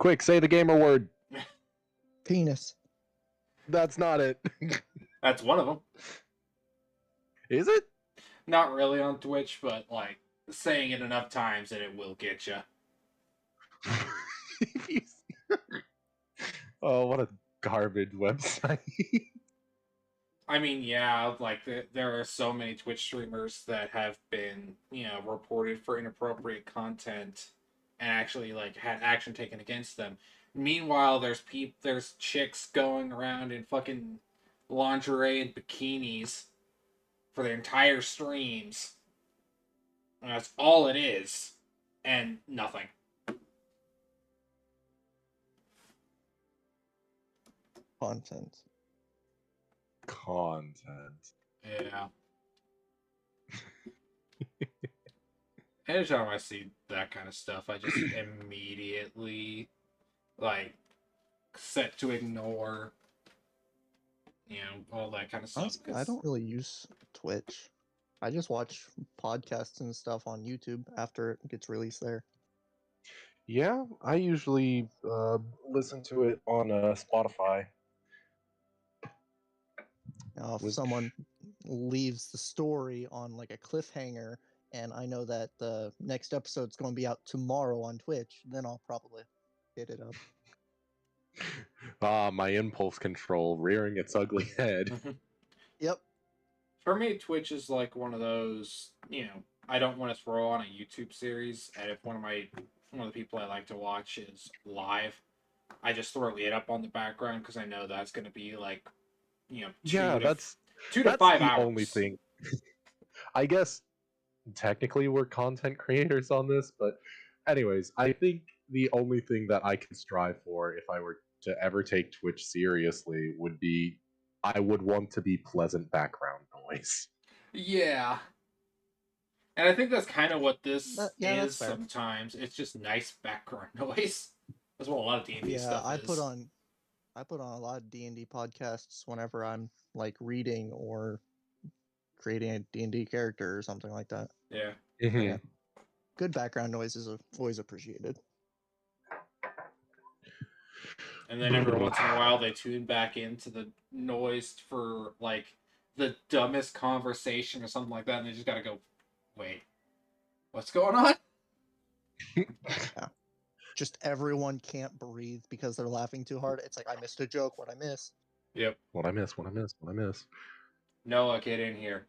Quick, say the gamer word. Penis. That's not it. That's one of them. Is it? Not really on Twitch, but like saying it enough times and it will get you. Oh, what a garbage website. I mean, yeah, like there are so many Twitch streamers that have been, reported for inappropriate content and actually like had action taken against them. Meanwhile, there's chicks going around in fucking lingerie and bikinis for their entire streams. And that's all it is, and nothing. Content. Yeah. Anytime I see that kind of stuff, I just immediately like set to ignore, all that kind of stuff. Honestly, I don't really use Twitch. I just watch podcasts and stuff on YouTube after it gets released there. Yeah, I usually listen to it on Spotify. Now, if someone leaves the story on like a cliffhanger, and I know that the next episode's going to be out tomorrow on Twitch, then I'll probably hit it up. My impulse control rearing its ugly head. Yep. For me, Twitch is like one of those, I don't want to throw on a YouTube series, and if one of the people I like to watch is live, I just throw it up on the background because I know that's going to be like, That's 2 to 5 the hours. only thing. I guess technically we're content creators on this, but anyways, I think the only thing that I could strive for if I were to ever take Twitch seriously would be I would want to be pleasant background noise. Yeah. And I think that's kind of what this that's is fair. sometimes. It's just nice background noise. That's what a lot of D&D stuff I is. put on a lot of D&D podcasts whenever I'm like reading or creating a D&D character or something like that. Yeah. Mm-hmm. Yeah. Good background noise is always appreciated. And then every once in a while they tune back into the noise for like the dumbest conversation or something like that, and they just gotta go, wait, what's going on? Yeah. Just everyone can't breathe because they're laughing too hard. It's like, I missed a joke. What I miss? Yep. What I miss. Noah, get in here.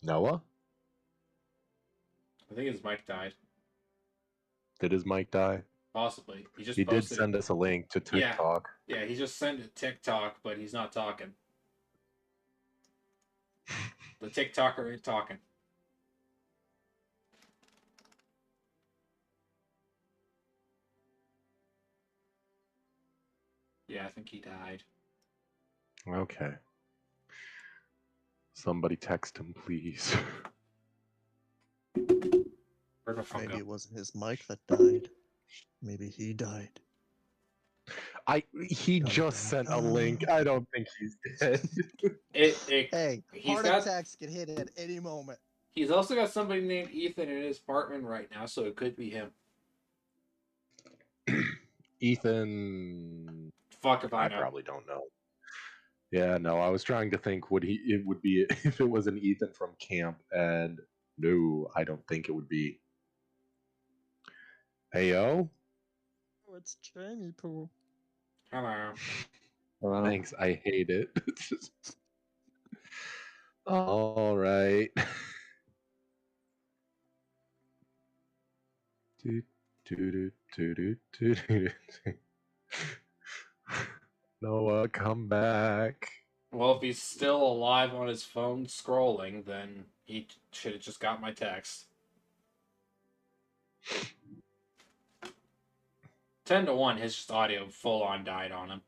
Noah? I think his mic died. Did his mic die? Possibly. He did send us a link to TikTok. Yeah, he just sent it to TikTok, but he's not talking. The TikToker ain't talking. Yeah, I think he died. Okay. Somebody text him, please. Maybe it wasn't his mic that died. Maybe he died. He just sent a link. I don't think he's dead. Hey, heart attacks can hit at any moment. He's also got somebody named Ethan in his apartment right now, so it could be him. Ethan. Fuck if I know. I probably don't know. Yeah, no, I was trying to think it would be if it was an Ethan from camp, and no, I don't think it would be. Hey yo. Oh, it's Jamie Poo. Hello. Thanks, I hate it. All right. Noah, come back. Well, if he's still alive on his phone scrolling, then he should have just got my text. 10-1, his audio full on died on him.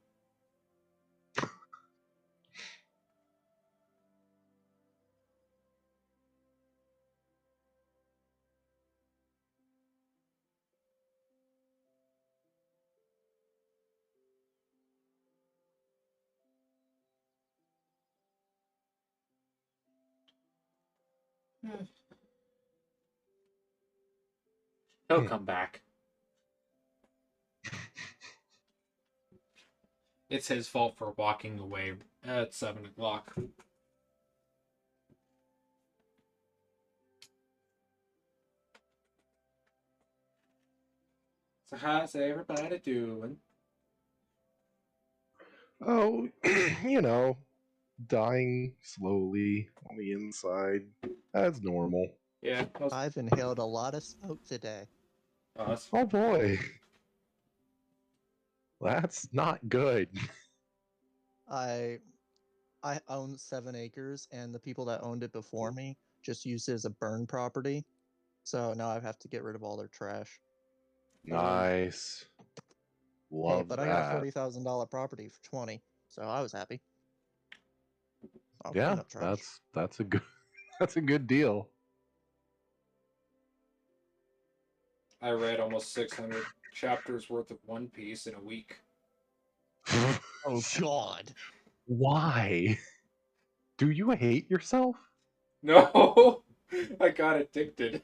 He'll come back. It's his fault for walking away at 7 o'clock. So how's everybody doing? Oh, you know, dying slowly on the inside. That's normal. Yeah, I've inhaled a lot of smoke today. us. Oh boy. That's not good. I own 7 acres, and the people that owned it before me just used it as a burn property. So now I have to get rid of all their trash. Nice. Hey, Love but I got a that. $40,000 property for 20, so I was happy. I'll Yeah, clean up trash. that's a good that's a good deal. I read almost 600 chapters worth of One Piece in a week. Oh God! Why? Do you hate yourself? No, I got addicted.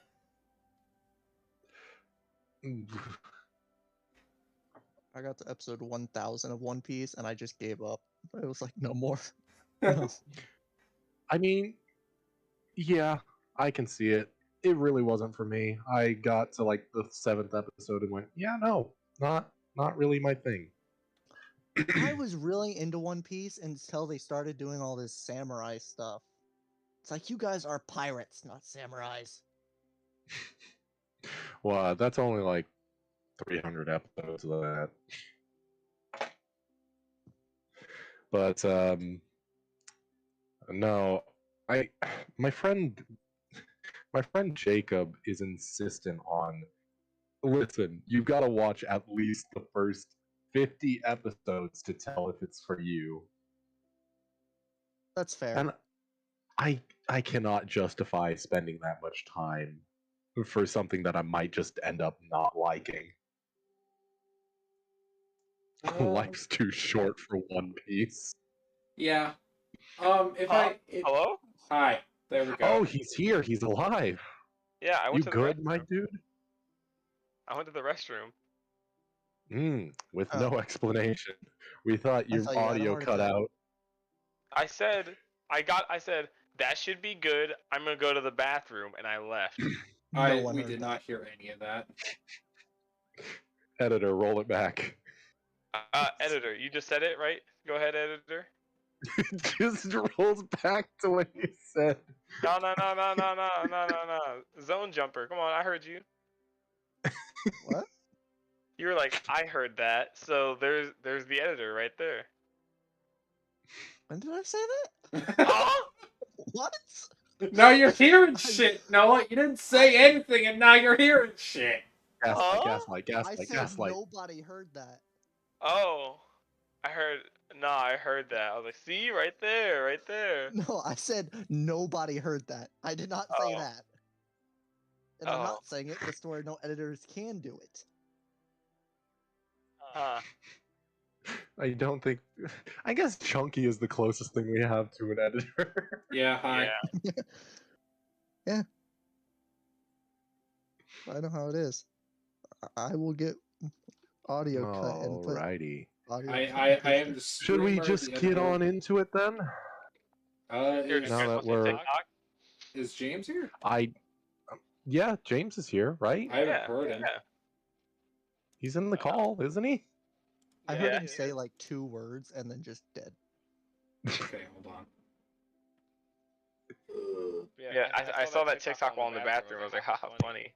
I got to episode 1,000 of One Piece, and I just gave up. It was like, no more. No. I mean, yeah, I can see it. It really wasn't for me. I got to like the 7th episode and went, yeah, no, not really my thing. I was really into One Piece until they started doing all this samurai stuff. It's like, you guys are pirates, not samurais. Well, that's only like 300 episodes of that. But no, I my friend my friend Jacob is insistent on, listen, you've got to watch at least the first 50 episodes to tell if it's for you. That's fair. And I cannot justify spending that much time for something that I might just end up not liking. Life's too short for One Piece. Yeah. If Huh? if Hello? hi, there we Oh, go. he's here. He's alive. Yeah, I You went to the good, my restroom. dude? I went to the restroom. With Oh. no explanation. We thought I your thought you had a audio heart cut attack. out. I said, that should be good. I'm gonna go to the bathroom, and I left. No one We heard did that. not hear any of that. Editor, roll it back. Editor, you just said it, right? Go ahead, editor. It just rolls back to what you said. No. Zone jumper. Come on, I heard you. What? You were like, I heard that. So there's the editor right there. When did I say that? Oh! What? Now you're hearing shit, Noah. You didn't say anything, and now you're hearing shit. Gaslight, Huh? gaslight, I gaslight, said gaslight. nobody heard that. Oh, I heard. No, I heard that. I was like, see, right there, right there. No, I said nobody heard that. I did not say Oh. that. And I'm Oh. not saying it just where no editors can do it. Huh. I don't think. I guess Chunky is the closest thing we have to an editor. Yeah, hi. Yeah. Yeah. I know how it is. I will get audio cut and put Alrighty. audio. I cut I, and I paste am it. the Should we streamer, just the get editor. on into it then? Here, Is, Now guys that want to we're- TikTok? is James here? Yeah, James is here, right? I haven't heard him. Yeah. He's in the call, isn't he? I heard Yeah, him say like 2 words and then just dead. Okay, hold on. Yeah, I saw that TikTok while in the bathroom. I was like, haha, funny.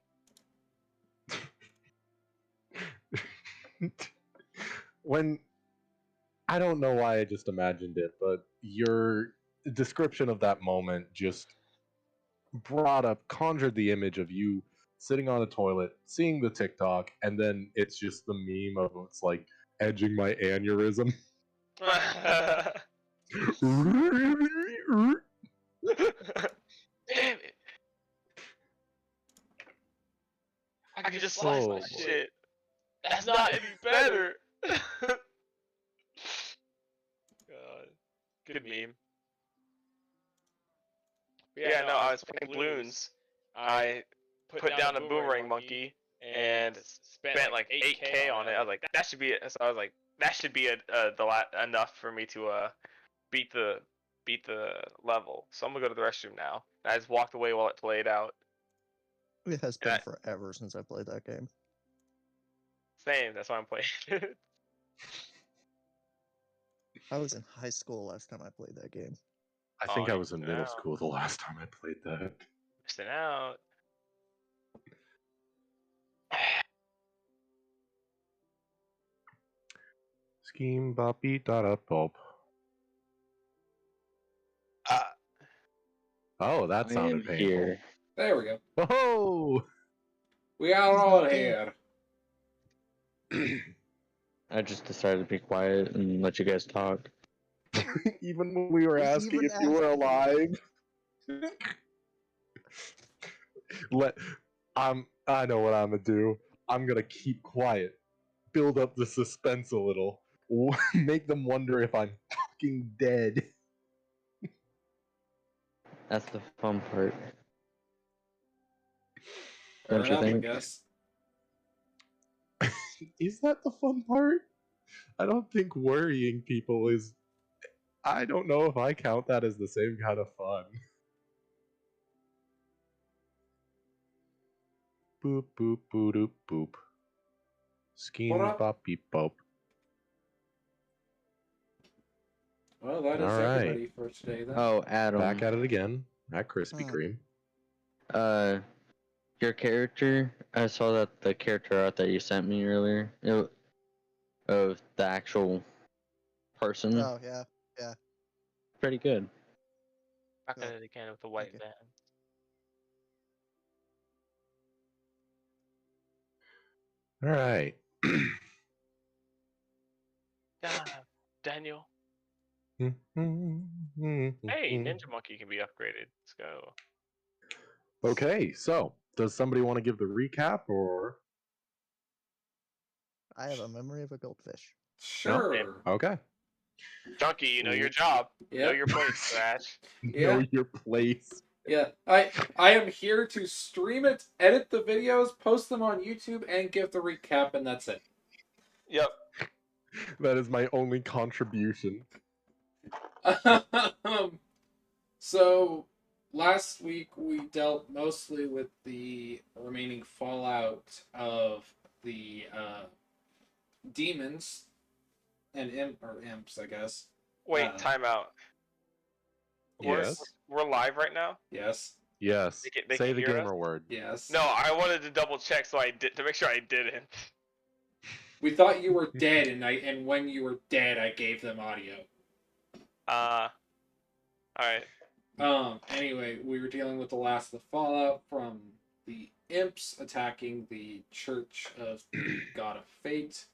When I don't know why I just imagined it, but your description of that moment just conjured the image of you sitting on a toilet, seeing the TikTok, and then it's just the meme of it's like edging my aneurysm. Damn it! I can just slice my shit. That's not any better. God, good meme. Yeah, no, I was playing balloons. I put down a boomerang monkey and spent like 8K on it. I was like, that should be it. So I was like, That should be enough for me to beat the level. So I'm gonna go to the restroom now. I just walked away while it played out. It has And been I, forever since I played that game. same. That's why I'm playing. I was in high school last time I played that game. I Oh, think I you're was in missing middle out. school the last time I played that. Missing out. Scheme boppy da da pulp. Oh, that I sounded am painful. here. There we go. Oh! We are He's all not there. here. I just decided to be quiet and let you guys talk. Even when we were asking Even if you were asking. alive. I know what I'm gonna do. I'm gonna keep quiet, build up the suspense a little, make them wonder if I'm fucking dead. That's the fun part. Fair Don't you enough, I think? guess. Is that the fun part? I don't think worrying people is. I don't know if I count that as the same kind of fun. Boop boop boop doop boop. Scheme What up? bop beep boop. Well, that is All right. everybody for today then. Oh, Adam. Back at it again. At Krispy Hmm. Kreme. Your character. I saw that the character art that you sent me earlier. Of the actual person. Oh yeah. Pretty good. Back Oh, at it again with the white you. van. All right. Yeah, Daniel. Hey, Hey, Ninja Monkey can be upgraded. Let's go. Okay, so does somebody want to give the recap or I have a memory of a goldfish. Sure. okay? Chunky, you know your Ooh. job. Know Yeah. your place, Scratch. Yeah. Know your place. Yeah. I am here to stream it, edit the videos, post them on YouTube, and give the recap, and that's it. Yep. That is my only contribution. So last week we dealt mostly with the remaining fallout of the demons and imps, I guess. Wait, time out. Yes. We're live right now? Yes. Yes. They Say can the hear gamer us? word. Yes. No, I wanted to double check so I did to make sure I didn't. We thought you were dead, and when you were dead, I gave them audio. Alright. Anyway, we were dealing with the last of the fallout from the imps attacking the Church of the God of Fate.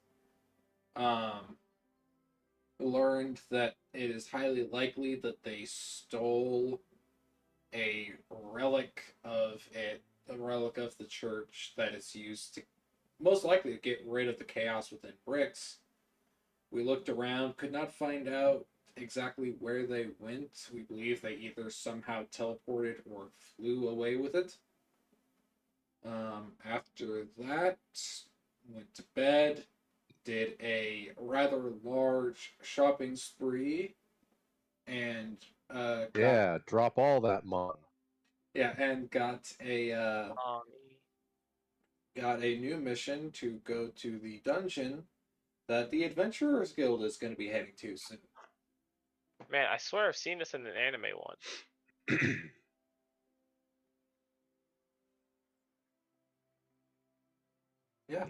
Learned that it is highly likely that they stole a relic of the church that is used to most likely to get rid of the chaos within bricks. We looked around, could not find out exactly where they went. We believe they either somehow teleported or flew away with it. After that, went to bed, did a rather large shopping spree, and Drop all that mon. and got a new mission to go to the dungeon that the Adventurers Guild is going to be heading to soon. Man, I swear I've seen this in an anime once. Yeah.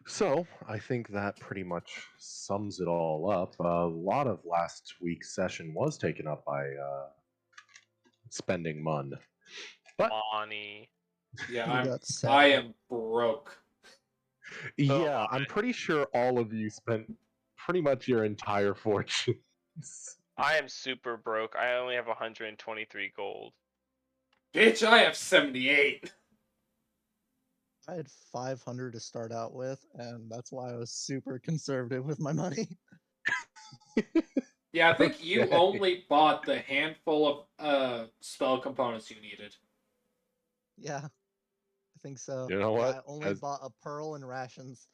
So, I think that pretty much sums it all up. A lot of last week's session was taken up by spending mun. But Money. Yeah, You got sad. I am broke. yeah, I'm pretty sure all of you spent pretty much your entire fortunes. I am super broke. I only have 123 gold. Bitch, I have 78. I had 500 to start out with, and that's why I was super conservative with my money. Yeah, I think you Okay. only bought the handful of spell components you needed. Yeah, I think so. You know Yeah, what? I only bought a pearl and rations.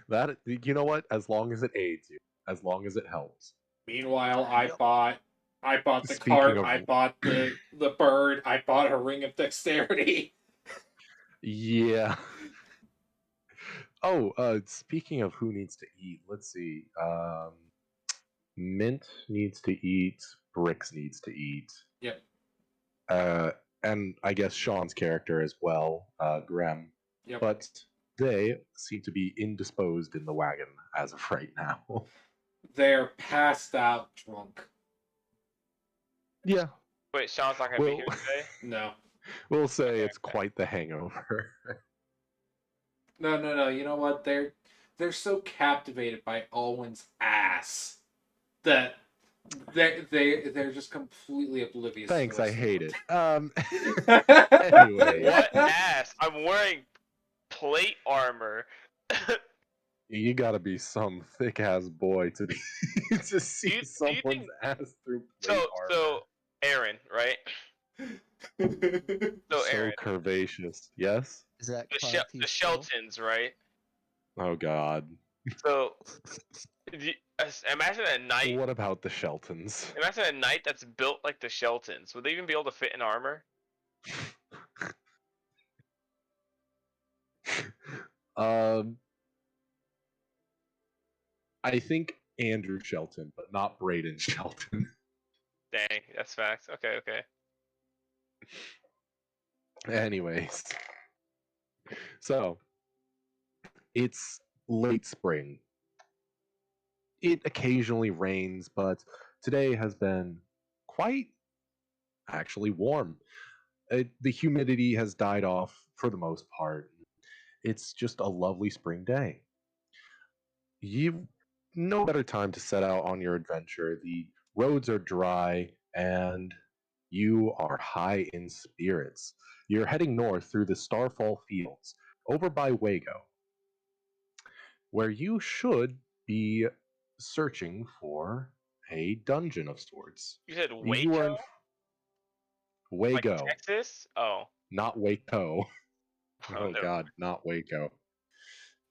That you know what? As long as it aids you, as long as it helps. Meanwhile, Yep. I bought the Speaking cart, of I bought the bird, I bought a ring of dexterity. yeah. Oh, speaking of who needs to eat, let's see. Mint needs to eat. Bricks needs to eat. Yep. Uh, and I guess Sean's character as well, Grem. Yep. But they seem to be indisposed in the wagon as of right now. They're passed out drunk. Yeah, Wait, Sean's not gonna be we'll here today. No. we'll say Okay, it's quite the hangover. No. You know what? They're so captivated by Alwyn's ass that they're just completely oblivious. Thanks, to the I rest hate of it. Anyway. What ass? I'm wearing plate armor. You gotta be some thick ass boy to be to see Do you someone's think ass through so? plate armor. So Aaron, right? So So Aaron, curvaceous. Yes? Is that the carved the piece still? Sheltons, right? Oh god. So imagine a knight. What about the Sheltons? Imagine a knight that's built like the Sheltons. Would they even be able to fit in armor? um I think Andrew Shelton, but not Braden Shelton. Dang, that's facts. Okay. Anyways. So it's late spring. It occasionally rains, but today has been quite actually warm. The humidity has died off for the most part. It's just a lovely spring day. You've no better time to set out on your adventure. The roads are dry and you are high in spirits. You're heading north through the Starfall Fields over by Wago, where you should be searching for a dungeon of sorts. You said You are Waco, in like Wago, Texas? Oh, not Waco. oh, Oh god, not Waco.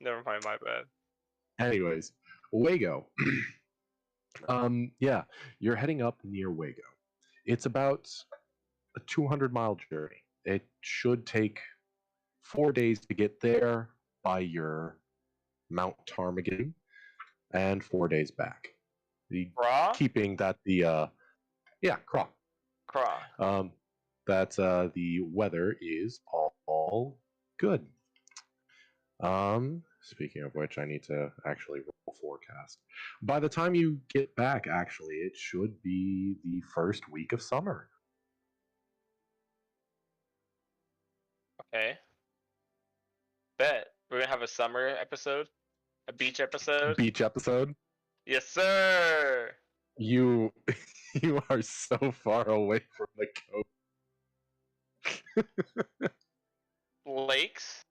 never mind. My bad. Anyways, Wago. Yeah, you're heading up near Wago. It's about a 200-mile journey. It should take 4 days to get there by your Mount Ptarmigan, and 4 days back. The Craw, keeping that the yeah, Craw. craw. Um, that the weather is all good. Speaking of which, I need to actually roll forecast. By the time you get back, actually, it should be the first week of summer. Okay. Bet we're gonna have a summer episode, a beach episode. Beach episode. Yes, sir. You you are so far away from the coast. Lakes.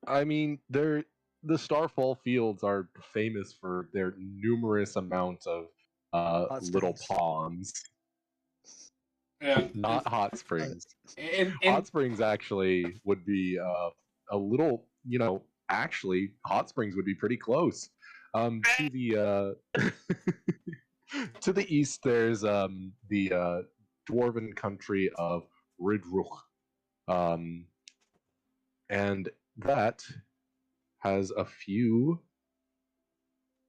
I mean, the Starfall Fields are famous for their numerous amount of Hot little springs. ponds, Yeah. not hot springs. And Hot springs actually would be a little, actually hot springs would be pretty close. To the to the east, there's the dwarven country of Ridruch, and that has a few.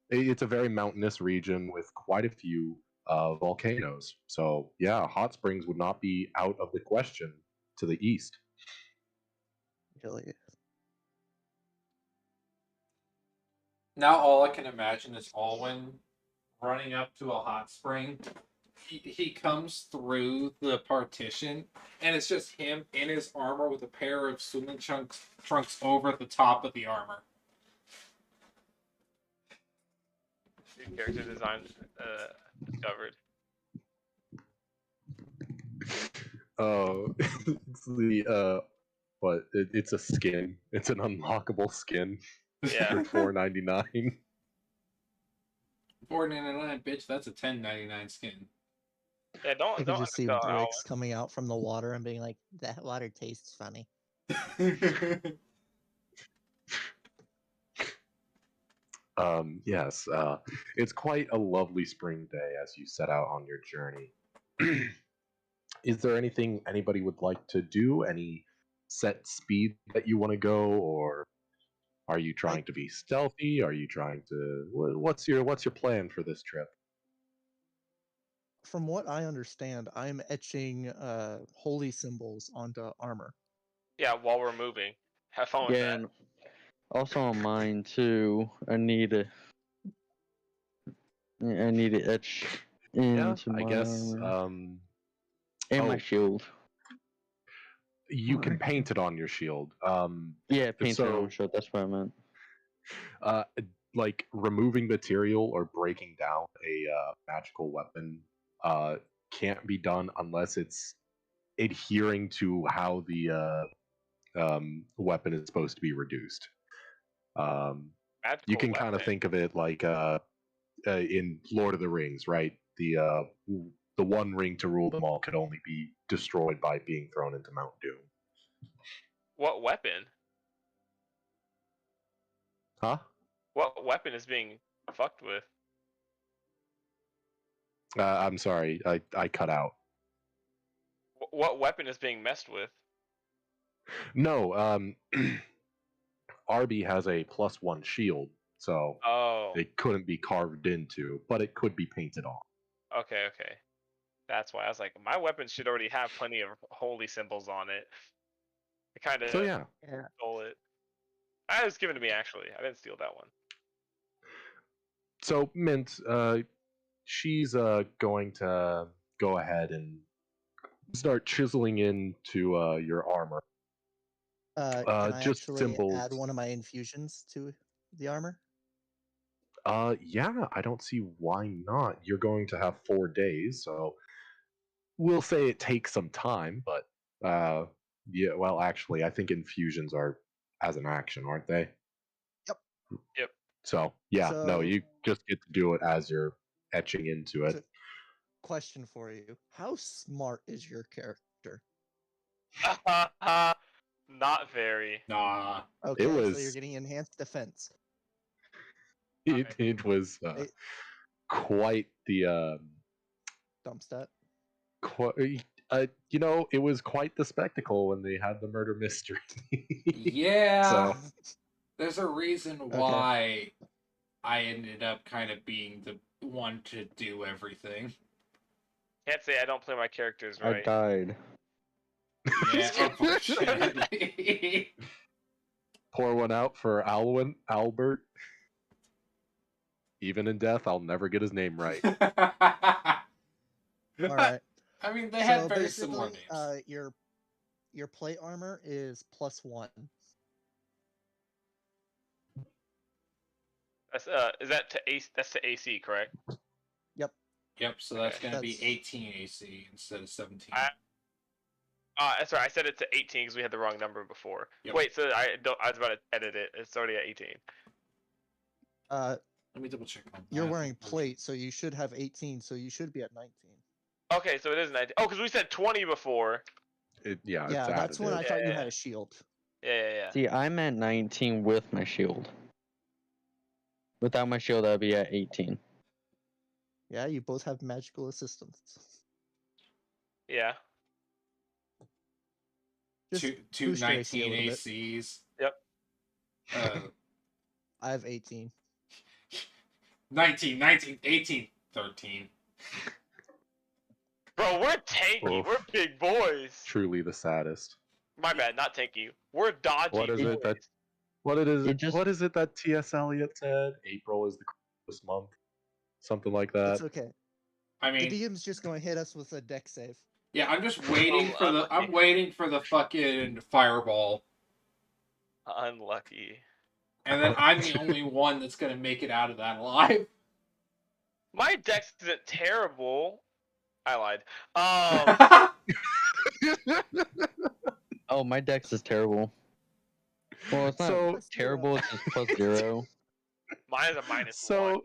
It's a very mountainous region with quite a few volcanoes. So yeah, hot springs would not be out of the question to the east. Really? now all I can imagine is Alwyn running up to a hot spring. He comes through the partition, and it's just him in his armor with a pair of swimming trunks over the top of the armor. New character design discovered. Oh, it's the what? It's a skin. It's an unlockable skin Yeah. for $4.99. $4.99, bitch. That's a $10.99 skin. Yeah. I Don't could don't just see undersell Alwyn. Bricks coming out from the water and being like, "That water tastes funny." Yes, it's quite a lovely spring day as you set out on your journey. Is there anything anybody would like to do? Any set speed that you want to go, or are you I trying to be stealthy? Are you trying to what's your plan for this trip? From what I understand, I'm etching holy symbols onto armor. Yeah, while we're moving. Have fun with Yeah, that. and also on mine too. I need to etch Yeah, into I my guess. armor and my Oh, shield. you can paint it on your shield. Yeah, painted on So, my shield. That's what I meant. uh, like removing material or breaking down a magical weapon uh, can't be done unless it's adhering to how the weapon is supposed to be reduced. Um, you Magical can kind of weapon. think of it like in Lord of the Rings, right? The one ring to rule them all could only be destroyed by being thrown into Mount Doom. What weapon? Huh? What weapon is being fucked with? I'm sorry, I cut out. What weapon is being messed with? No, Arby has a +1 shield, so Oh, it couldn't be carved into, but it could be painted on. okay, okay. That's why I was like, my weapon should already have plenty of holy symbols on it. I kind of So yeah, Yeah. stole it. It was given to me actually. I didn't steal that one. so Mint, she's going to go ahead and start chiseling into your armor. Can I Just actually symbols. add one of my infusions to the armor? Yeah, I don't see why not. You're going to have 4 days, so we'll say it takes some time, but yeah, well, actually, I think infusions are as an action, aren't they? Yep. Yep. So yeah, no, So, you just get to do it as you're etching into it. so question for you: how smart is your character? Not very. Nah. It Okay, so you're was getting enhanced defense. it was It, quite the dump stat. it was quite the spectacle when they had the murder mystery. Yeah. So There's a reason Okay. why I ended up kind of being the one to do everything. Can't say I don't play my characters I right. died. Yeah, unfortunately. pour one out for Albert. Even in death, I'll never get his name right. All right. I mean, they So had very similar basically, names. your plate armor is +1. That's is that to AC? That's to AC, correct? Yep. Yep, so that's Okay. going to be That's 18 AC instead of 17. Sorry, I said it to 18 because we had the wrong number before. Yep. Wait, so I was about to edit it. It's already at 18. Let me double check on you're that. wearing plate, so you should have 18, so you should be at 19. Okay, so it is 19. Oh, because we said 20 before. It's Yeah, that's when I additive. thought you Yeah. had a shield. Yeah. See, I'm at 19 with my shield. Without my shield, I'd be at 18. Yeah, you both have magical assistance. Yeah. Just Two boost your AC a 19 little bit. ACs. Yep. I have 18. 19, 18, 13. Bro, we're tanky. Oof. We're big boys. Truly the saddest. My bad, not tanky. We're dodgy What is boys. it that what is it that T.S. Eliot said? April is the coolest month. Something like that. It's okay. I The mean, DM's just going to hit us with a deck save. yeah, I'm just waiting for the. I'm waiting for the fucking fireball, Unlucky. and then I'm the only one that's gonna make it out of that alive. My dex isn't terrible. I lied. Oh, my dex is terrible. Well, it's not So terrible. It's just +0. Mine is a -1. so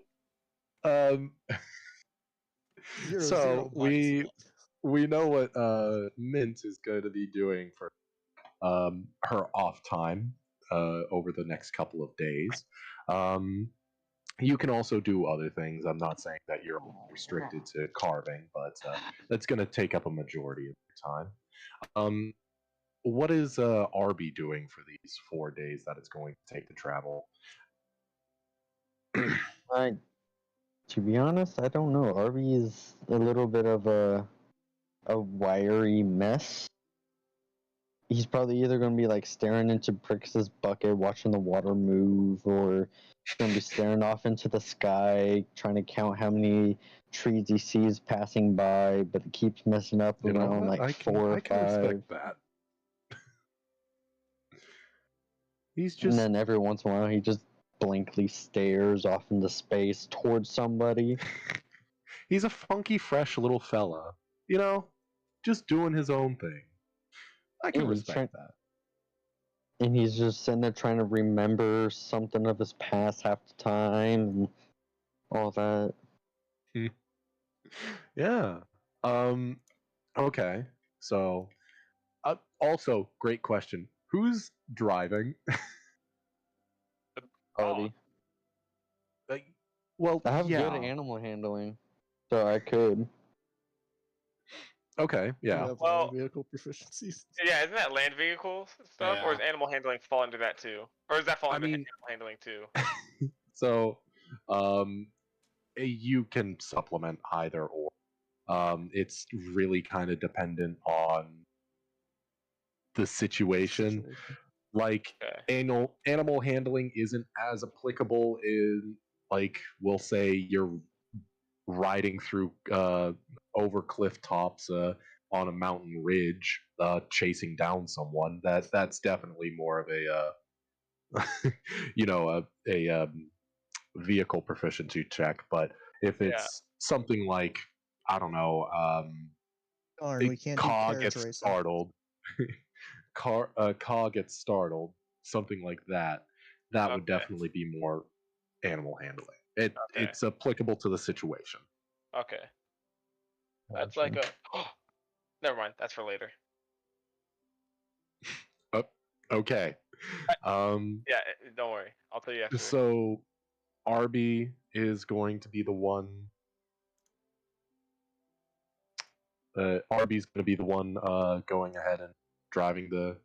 Zero, so zero, minus we know what Mint is going to be doing for her off time over the next couple of days. You can also do other things. I'm not saying that you're restricted to carving, but that's going to take up a majority of your time. Um, what is Arby doing for these 4 days that it's going to take to travel? I, to be honest, I don't know. Arby is a little bit of a wiry mess. He's probably either going to be like staring into Brix's bucket, watching the water move, or he's going to be staring off into the sky, trying to count how many trees he sees passing by, but it keeps messing up You know around what? like I 4 or can 5. respect that. He's And just then every once in a while, he just blankly stares off into space towards somebody. he's a funky, fresh little fella. You know, just doing his own thing. I can Yeah, respect that. And he's just sitting there trying to remember something of his past half the time and all that. Yeah. Okay. So, also, great question. Who's driving? Arby. Like, well, I have good yeah. animal handling, so I could. Okay. You Yeah. have Well, land vehicle proficiencies. Yeah, isn't that land vehicle stuff, or Yeah. does animal handling fall under that too, or does that fall I under mean, animal handling too? so, you can supplement either or. It's really kind of dependent on the situation. Like Okay. animal handling isn't as applicable in, like, we'll say you're riding through over cliff tops on a mountain ridge, chasing down someone. That's definitely more of a vehicle proficiency check. But if Yeah. it's something like, I don't know, Darn, a we can't do car carriage gets racing. startled, car gets startled, something like that. That would Okay. definitely be more animal handling. Okay. It's applicable to the situation. Okay. That's like a. Never mind. That's for later. Oh, okay. Um, Yeah. Don't worry. I'll tell you after. so Arby is going to be the one. Arby's going to be the one going ahead and driving the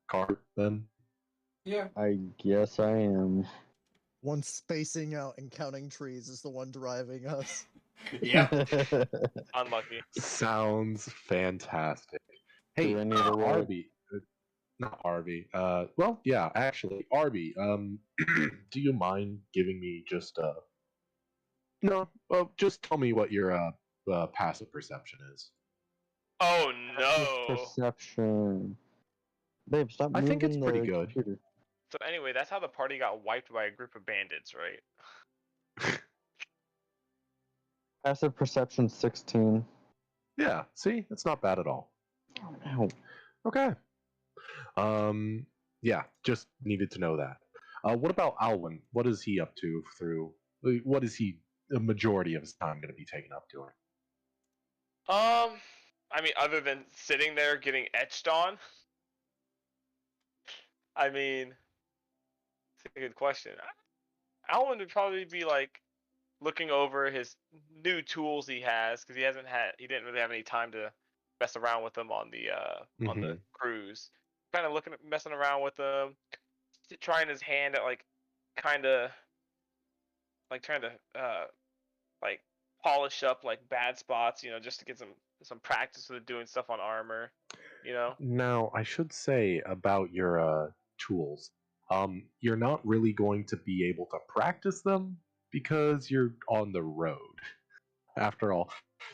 car. Then Yeah. I guess I am. One spacing out and counting trees is the one driving us. Yep. Unlucky. sounds fantastic. Hey, Do I need to roll? Arby, not Arby. Well, yeah, actually, Arby. Do you mind giving me just no? Well, just tell me what your passive perception is. Oh Passive no. Perception. Babe, stop I think it's moving pretty the good. computer. So anyway, that's how the party got wiped by a group of bandits, right? Passive perception 16. Yeah, see, it's not bad at all. Ow. Okay. Yeah, just needed to know that. What about Alwyn? What is he up to through? What is he the majority of his time going to be taken up doing? I mean, other than sitting there getting etched on, I mean, it's a good question. Alan would probably be like looking over his new tools he has because he didn't really have any time to mess around with them on the cruise. Kind of messing around with them, trying his hand at like kind of like trying to like polish up like bad spots, just to get some practice with doing stuff on armor, Now, I should say about your tools. You're not really going to be able to practice them because you're on the road. After all,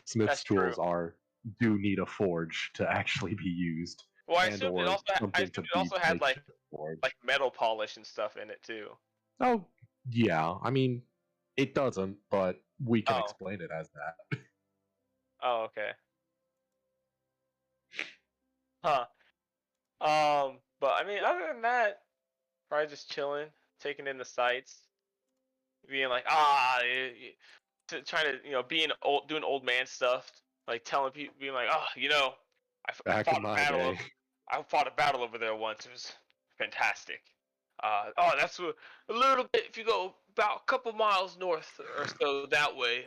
Smith's That's true. tools do need a forge to actually be used, Well, I and assumed it or also something to be had like makeshift forge. metal polish and stuff in it too. Oh, yeah. I mean, it doesn't, but we can Oh. explain it as that. Oh, okay. Huh. But I mean, other than that, probably just chilling, taking in the sights, being like, trying to, doing old man stuff, like telling people, being like, I Back in my day. I fought a battle over there once. It was fantastic. That's a little bit. If you go about a couple miles north or so that way,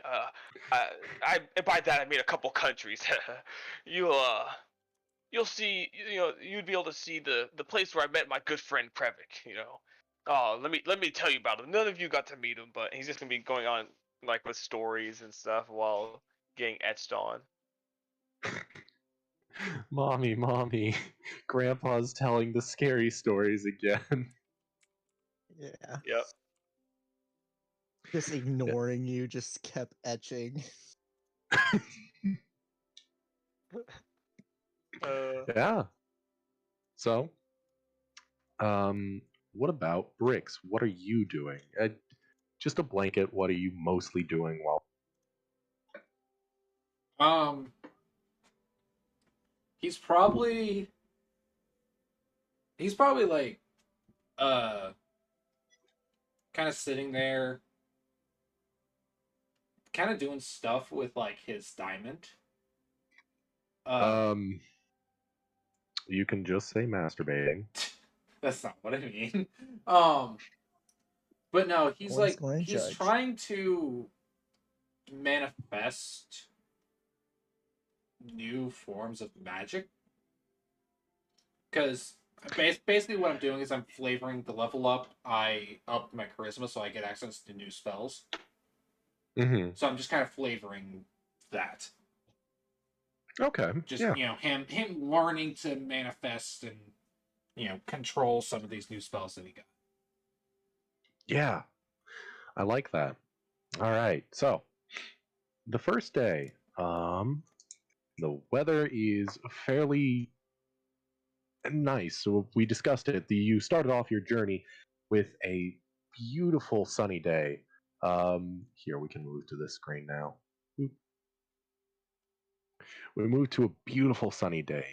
and by that I mean a couple countries. You'll you'll see. You'd be able to see the place where I met my good friend Krevik. Oh, let me tell you about him. None of you got to meet him, but he's just gonna be going on like with stories and stuff while getting etched on. Mommy, Grandpa's telling the scary stories again. Yeah. Yep. Just ignoring you, just kept etching. Yeah. So, what about Bricks? What are you doing? Just a blanket. What are you mostly doing while? Um, he's probably like uh kind of sitting there, kind of doing stuff with like his diamond. Um, Um, you can just say masturbating. that's not what I mean. Um, but no, No one's going to he's judge. trying to manifest new forms of magic. Because basically what I'm doing is I'm flavoring the level up. I up my charisma so I get access to new spells. Mm-hmm. So I'm just kind of flavoring that. Okay. Just Yeah. him learning to manifest and control some of these new spells that he got. Yeah. I like that. All right. So the first day, the weather is fairly nice. So we discussed it. You started off your journey with a beautiful sunny day. Here we can move to this screen now. We move to a beautiful sunny day.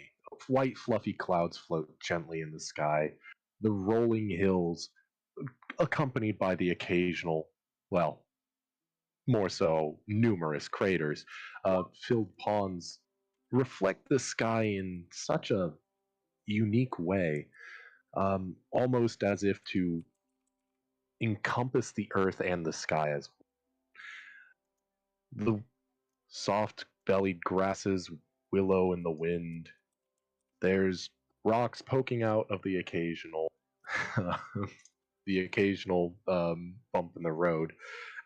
White fluffy clouds float gently in the sky. The rolling hills, accompanied by the occasional, well, more so numerous craters, filled ponds, reflect the sky in such a unique way, almost as if to encompass the earth and the sky as the soft bellied grasses willow in the wind. There's rocks poking out of the occasional bump in the road,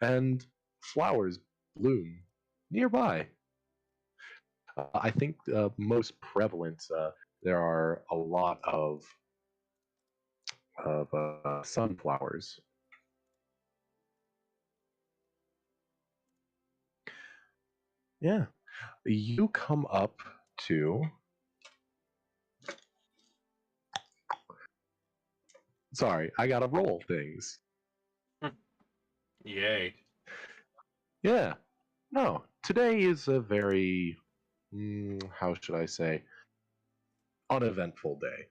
and flowers bloom nearby. I think most prevalent, there are a lot of sunflowers. Yeah, you come up to. Sorry, I gotta roll things. Yay. Yeah, no, today is a very, how should I say, uneventful day.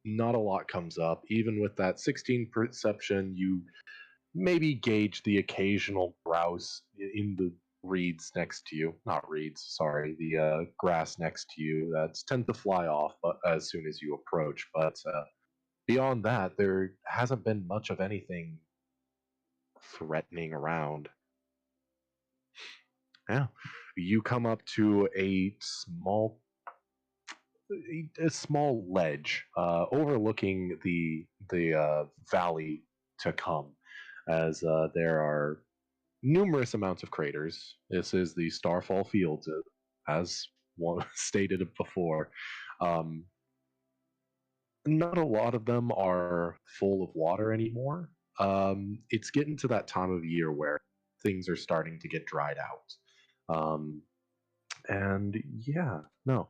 Not a lot comes up. Even with that 16 perception, you maybe gauge the occasional grouse in the reeds next to you. Not reeds, sorry, the grass next to you that tend to fly off but as soon as you approach. But beyond that, there hasn't been much of anything threatening around. Yeah. You come up to a small ledge overlooking the valley to come, as there are numerous amounts of craters. This is the Starfall Fields, as one stated before. Um, Not a lot of them are full of water anymore. It's getting to that time of year where things are starting to get dried out. And yeah, no.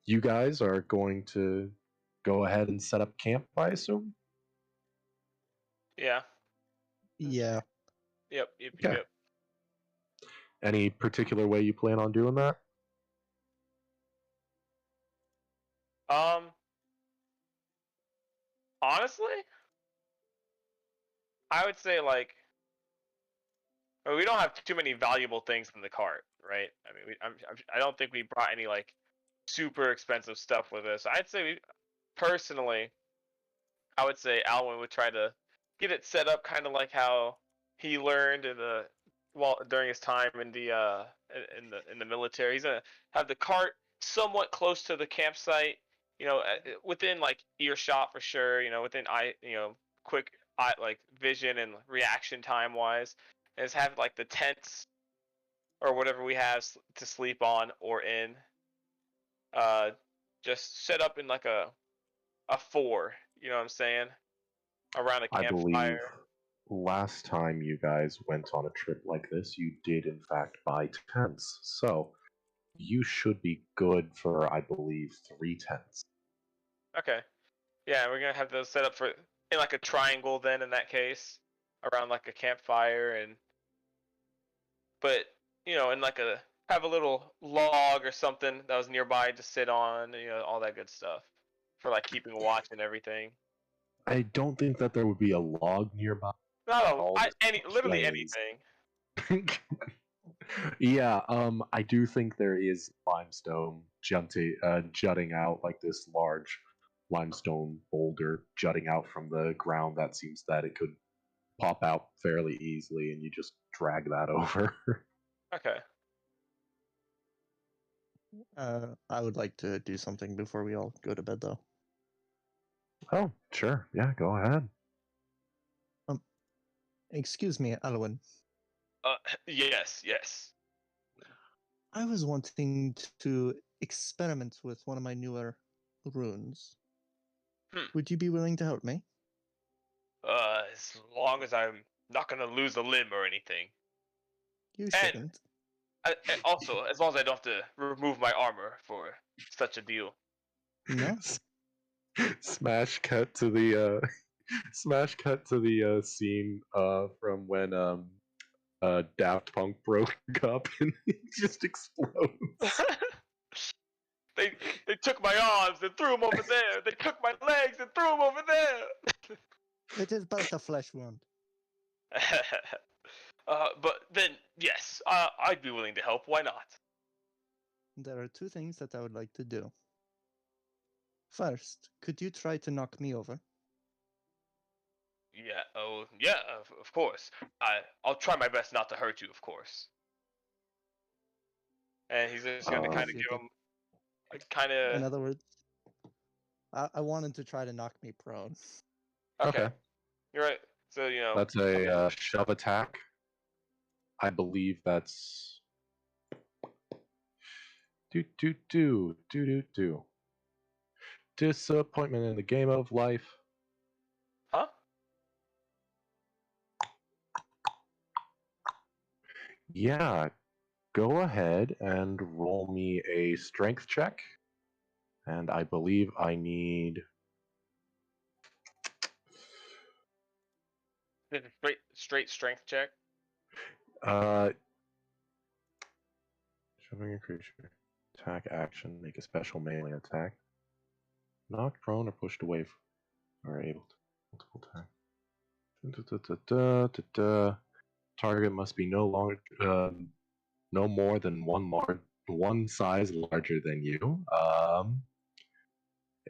You guys are going to go ahead and set up camp, I assume? Yeah. Yeah. Yep. Yep. Okay. Yep. Any particular way you plan on doing that? Um. Honestly, I would say like we don't have too many valuable things in the cart, right? I mean, I don't think we brought any like super expensive stuff with us. I'd say personally, I would say Alwyn would try to get it set up kind of like how he learned during his time in the military. He's gonna have the cart somewhat close to the campsite, within like earshot for sure. Within quick eye like vision and reaction time wise, and just have like the tents or whatever we have to sleep on or in, uh, just set up in like a four. You know what I'm saying? Around a I believe campfire. last time you guys went on a trip like this, you did in fact buy tents. So you should be good for, I believe, 3 tents. Okay. Yeah, we're gonna have those set up in like a triangle then in that case, around like a campfire but in like have a little log or something that was nearby to sit on, all that good stuff for like keeping watch and everything. I don't think that there would be a log nearby. No, All the literally plains. anything. Yeah, I do think there is limestone jutting out, like this large limestone boulder jutting out from the ground that seems that it could pop out fairly easily, and you just drag that over. Okay. I would like to do something before we all go to bed, though. Oh, sure. Yeah, go ahead. Excuse me, Alwyn. Yes. I was wanting to experiment with one of my newer runes. Would you be willing to help me? As long as I'm not gonna lose a limb or anything. You And shouldn't. also, as long as I don't have to remove my armor for such a deal. No? Smash cut to the scene from when Daft Punk broke up and it just explodes. They took my arms and threw them over there. They took my legs and threw them over there. It is but a flesh wound. But then, yes, I'd be willing to help. Why not? There are two things that I would like to do. First, could you try to knock me over? Yeah. Oh, yeah. Of course. I'll try my best not to hurt you. Of course. And he's just gonna kind of you give could- him, kind In of. other words, I wanted to try to knock me prone. Okay. You're right. So That's a shove attack. I believe that's do. Disappointment in the game of life. Huh? Yeah, go ahead and roll me a strength check. And I believe I need Straight strength check. shoving a creature. Attack action, make a special melee attack. Knocked prone or pushed away or able to multiple attack. Target must be no more than one size larger than you.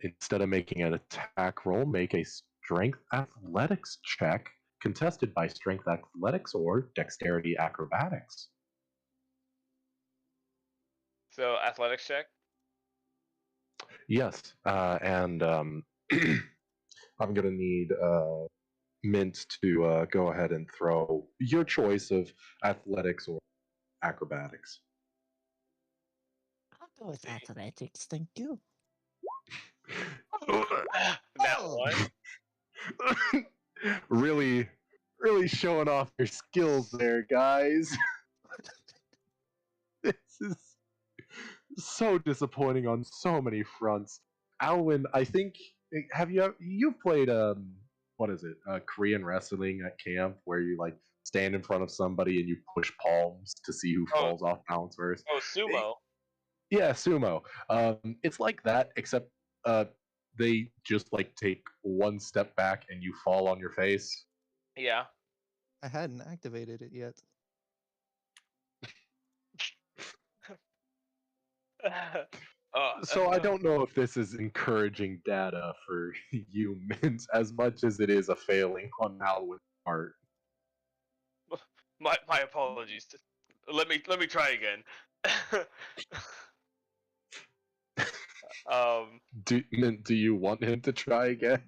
Instead of making an attack roll, make a strength athletics check contested by strength athletics or dexterity acrobatics. So athletics check. Yes, and I'm gonna need Mint to go ahead and throw your choice of athletics or acrobatics. I'll go with athletics, thank you. That one. really, really showing off your skills there, guys. This is so disappointing on so many fronts. Alwyn, I think you've played what is it? Korean wrestling at camp where you like stand in front of somebody and you push palms to see who Oh. falls off balance first. Oh, sumo. Yeah, sumo. It's like that, except they just like take one step back and you fall on your face. Yeah. I hadn't activated it yet. So I don't know if this is encouraging data for humans as much as it is a failing on Alwyn's part. My apologies. Let me try again. Do you want him to try again?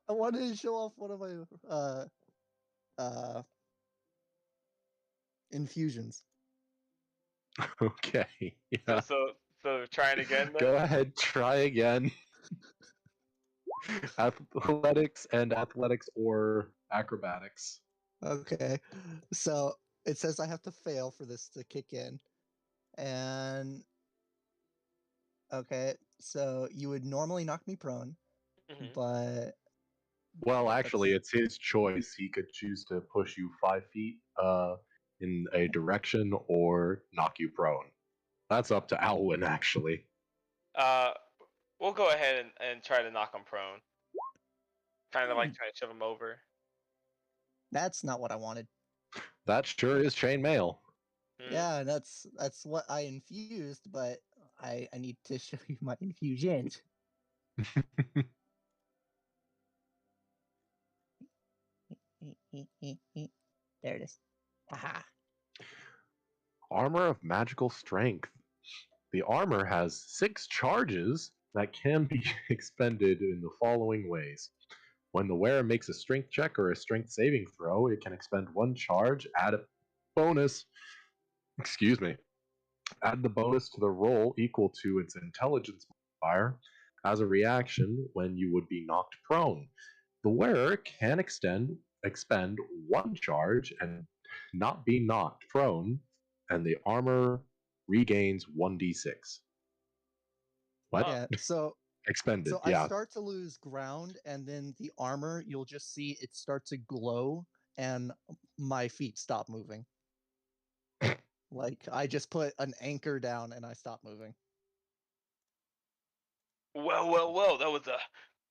I wanted to show off one of my infusions. Okay. Yeah. So trying again then. Go ahead, try again. Athletics or acrobatics. Okay, so it says I have to fail for this to kick in, and okay, so you would normally knock me prone, Mhm. but Well, yeah, actually, that's- it's his choice. He could choose to push you 5 feet in a direction or knock you prone. That's up to Alwyn, actually. We'll go ahead and try to knock him prone. Kind of like trying to shove him over. that's not what I wanted. That sure is chainmail. Hmm. Yeah, that's what I infused, but I need to show you my infusion. There it is. Haha. Armor of magical strength. The armor has 6 charges that can be expended in the following ways. When the wearer makes a strength check or a strength saving throw, it can expend 1 charge, add a bonus. Excuse me. Add the bonus to the roll equal to its intelligence modifier as a reaction when you would be knocked prone. The wearer can expend 1 charge and not be knocked prone, and the armor regains 1d6. What? Yeah, so Expended, I yeah. start to lose ground, and then the armor, you'll just see it start to glow, and my feet stop moving. Like I just put an anchor down and I stop moving. Well. That was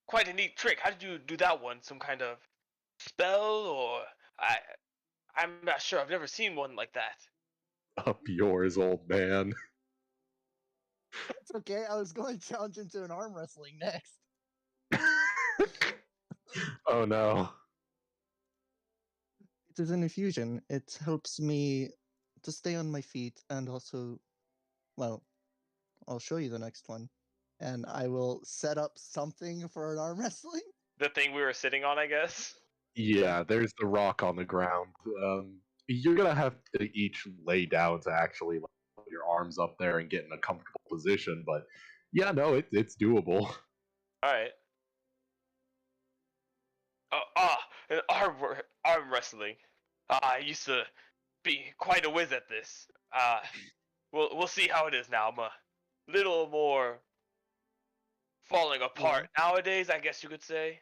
quite a neat trick. How did you do that one? Some kind of spell, or I'm not sure. I've never seen one like that. Up yours, old man. It's okay. I was going to challenge into an arm wrestling next. Oh no. It is an infusion. It helps me to stay on my feet, and also, well, I'll show you the next one, and I will set up something for an arm wrestling. The thing we were sitting on, I guess. Yeah, there's the rock on the ground. You're gonna have to each lay down to actually like, put your arms up there and get in a comfortable position, but yeah, no, it's doable. All right. And arm wrestling. I used to be quite a whiz at this. We'll see how it is now. I'm a little more falling apart nowadays, I guess you could say.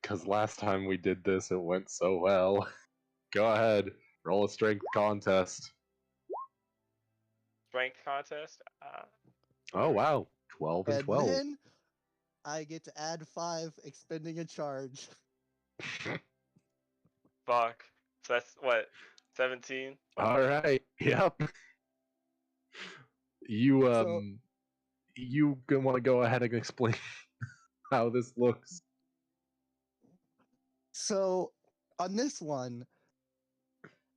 Because last time we did this, it went so well. Go ahead, roll a strength contest. Strength contest. Oh wow, 12 and And 12. then I get to add 5, expending a charge. Fuck. So that's what, 17? All right, yep. You So- you want to go ahead and explain how this looks? So on this one,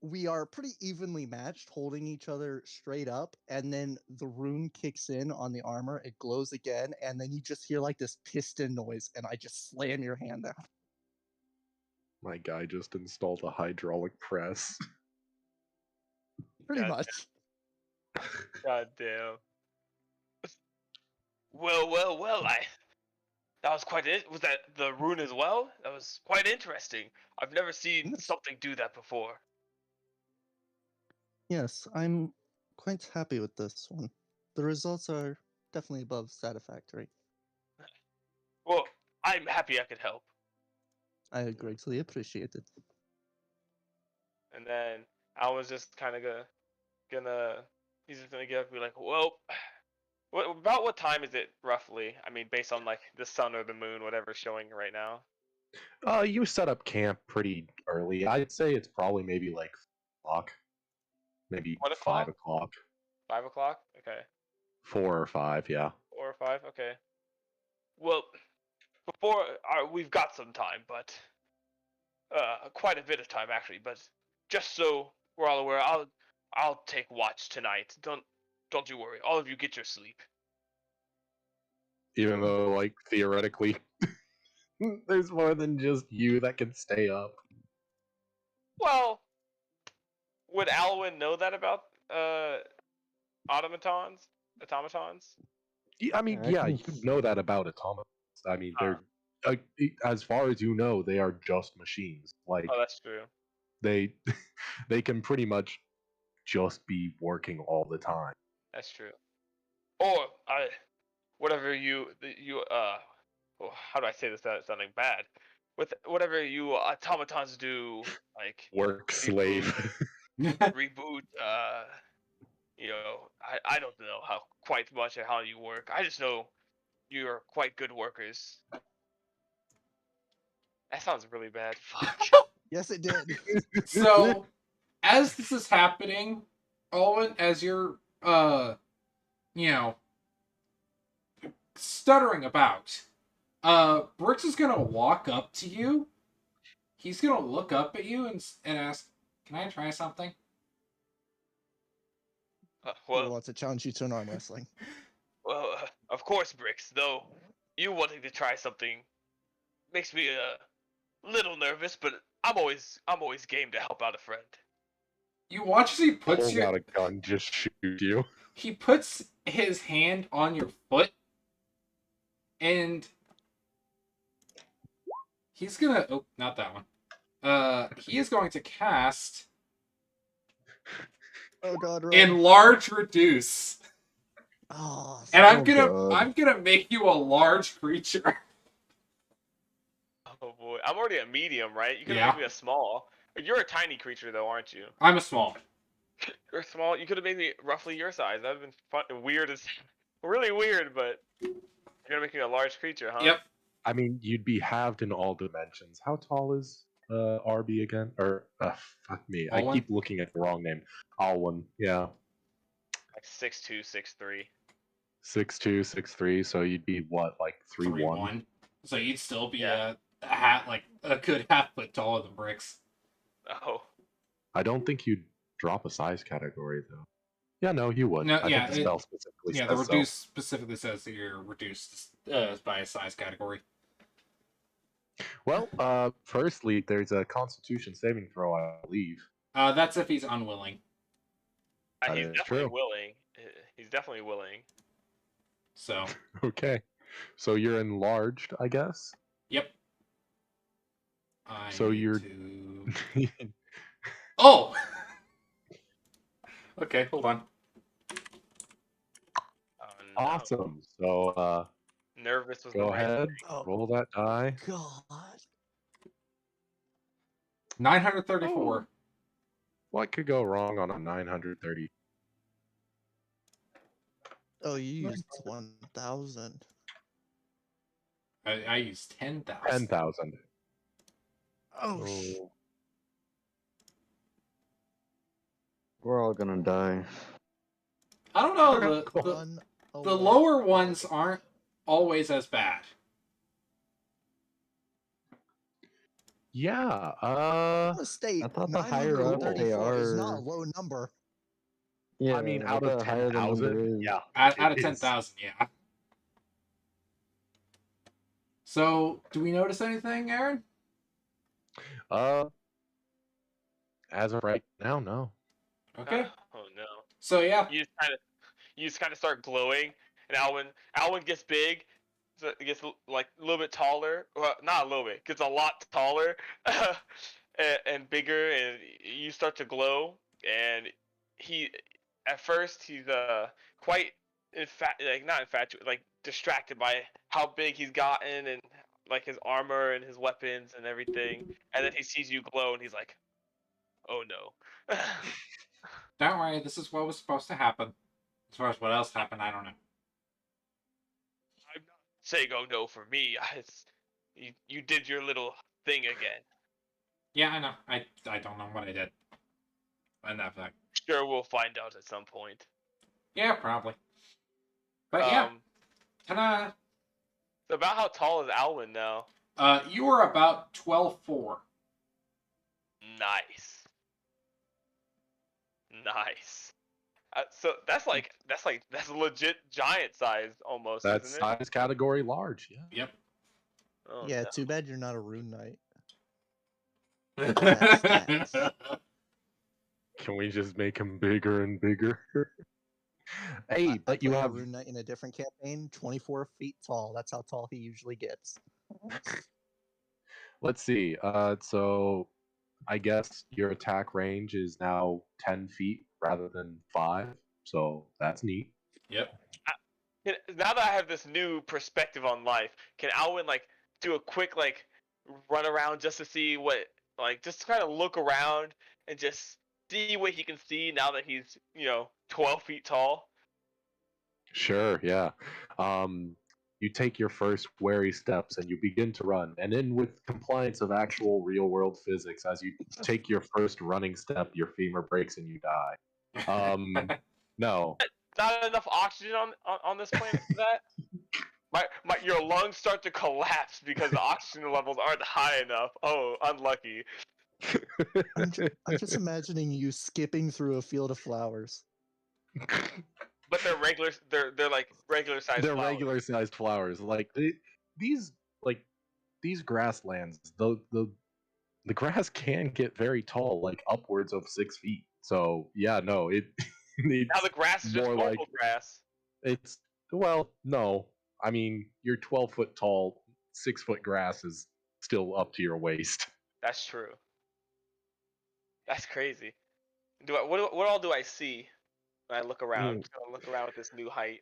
we are pretty evenly matched, holding each other straight up, and then the rune kicks in on the armor, it glows again, and then you just hear like this piston noise, and I just slam your hand down. My guy just installed a hydraulic press. Pretty God much. God damn. Well, that was quite it. Was that the rune as well? That was quite interesting. I've never seen Yes. something do that before. Yes, I'm quite happy with this one. The results are definitely above satisfactory. Well, I'm happy I could help. I greatly appreciate it. And then I was just kind of he's just gonna get up and be like, well, about what time is it roughly? I mean, based on like the sun or the moon, whatever's showing right now. You set up camp pretty early. I'd say it's probably maybe like 4 o'clock, maybe 1 5 o'clock? o'clock. 5 o'clock? Okay. 4 or 5, yeah. 4 or 5? Okay. Well, before we've got some time, but quite a bit of time actually. But just so we're all aware, I'll take watch tonight. Don't you worry. All of you get your sleep. Even though, like, theoretically, there's more than just you that can stay up. Well, would Alwyn know that about automatons? Automatons? I mean, I yeah, can you know that about automatons. I mean, Ah. they're as far as you know, they are just machines. Like Oh, that's true. they they can pretty much just be working all the time. That's true. Or whatever how do I say this without sounding bad? With whatever you automatons do, like Work reboot, slave. reboot. I don't know how quite much of how you work. I just know you're quite good workers. That sounds really bad. Fuck. Yes, it did. So, as this is happening, Owen, as you're, you know, stuttering about, Brooks is gonna walk up to you. He's gonna look up at you and ask, "Can I try something?" He wants to challenge you to an arm wrestling. Of course, Bricks. Though you wanting to try something makes me a little nervous, but I'm always game to help out a friend. You watch as he Pulls out a gun, just shoot you. he puts his hand on your foot, and he's gonna. Oh, not that one. He is going to cast Oh God, run. Enlarge Reduce. Oh, And Oh, God. I'm gonna make you a large creature. Oh boy, I'm already a medium, right? You could have Yeah. made me a small. You're a tiny creature though, aren't you? I'm a small. You're small. You could have made me roughly your size. That'd have been fun, weird as, really weird. But you're gonna make me a large creature, huh? Yep. I mean, you'd be halved in all dimensions. How tall is RB again? Or fuck me, I Alwyn? keep looking at the wrong name. Alwyn, yeah, Like 6'2", 6'3". 6'2", 6'3". So you'd be what, like 3'1"? 3-1. So you'd still be Yeah. a good half foot taller than Bricks. Oh. I don't think you'd drop a size category though. Yeah, no, you would. No, I yeah, think the spell specifically yeah. The says so. reduce specifically says that you're reduced by a size category. Well, firstly, there's a Constitution saving throw, I believe. That's if he's unwilling. That He's is definitely true. willing. He's definitely willing. So, Okay, so you're enlarged, I guess. yep. I So need you're to. Oh. Okay, hold on. Oh no. awesome. So Nervous was the go right. ahead, Oh roll that die. God. 934. What could go wrong on a 930? Oh, you used 1,000. I used 10,000. 10,000. Oh, Oh, We're all gonna die. I don't know. okay, cool. run The away. lower ones aren't always as bad. Yeah. I'm gonna state I thought the higher up they 934 is not a are. low number. Yeah, I mean, I out of thought the higher the number 10,000, is. yeah. Out of it is. 10,000, yeah. So, do we notice anything, Aaron? Uh, as of right now, no. Okay. Oh no. So, yeah. You just kind of start glowing, and Alwyn gets big, so it gets like a little bit taller. Well, not a little bit, gets a lot taller, and bigger, and you start to glow. And he, at first, he's quite like not infatuated, like distracted by how big he's gotten and like his armor and his weapons and everything. And then he sees you glow, and he's like, "Oh no." Don't worry, this is what was supposed to happen. As far as what else happened, I don't know. I'm not saying oh no for me. You did your little thing again. Yeah, I know. I don't know what I did. And that fact. Sure, we'll find out at some point. Yeah, probably. But yeah, kind So about how tall is Alwyn now? you are about 12'4". Nice. Nice. So that's legit giant size almost, That's isn't it? size category large. Yeah. Yep. Oh, Yeah, no. too bad you're not a rune knight. That's stats. Can we just make him bigger and bigger? Hey, I but you play a have. rune knight in a different campaign, 24 feet tall. That's how tall he usually gets. Let's see. So I guess your attack range is now 10 feet rather than 5. So that's neat. Yep. Now that I have this new perspective on life, can Alwyn like do a quick like run around just to see what just kind of look around and just see what he can see now that he's 12 feet tall? Sure, yeah. You take your first wary steps and you begin to run. And in with compliance of actual real world physics, as you take your first running step, your femur breaks and you die. No. Not enough oxygen on this planet for that. Your lungs start to collapse because the oxygen levels aren't high enough. Oh, unlucky. I'm just imagining you skipping through a field of flowers. But they're regular. They're like regular sized They're flowers. regular sized flowers. These like these grasslands, the grass can get very tall, like upwards of 6 feet. So yeah, no, it Now it's the grass is just more like normal grass. it's well, no. I mean, you're 12 foot tall, 6 foot grass is still up to your waist. That's true. That's crazy. What all do I see when I look around? I'm Mm, just gonna look around at this new height.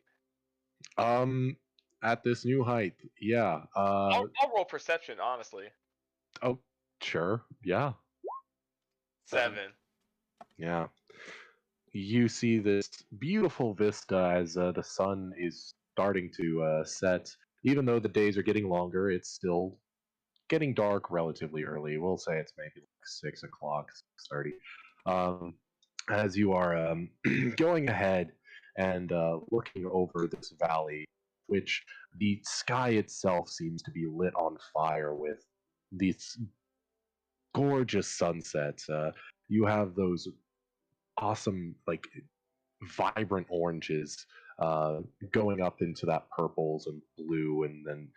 Um, at this new height, yeah. I'll roll perception, honestly. Oh, sure, yeah, 7. yeah. You see this beautiful vista as the sun is starting to set. Even though the days are getting longer, it's still getting dark relatively early. We'll say it's maybe like 6 o'clock, 6:30. Um, as you are going ahead and looking over this valley, which the sky itself seems to be lit on fire with these gorgeous sunsets. You have those awesome, like vibrant oranges going up into that purples and blue, and then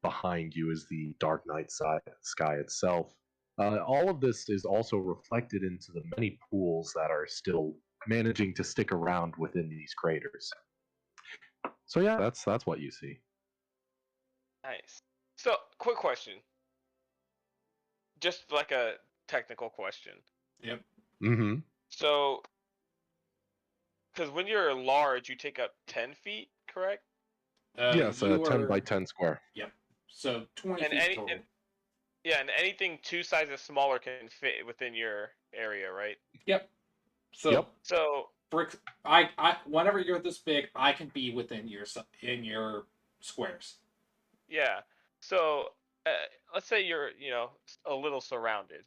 behind you is the dark night sky itself. All of this is also reflected into the many pools that are still managing to stick around within these craters. So yeah, that's what you see. Nice. So, quick question. Just like a technical question. Yep. Mm-hmm. So, because when you're large, you take up 10 feet, correct? Yes, You 10 by are 10 square. Yep. So 20 And feet total. and anything 2 sizes smaller can fit within your area, right? Yep. So Yep. So, bricks. I whenever you're this big, I can be within your squares. yeah. So, let's say you're, a little surrounded,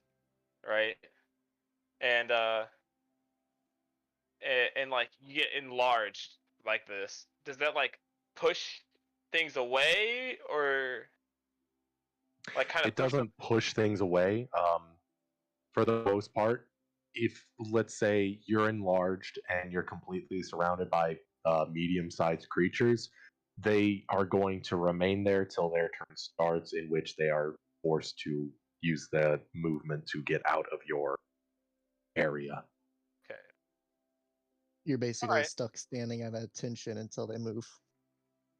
right? And like you get enlarged like this. Does that like push things away or like kind of It push them? doesn't push things away. For the most part, if let's say you're enlarged and you're completely surrounded by medium-sized creatures, they are going to remain there till their turn starts, in which they are forced to use the movement to get out of your area. Okay. You're All basically right. stuck standing at attention until they move.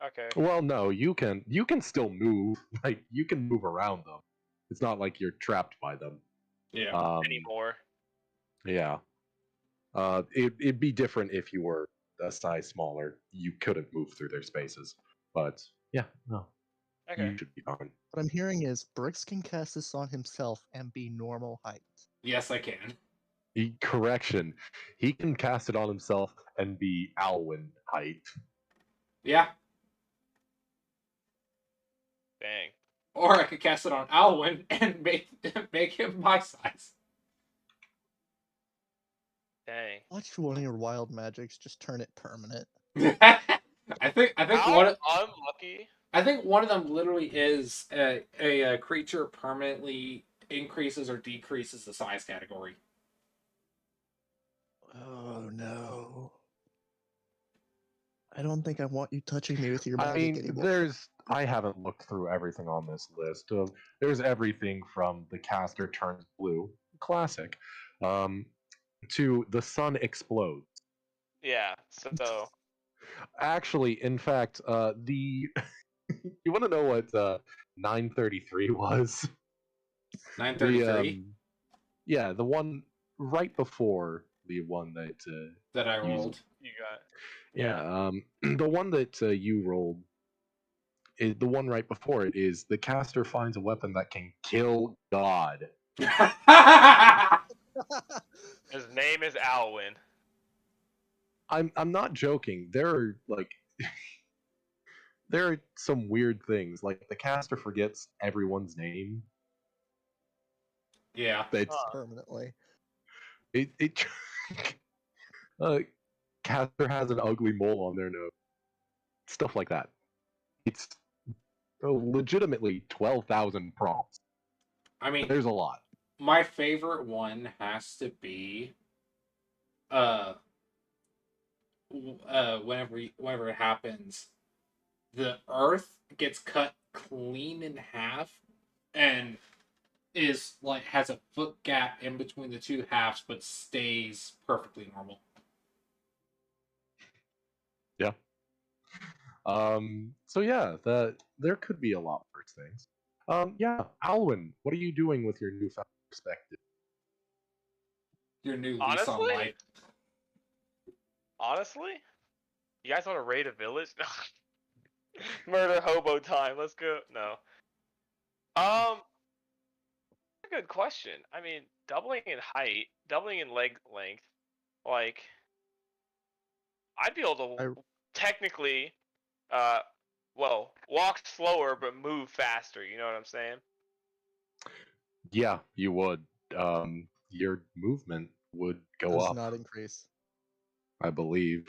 Okay. Well, no, you can still move. Like you can move around them. It's not like you're trapped by them. Yeah. Anymore. Yeah. It'd be different if you were a size smaller. You couldn't move through their spaces. But yeah, no, Okay. you should be fine. What I'm hearing is Brix can cast this on himself and be normal height. Yes, I can. Correction, he can cast it on himself and be Alwyn height. Yeah. Dang. Or I could cast it on Alwyn and make him my size. Dang. Watch one of your wild magics just turn it permanent. I think How unlucky. I think one of them literally is a creature permanently increases or decreases the size category. Oh no. I don't think I want you touching me with your I magic mean, anymore. I haven't looked through everything on this list. There's everything from the caster turns blue, classic, to the sun explodes. Yeah. So Actually, in fact, the you want to know what 933 was? 933 Yeah, the one right before the one that that I you rolled. you got. yeah, the one that you rolled. The one right before it is the caster finds a weapon that can kill God. His name is Alwyn. I'm not joking. There are like there are some weird things. Like the caster forgets everyone's name. Yeah. It's Huh. Permanently. it uh, caster has an ugly mole on their nose. Stuff like that. It's legitimately 12,000 prompts. I mean, There's a lot. my favorite one has to be uh whenever it happens, the earth gets cut clean in half and is like has a foot gap in between the two halves but stays perfectly normal. Yeah. So yeah, there could be a lot worse things. Yeah, Alwyn, what are you doing with your newfound perspective? Your new lease on Honestly, life. you guys want to raid a village? Murder hobo time. Let's go. No. A good question. I mean, doubling in height, doubling in leg length, like I'd be able to I technically, uh, well, walk slower but move faster. You know what I'm saying? Yeah, you would. Your movement would go does up, not increase. I believe.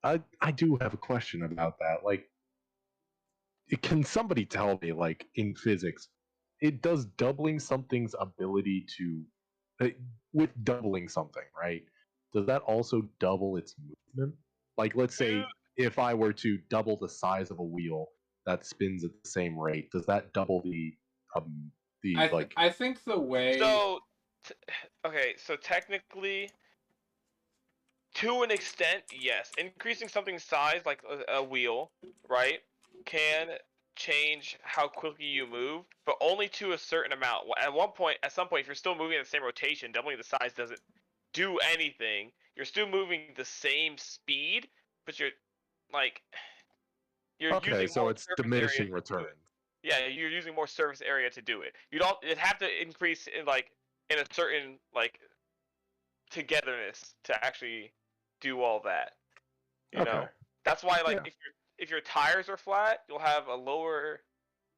I do have a question about that. Like, can somebody tell me, like, in physics, it does doubling something's ability to, uh, with doubling something, right? Does that also double its movement? Like, let's say if I were to double the size of a wheel that spins at the same rate, does that double the like? I think the way So, okay, so technically, to an extent, yes, increasing something's size, like a wheel, right, can change how quickly you move, but only to a certain amount. At some point, if you're still moving in the same rotation, doubling the size doesn't do anything. You're still moving the same speed, but like you're Okay, using so more it's surface area diminishing to do it. returns. Yeah, you're using more surface area to do it. It'd have to increase in a certain togetherness to actually do all that. You Okay, know, that's why yeah. if your tires are flat, you'll have a lower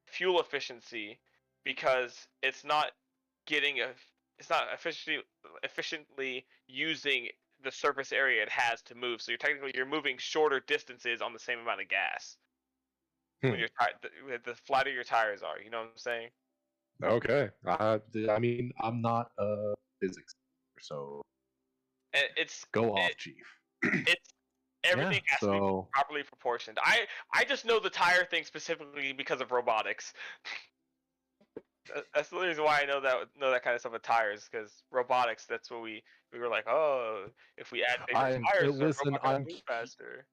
fuel efficiency because it's not efficiently using the surface area it has to move. So you're moving shorter distances on the same amount of gas when Hmm. the flatter your tires are. You know what I'm saying? Okay. I mean, I'm not a physics, so And it's go it, off, chief. it's Yeah. everything has to be So properly proportioned. I just know the tire thing specifically because of robotics. That's the reason why I know that kind of stuff with tires, because robotics. That's what we were like, oh, if we add bigger tires, is our listen. robot gonna move faster?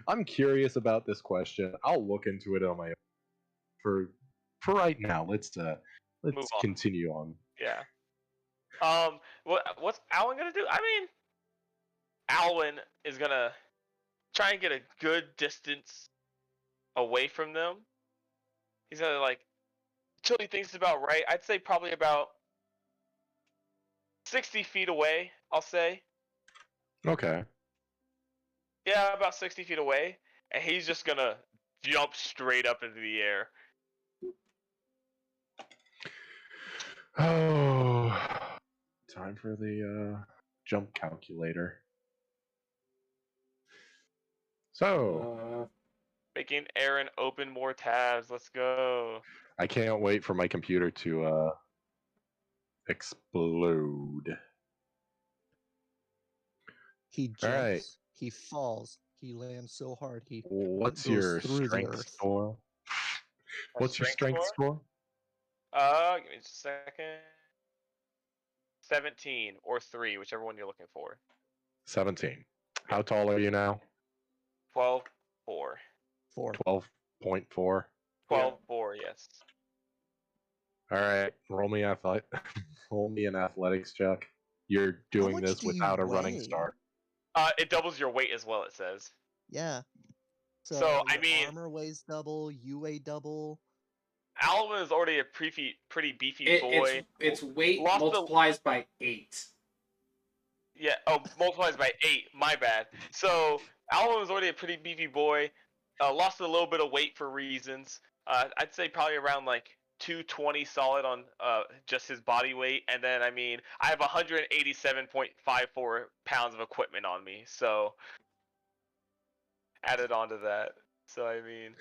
I'm curious about this question. I'll look into it on my own. For for right now, Move let's on. continue on. Yeah. What's Alwyn gonna do? I mean, Alwyn is gonna try and get a good distance away from them. He's gonna until he thinks about right. I'd say probably about 60 feet away. I'll say. Okay. Yeah, about 60 feet away, and he's just gonna jump straight up into the air. Oh, time for the jump calculator. So, Making Aaron open more tabs. Let's go. I can't wait for my computer to explode. He All jumps, right. he falls, he lands so hard he What's goes your through the strength earth. score? My What's your strength score? Give me just a second. 17 or 3, whichever one you're looking for. 17. How tall are you now? 12, 4. 4. 12.4. 12, 4, yes. All right. Roll me an athletics check. You're doing much this do you without a running weigh? start. It doubles your weight as well, it says. Yeah. So, I your mean- armor weighs double, you weigh double. Alvin is already a pretty beefy boy. It's weight Lost the- multiplies by 8. Yeah, multiplies by 8, my bad. So, Alvin was already a pretty beefy boy. Lost a little bit of weight for reasons. I'd say probably around like 220 solid on just his body weight. And then, I mean, I have 187.54 pounds of equipment on me. So, added on to that. So, I mean,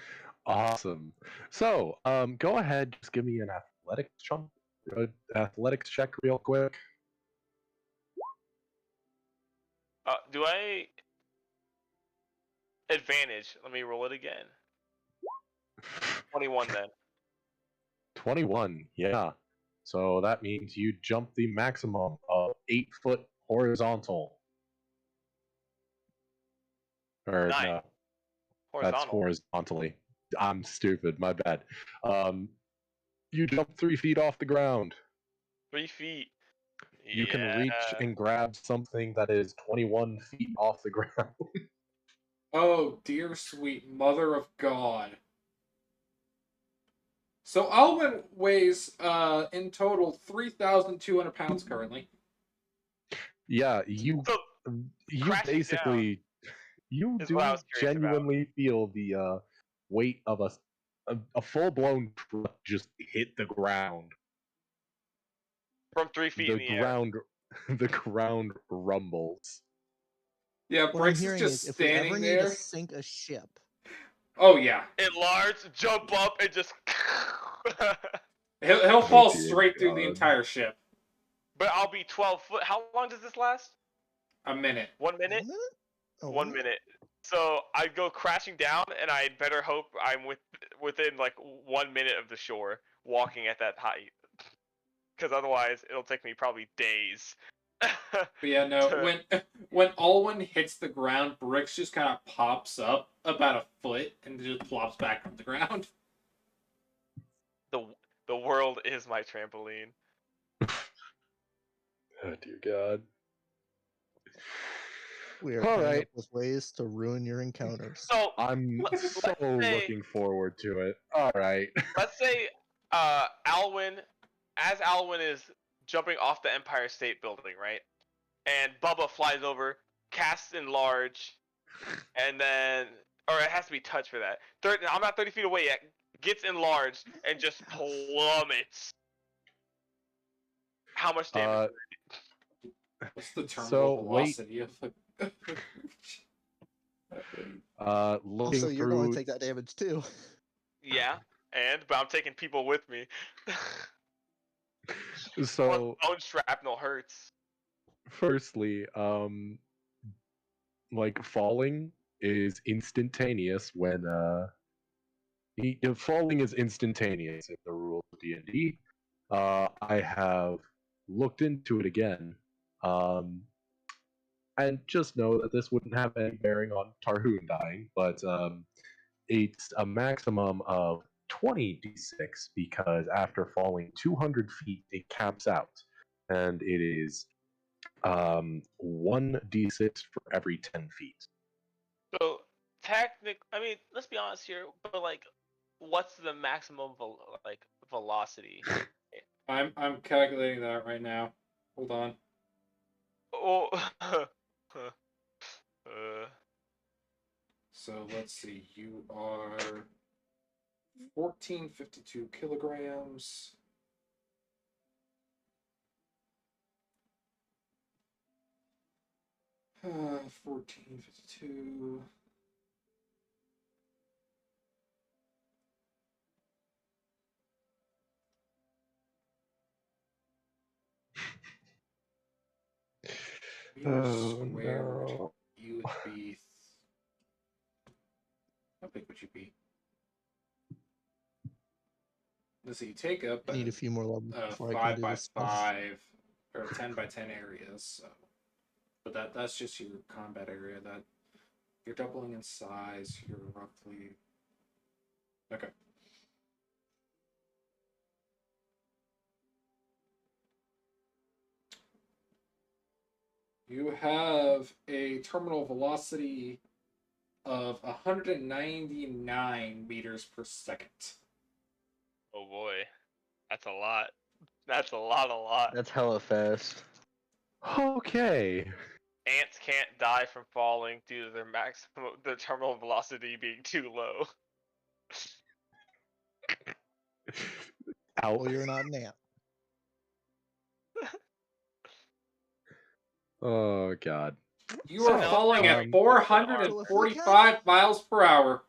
Awesome. So, go ahead. Just give me an athletics check real quick. do I advantage? Let me roll it again. 21 then. 21. Yeah. So that means you jump the maximum of 8 foot horizontal. Or Nice. no, that's Horizontal. horizontally. I'm stupid. My bad. You jump 3 feet off the ground. 3 feet. You can reach and grab something that is 21 feet off the ground. Oh, dear sweet mother of God. So Alwyn weighs in total 3,200 pounds currently. Yeah, you So, crashing basically you is do what I was curious about. genuinely feel the weight of a full blown truck just hit the ground. From 3 feet The in the air. ground the ground rumbles. Yeah, What I'm Bricks is hearing just is if we standing ever need there. to sink a ship, Oh yeah, Enlarge, jump up, and just. he'll fall dear straight through the God. entire ship. But I'll be 12 foot. How long does this last? A minute. 1 minute? 1 minute? Oh, 1 minute. So I'd go crashing down, and I'd better hope I'm within like 1 minute of the shore, walking at that height. Because otherwise, it'll take me probably days. But yeah, no. When Alwyn hits the ground, Bricks just kind of pops up about a foot and just plops back on the ground. The world is my trampoline. Oh dear God. We are All coming right. up with ways to ruin your encounters. So I'm let's so say- looking forward to it. All right. let's say Alwyn is jumping off the Empire State Building, right? And Bubba flies over, casts enlarge, and then, or it has to be touch for that. I'm not 30 feet away yet. Gets enlarged and just plummets. How much damage? What's the terminal So, wait. velocity of the? Looking Also, you're going through to take that damage too. Yeah, but I'm taking people with me. so Bone shrapnel hurts. firstly, like falling is instantaneous when falling is instantaneous in the rules of D&D. I have looked into it again, and just know that this wouldn't have any bearing on Tarhoon dying, but it's a maximum of 20d6 because after falling 200 feet, it caps out, and it is 1d6 for every 10 feet. So I mean, let's be honest here, but like, what's the maximum velocity? I'm calculating that right now. Hold on. Oh, So let's see. You are 1452 kilograms. 1452. Meters Oh squared. no. You would be. How big would you be? Let's see. You take up I need a few more levels a before I can 5 do by this spell. 5 or 10 by 10 areas. So, but that's just your combat area. That you're doubling in size. You're roughly okay. You have a terminal velocity of 199 meters per second. Oh boy, that's a lot. That's a lot. That's hella fast. Okay. Ants can't die from falling due to their terminal velocity being too low. Out. Well, you're not an ant. Oh god. You are So, falling at um, 445 miles per hour.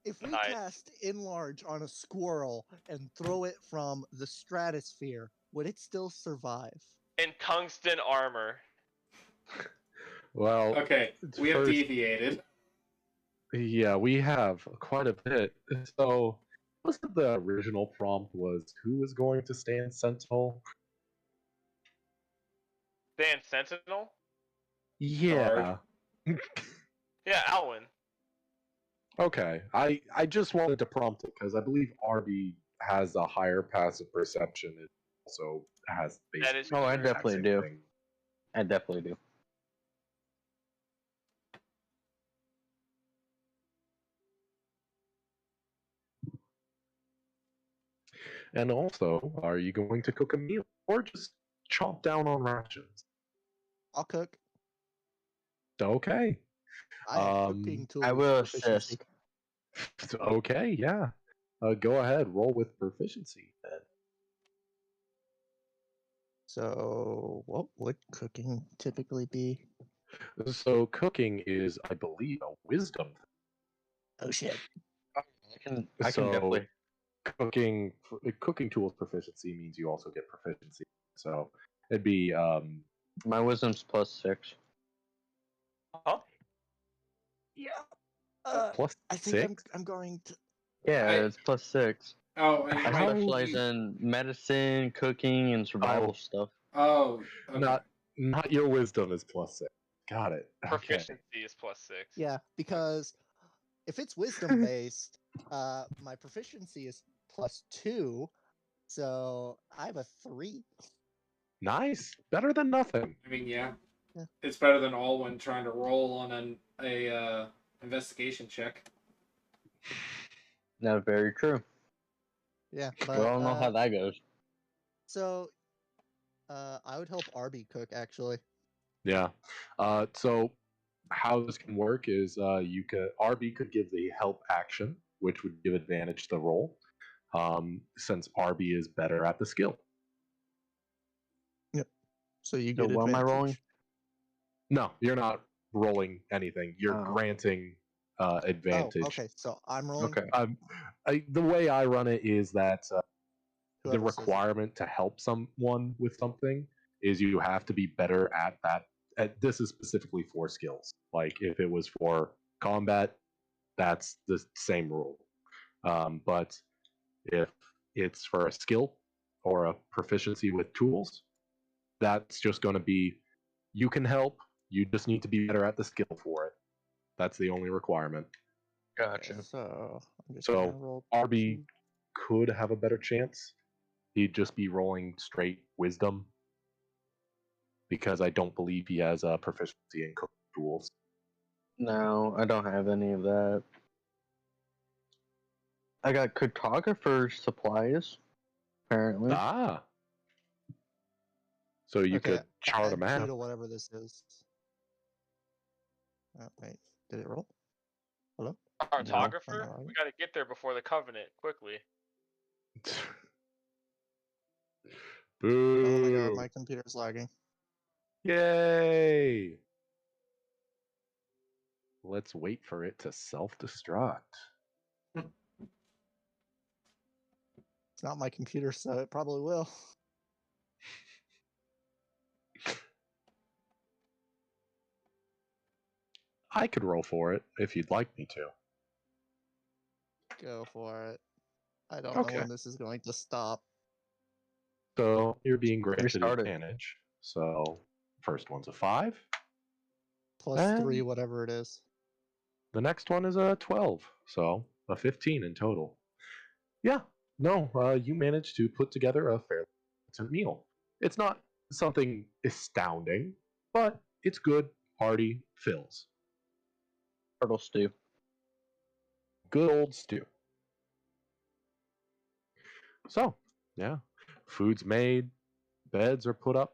If we Nice. cast enlarge on a squirrel and throw it from the stratosphere, would it still survive? In tungsten armor. Well, Okay, we have first, deviated. yeah, we have quite a bit. So, wasn't the original prompt was who was going to stand sentinel? Dan Sentinel? Yeah. Yeah, Alwyn. Okay. I just wanted to prompt it because I believe RB has a higher passive perception. It also has That is basically Oh, I the true. exact definitely same do. thing. I definitely do. And also, are you going to cook a meal or just chomp down on rations? I'll cook. Okay. I have cooking tools I will proficiency. assist. Okay, yeah. Go ahead, roll with proficiency then. So, what would cooking typically be? So cooking is, I believe, a wisdom. Oh shit! I can definitely. Cooking tools proficiency means you also get proficiency. So it'd be My wisdom's +6. Huh? Yeah. plus I think 6. I'm going to. Yeah, I- it's +6. Oh, I How- specialize in medicine, cooking, and survival stuff. Oh, okay. Not your wisdom is +6. Got it. Okay. Proficiency is +6. Yeah, because if it's wisdom based, my proficiency is +2, so I have a 3. Nice. Better than nothing. I mean, yeah. Yeah. It's better than Alwyn trying to roll on a investigation check. That's very true. Yeah, We but all know how that goes. so I would help Arby cook actually. Yeah. So how this can work is RB could give the help action, which would give advantage to the roll, since RB is better at the skill. So you So get what am I advantage. rolling? No, you're not rolling anything. You're Oh. granting Oh, advantage. okay. So I'm rolling. Okay. The way I run it is that the Whoever says it. requirement to help someone with something is you have to be better at that. This is specifically for skills. Like if it was for combat, that's the same rule. But if it's for a skill or a proficiency with tools, that's just going to be you can help. You just need to be better at the skill for it. That's the only requirement. Okay, Gotcha. so I'm just gonna So roll. RB could have a better chance. He'd just be rolling straight wisdom because I don't believe he has a proficiency in cooking tools. No, I don't have any of that. I got cartographer supplies, apparently. Ah. So you Okay, could chart a add 2 map. to whatever this is. Oh wait, did it roll? Hello? Cartographer? No. We gotta get there before the Covenant, quickly. Boo. Oh my god, my computer's lagging. Yay. Let's wait for it to self-destruct. It's not my computer, so it probably will. I could roll for it if you'd like me to. Go for it. I don't know Okay. when this is going to stop. So you're being granted started. advantage. So first one's a 5. Plus 3, And- whatever it is. The next one is a 12. So a 15 in total. Yeah. No, you managed to put together a fairly decent meal. It's not something astounding, but it's good. Hearty fills. Turtle stew. Good old stew. So, yeah. Food's made. Beds are put up.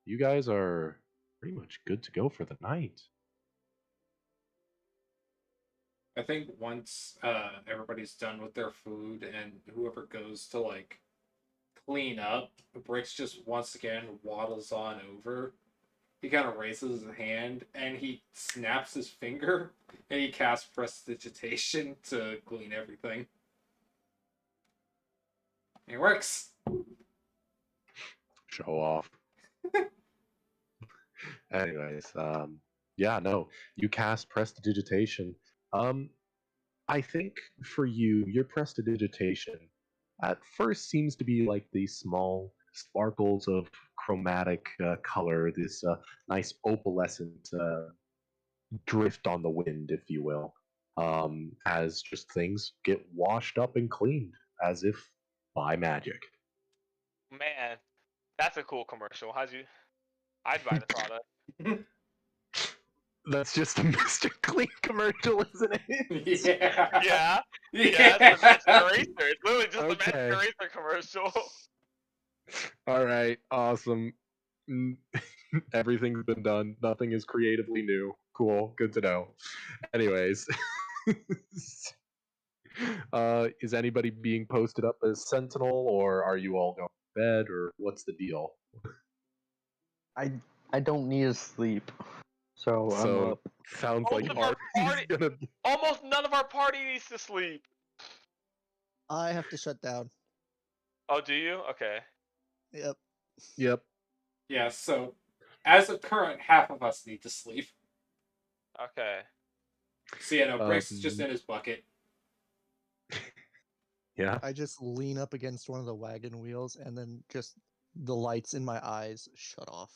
You guys are pretty much good to go for the night. I think once everybody's done with their food and whoever goes to like clean up, Bricks just once again waddles on over. He kind of raises his hand and he snaps his finger and he casts prestidigitation to clean everything. It works. Show off. Anyways, yeah, no, you cast prestidigitation. I think for you, your prestidigitation at first seems to be like these small sparkles of chromatic color, this nice opalescent drift on the wind, if you will, as just things get washed up and cleaned as if by magic. Man, that's a cool commercial. I'd buy the product. That's just a Mr. Clean commercial, isn't it? Yeah. Yeah. Yeah. Yeah, it's the Magic Eraser. It's literally just the Okay. Magic Eraser commercial. All right, awesome. Mm, Everything's been done. Nothing is creatively new. Cool, good to know. Anyways, is anybody being posted up as Sentinel, or are you all going to bed, or what's the deal? I don't need to sleep, so I'm So up. sounds Most like of our Artie's party- gonna. Almost none of our party needs to sleep. I have to shut down. Oh, do you? Okay. Yep. Yep. Yeah, so as of current, half of us need to sleep. Okay. So yeah, no, Bricks is just in his bucket. Yeah. I just lean up against one of the wagon wheels and then just the lights in my eyes shut off.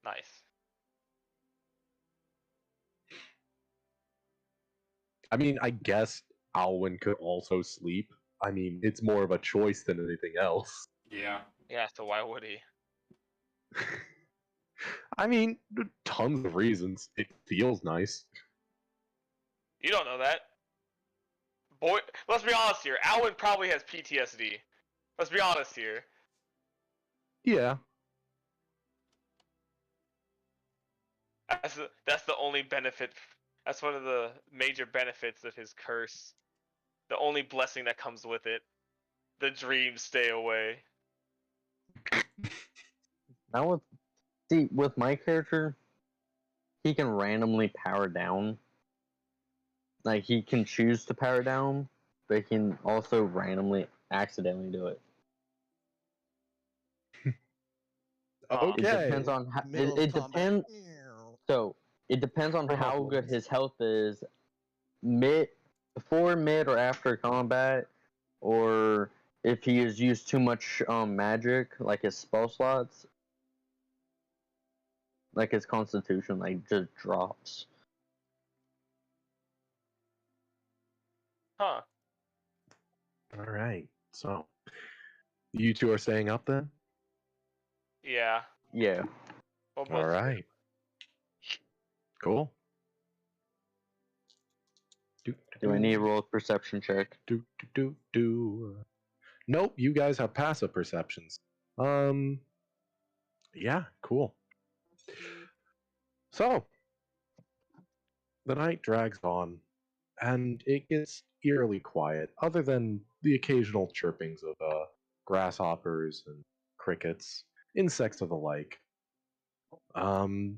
Nice. I mean, I guess Alwyn could also sleep. I mean, it's more of a choice than anything else. Yeah. Yeah, so why would he? I mean, tons of reasons. It feels nice. You don't know that. Boy, let's be honest here. Alwyn probably has PTSD. Let's be honest here. Yeah. That's the only benefit. That's one of the major benefits of his curse. The only blessing that comes with it. The dreams stay away. Now with my character, he can randomly power down. Like he can choose to power down, but he can also randomly accidentally do it. Huh. It Okay. depends on how. Middle It of combat. depends. So it depends on how good his health is, before, mid, or after combat, or if he has used too much magic, like his spell slots, like his constitution, like just drops. Huh. All right. So, you two are staying up then? Yeah. Yeah. Well, All both. right. Cool. Do I need to roll a perception check? Do. Nope, you guys have passive perceptions. Yeah, cool. So, the night drags on, and it gets eerily quiet, other than the occasional chirpings of grasshoppers and crickets, insects of the like. Um,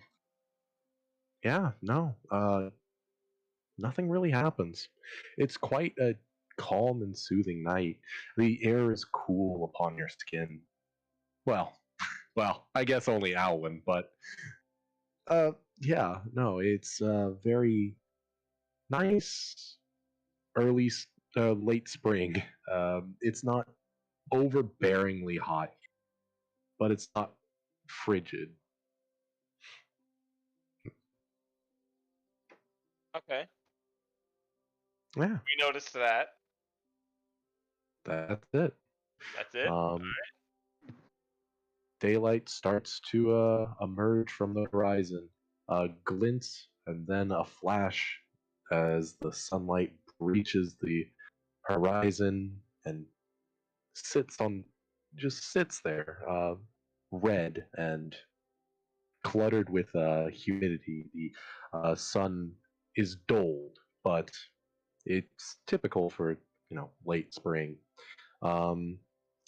yeah, no, nothing really happens. It's quite a calm and soothing night. The air is cool upon your skin. Well, well, I guess only Alwyn, but uh, yeah, no, it's very nice late spring. It's not overbearingly hot, but it's not frigid. Okay, Yeah, we noticed that. that's it. That's it. Um, Daylight starts to emerge from the horizon, a glint and then a flash as the sunlight breaches the horizon and sits on, just sits there, red and cluttered with humidity. The sun is dulled, but it's typical for late spring. Um,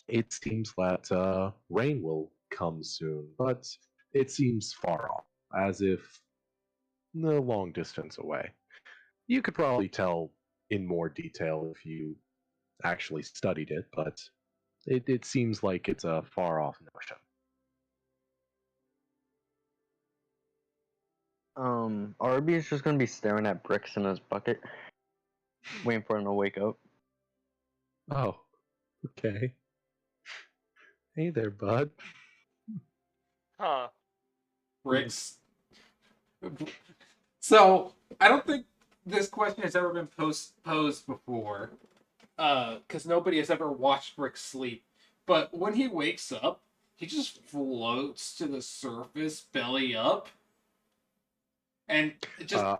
it seems that rain will come soon, but it seems far off, as if a long distance away. You could probably tell in more detail if you actually studied it, but it seems like it's a far off notion. Arby is just gonna be staring at bricks in his bucket, waiting for him to wake up. Oh, okay. Hey there, bud. Huh. Rick's. So I don't think this question has ever been posed before, because nobody has ever watched Rick sleep. But when he wakes up, he just floats to the surface, belly up, and it just Uh,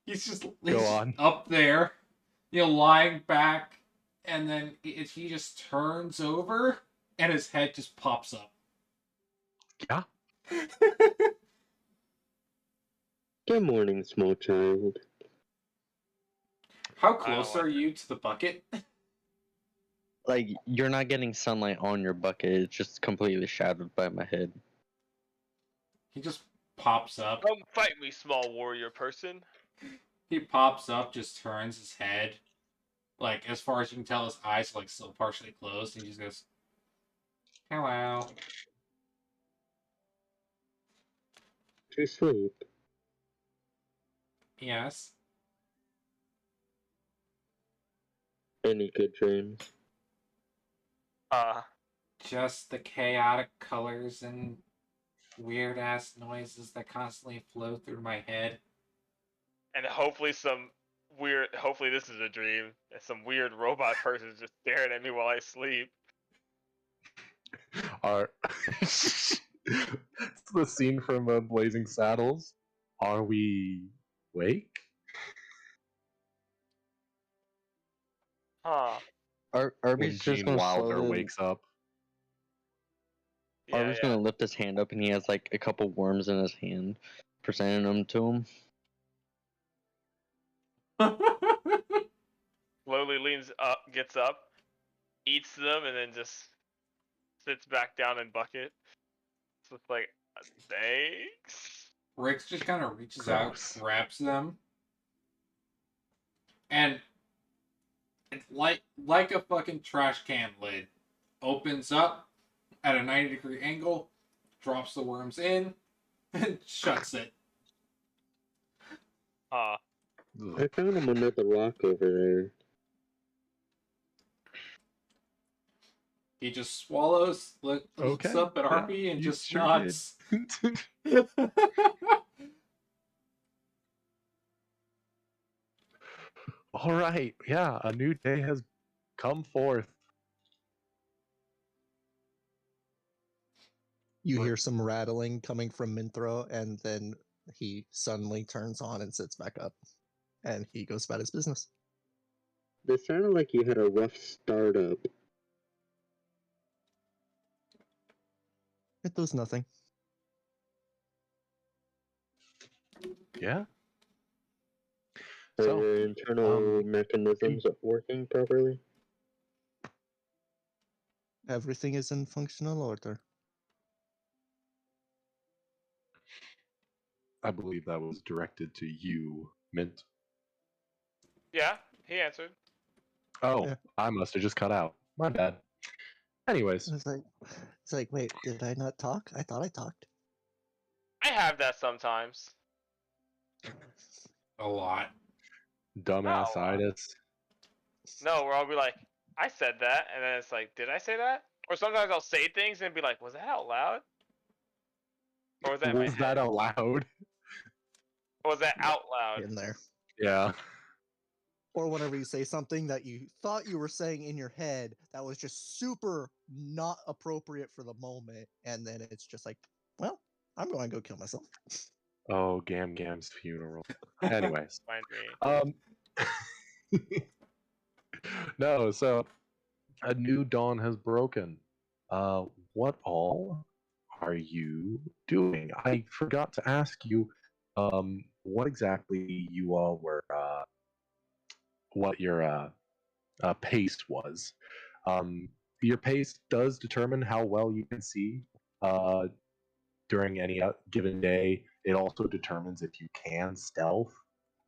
he's just Go on. up there, lying back, and then he just turns over, and his head just pops up. Yeah. Good morning, small child. How I don't close like are you to the bucket? Like, you're not getting sunlight on your bucket, it's just completely shadowed by my head. He just pops up. Come fight me, small warrior person. He pops up, just turns his head. Like, as far as you can tell, his eyes are, like, still partially closed. And he just goes, hello. To sleep. Yes. Any good dreams? Just the chaotic colors and weird-ass noises that constantly flow through my head. And hopefully hopefully this is a dream. And some weird robot person is just staring at me while I sleep. Are it's the scene from Blazing Saddles. Are we awake? Huh. When Arby's just Gene gonna Wilder slowly. wakes up. Yeah, Arby's gonna lift his hand up, and he has like a couple worms in his hand, presenting them to him. Slowly leans up, gets up, eats them, and then just sits back down in bucket. So it's like, thanks. Rix just kind of reaches out, Gross. grabs them, and it's like a fucking trash can lid. Opens up at a 90-degree angle, drops the worms in, and shuts it. Huh. I found him another rock over there. He just swallows, looks Okay. up at Yeah, Harpy, and you just sure nods. did. All right. Yeah, a new day has come forth. You What- hear some rattling coming from Minthro, and then he suddenly turns on and sits back up, and he goes about his business. This sounded like you had a rough startup. It does nothing. Yeah. Are So, your internal mechanisms working properly? Everything is in functional order. I believe that was directed to you, Mint. Yeah, he answered. Oh, Yeah. I must have just cut out. My bad. Anyways, It's like, wait, did I not talk? I thought I talked. I have that sometimes. A lot. dumbass-itis. No, where I'll be like, I said that, and then it's like, did I say that? Or sometimes I'll say things and be like, was that out loud? Or was that in my Was head? that allowed? Or was that out loud? In there. Yeah. Or whenever you say something that you thought you were saying in your head that was just super not appropriate for the moment, and then it's just like, well, I'm going to go kill myself. Oh, Gam Gam's funeral. Anyways. Mind me. No, so a new dawn has broken. What all are you doing? I forgot to ask you, what exactly you all were, what your pace was. Your pace does determine how well you can see uh, during any given day. It also determines if you can stealth,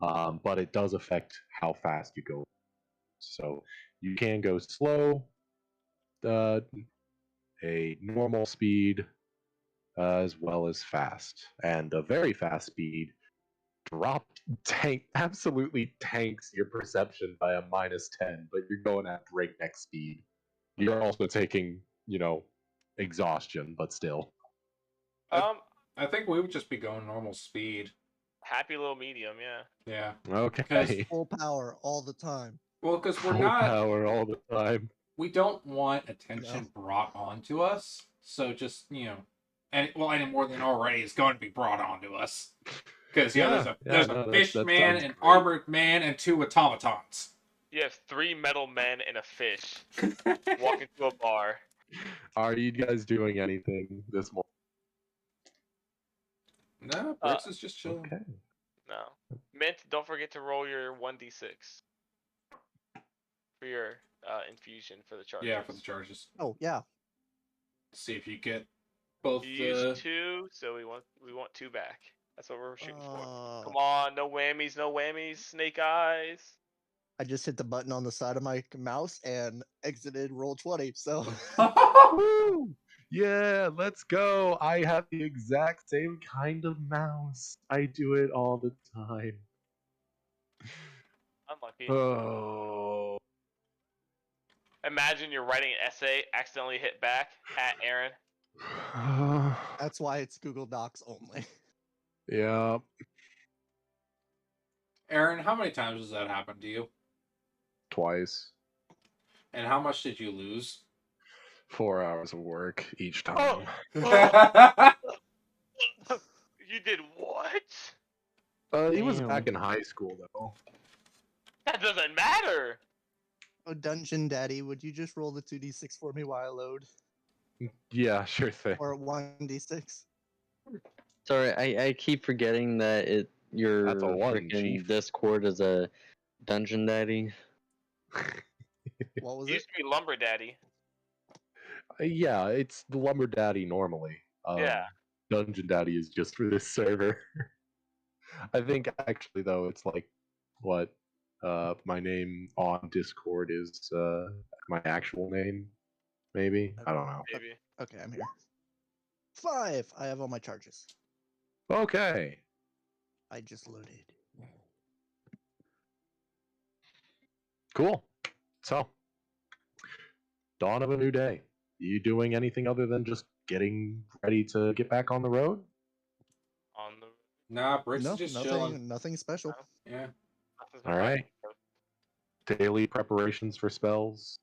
but it does affect how fast you go. So you can go slow, uh, a normal speed, as well as fast, and a very fast speed absolutely tanks your perception by a -10, but you're going at breakneck speed. You're also taking, exhaustion, but still. I think we would just be going normal speed. Happy little medium, yeah. Yeah. Okay. Full power all the time. Well, because we're Full not. power all the time. We don't want attention brought onto us. So just any more than already is going to be brought onto us. Because there's a fish that man, sounds an great. armored man, and 2 automatons. You have 3 metal men and a fish walk into a bar. Are you guys doing anything this morning? No, Brix is just chilling. Okay. No. Mint, don't forget to roll your 1d6 for your infusion for the charges. Yeah, for the charges. Oh, yeah. See if you get both. You used 2, so we want 2 back. That's what we're shooting for. Come on, no whammies, snake eyes. I just hit the button on the side of my mouse and exited roll 20. So Woo! Yeah, let's go. I have the exact same kind of mouse. I do it all the time. Unlucky. Oh. Imagine you're writing an essay, accidentally hit back at Aaron. that's why it's Google Docs only. Yeah. Aaron, how many times has that happened to you? Twice. And how much did you lose? 4 hours of work each time. You did what? He was Damn. back in high school though. That doesn't matter. Oh, Dungeon Daddy, would you just roll the 2d6 for me while I load? Yeah, sure thing. Or 1d6? Sorry, I keep forgetting that your That's a 1, freaking Chief. Discord is a Dungeon Daddy. What was It it? used to be Lumber Daddy. Yeah, it's the Lumber Daddy normally. Yeah. Dungeon Daddy is just for this server. I think actually though it's like what my name on Discord is my actual name, maybe. I don't know. Maybe. Okay, I'm here. 5! I have all my charges. Okay. I just loaded. Cool. So, dawn of a new day. You doing anything other than just getting ready to get back on the road? On the Nah, Brix No, is just chilling. nothing special. Yeah. nothing's been All right. happening. Daily preparations for spells.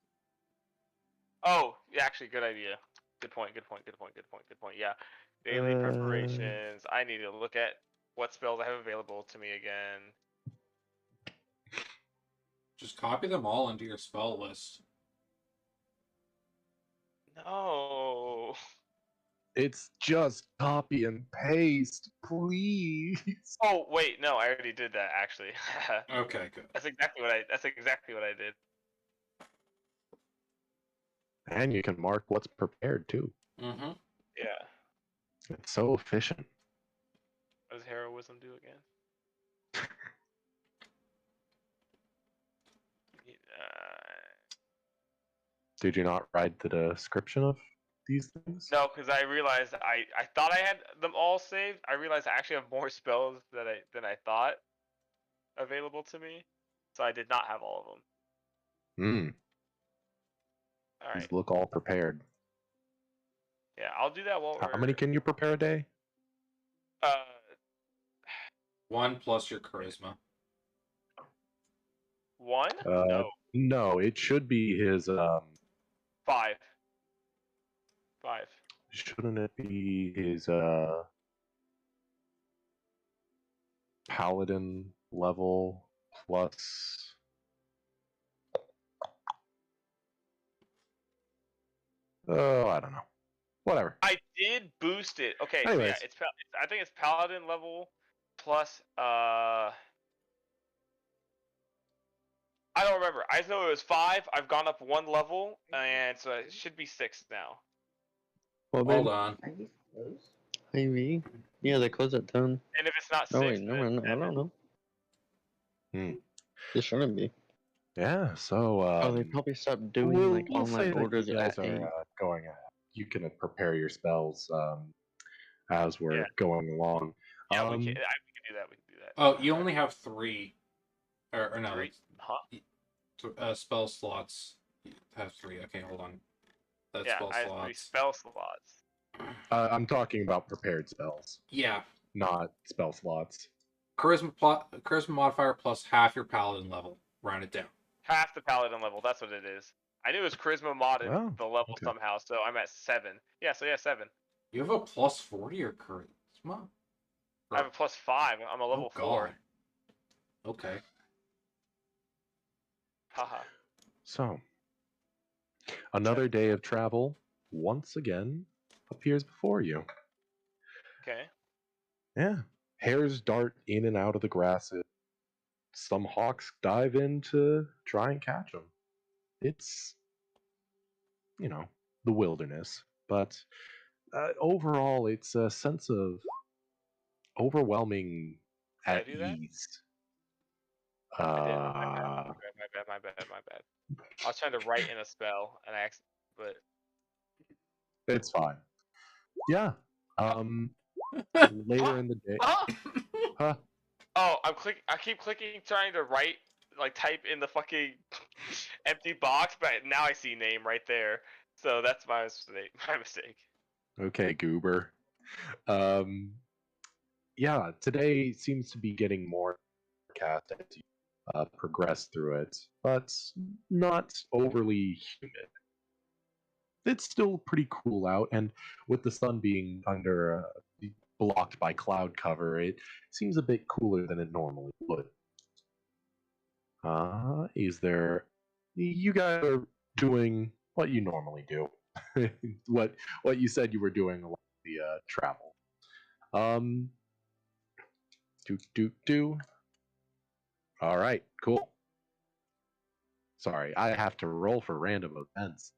Oh, yeah, actually, good idea. Good point. Yeah. Daily preparations. I need to look at what spells I have available to me again. Just copy them all into your spell list. No. It's just copy and paste, please. Oh wait, no, I already did that actually. Okay, good. That's exactly what I did. And you can mark what's prepared too. Mm-hmm. Yeah. It's so efficient. What does heroism do again? Did you not write the description of these things? No, because I realized I thought I had them all saved. I realized I actually have more spells than I thought available to me, so I did not have all of them. Hmm. All right. These look all prepared. Yeah, I'll do that while How we're. many can you prepare a day? Uh, 1 plus your charisma. 1? No, No, it should be his. 5. 5. Shouldn't it be his paladin level plus? Oh, I don't know. Whatever. I did boost it. Okay, so yeah, Anyways. I think it's paladin level plus I don't remember. I just know it was 5. I've gone up 1 level, and so it should be 6 now. Well, Hold babe, on. maybe. Yeah, they close at 10. And if it's not 6, Oh, wait, then no, it's I 7. don't know. Hmm. It shouldn't be. Yeah. So. Oh, they probably stopped doing like we'll say online that orders you guys at 8. are going ahead. You can prepare your spells as we're Yeah. going along. Yeah, we can do that. We can do that. Oh, you only have 3. Or no. 3? Huh? Spell slots. You have 3. Okay, hold on. That's Yeah, spell I have 3 slots. spell slots. I'm talking about prepared spells, Yeah. not spell slots. Charisma modifier plus half your paladin level. Round it down. Half the paladin level, that's what it is. I knew it was charisma modded Oh, the level okay. somehow, so I'm at 7. Yeah, so yeah, 7. You have a plus 40 or charisma? I have a plus 5. I'm a level 4. Okay. Haha. So, another day of travel once again appears before you. Okay. Yeah. Hares dart in and out of the grasses. Some hawks dive in to try and catch them. It's, the wilderness. But overall, it's a sense of overwhelming Did I at do that? ease. I did. My bad. I was trying to write in a spell, and but It's fine. Yeah. Later in the day. Huh? Oh, I keep clicking, trying to write, like type in the fucking empty box, but now I see name right there. So that's my mistake. My mistake. Okay, goober. Um, yeah, today seems to be getting more cast as you progress through it, but not overly humid. It's still pretty cool out, and with the sun being blocked by cloud cover, it seems a bit cooler than it normally would. Is there? You guys are doing what you normally do. what you said you were doing along the travel. Um, do. All right, cool. Sorry, I have to roll for random events.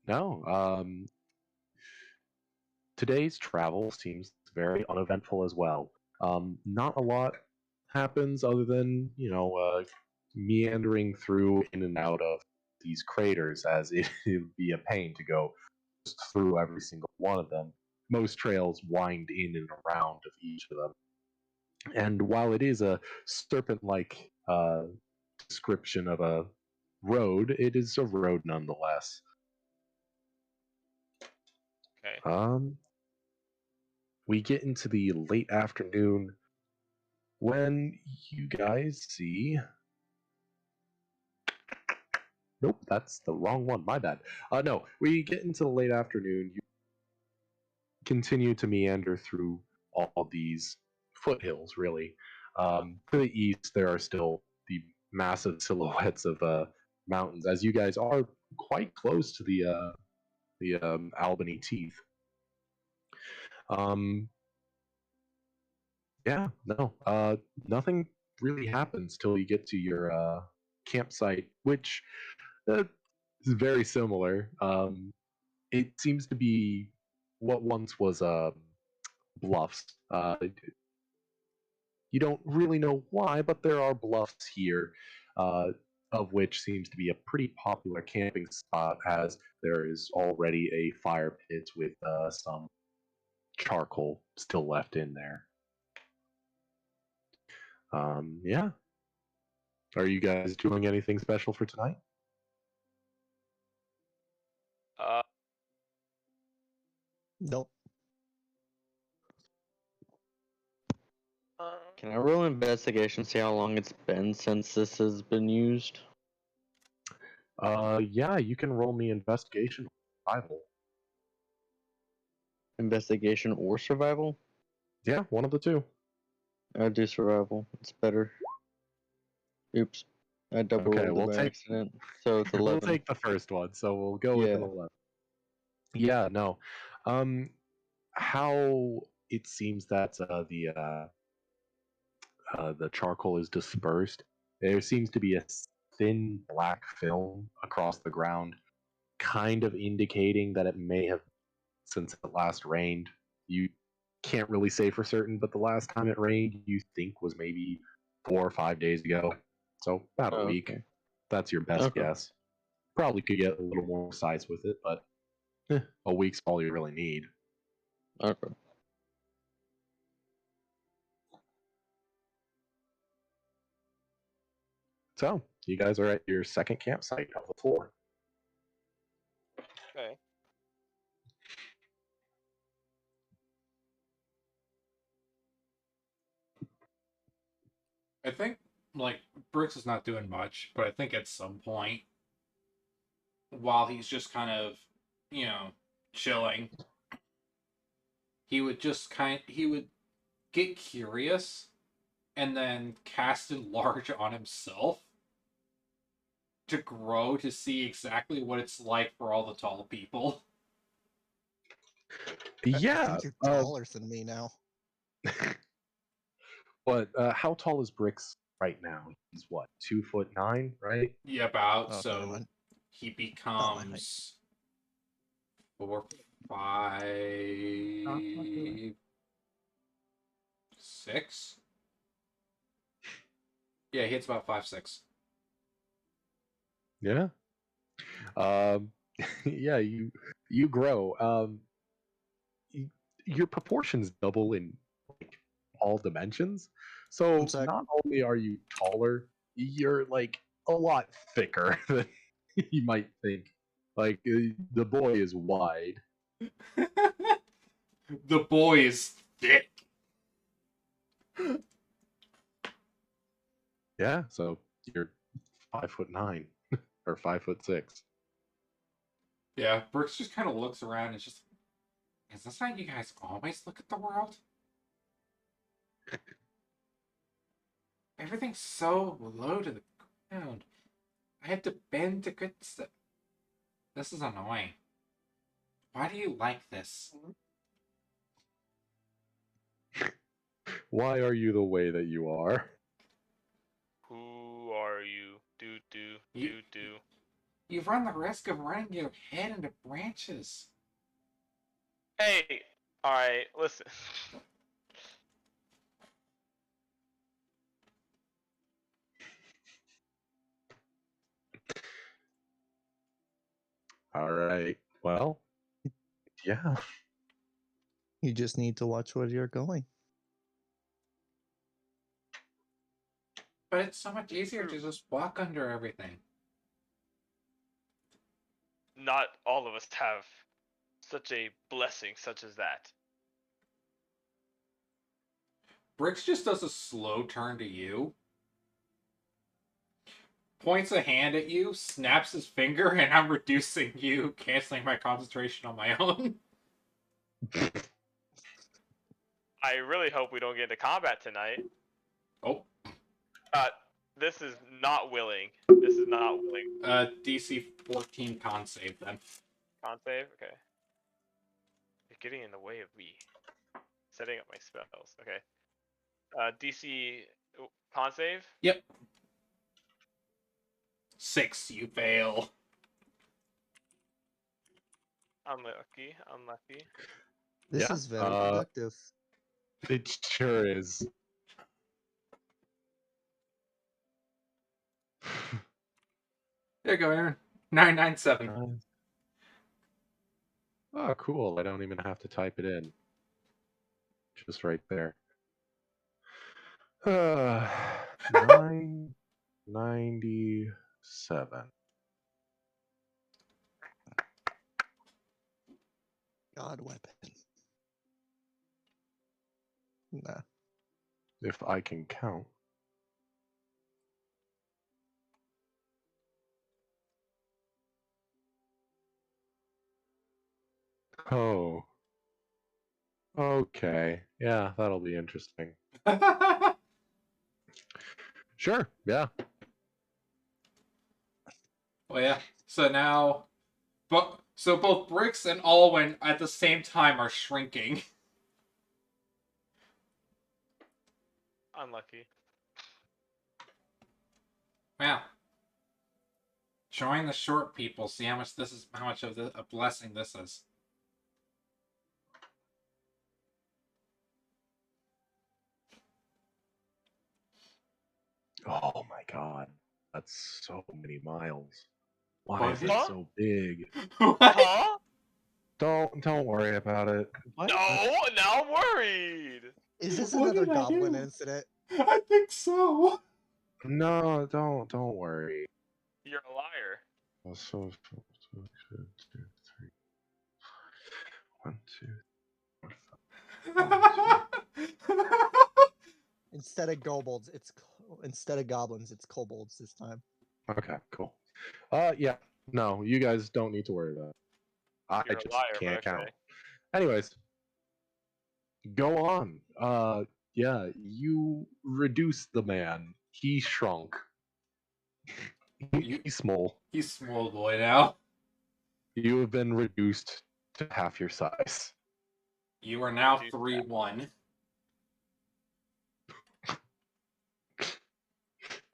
No. Today's travel seems very uneventful as well. Not a lot happens other than meandering through in and out of these craters, as it would be a pain to go just through every single one of them. Most trails wind in and around of each of them. And while it is a serpent-like description of a road, it is a road nonetheless. Okay. We get into the late afternoon when you guys see. Nope, that's the wrong one. My bad. No, we get into the late afternoon. You continue to meander through all these foothills, really. To the east, there are still the massive silhouettes of mountains, as you guys are quite close to the Albany Teeth. Yeah, no, nothing really happens till you get to your campsite, which is very similar. It seems to be what once was bluffs. You don't really know why, but there are bluffs here, of which seems to be a pretty popular camping spot, as there is already a fire pit with some charcoal still left in there. Yeah. Are you guys doing anything special for tonight? Nope. Can I roll investigation, see how long it's been since this has been used? Yeah, you can roll me investigation or survival. Investigation or survival? Yeah, one of the two. I'll do survival. It's better. Oops. I double Okay, rolled it we'll by take accident. So it's 11. we'll take the first one. So we'll go with an Yeah. 11. Yeah, no. How it seems that the charcoal is dispersed. There seems to be a thin black film across the ground, kind of indicating that it may have, since it last rained. You can't really say for certain, but the last time it rained, you think was maybe 4 or 5 days ago. So about a Oh, week. okay. That's your best Okay. guess. Probably could get a little more precise with it, but a week's all you really need. Okay. So you guys are at your second campsite of the 4. Okay. I think like Brooks is not doing much, but I think at some point, while he's just kind of, chilling, he would get curious and then cast enlarge on himself to grow to see exactly what it's like for all the tall people. I Yeah. think you're taller than me now. But how tall is Brix right now? He's what, 2'9", right? Yeah, about Oh, never so mind. he Not my height. becomes 4, 5, 6. Yeah, he hits about 5, 6. Yeah. Um, yeah, you grow. Your proportions double in like all dimensions. So One sec. not only are you taller, you're like a lot thicker than you might think. Like the boy is wide. The boy is thick. Yeah, so you're 5'9" or 5'6". Yeah, Brooks just kind of looks around and just, is this how you guys always look at the world? Everything's so low to the ground. I have to bend to get stuff. This is annoying. Why do you like this? Why are you the way that you are? Who are you? Do. You run the risk of running your head into branches. Hey, all right, listen. All right. Well, yeah. You just need to watch where you're going. But it's so much easier to just walk under everything. Not all of us have such a blessing such as that. Bricks just does a slow turn to you, points a hand at you, snaps his finger, and I'm reducing you, canceling my concentration on my own. I really hope we don't get into combat tonight. Oh. This is not willing. This is not willing. DC 14 con save then. Con save? Okay. You're getting in the way of me setting up my spells. Okay. DC con save? Yep. 6, you fail. Unlucky. This Yeah, is very productive. It sure is. There you go, Aaron. 997. Oh, cool. I don't even have to type it in. Just right there. 997. God weapon. Nah. If I can count. Oh. Okay. Yeah, that'll be interesting. Sure. Yeah. Well, yeah. So now, so both Bricks and Alwyn at the same time are shrinking. Unlucky. Yeah. Join the short people. See how much of a blessing this is. Oh my god. That's so many miles. Why What? is it Huh? so big? What? Huh? Don't worry about it. What? No, now I'm worried. Is this What another did I goblin do? incident? I think so. No, don't worry. You're a liar. So, 2, 2, 3, 1, 2. Instead of kobolds, instead of goblins, it's kobolds this time. Okay, cool. Yeah. No, you guys don't need to worry about it. I You're a just liar, can't but okay. count. Anyways, go on. Yeah, you reduced the man. He shrunk. You- He's small. He's small boy now. You have been reduced to half your size. You are now Reduce 3-1.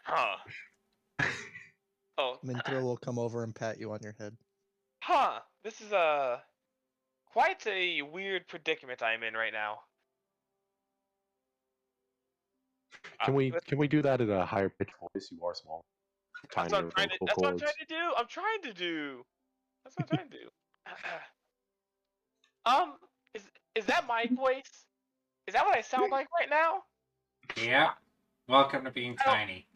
Huh. Oh. Minthra will come over and pat you on your head. Huh. This is quite a weird predicament I'm in right now. Can we do that in a higher pitched voice? You are small. Tinier vocal That's what I'm trying cords. to do. I'm trying to do. That's what I'm trying to do. is is that my voice? Is that what I sound like right now? Yeah. Welcome to being I don't- tiny.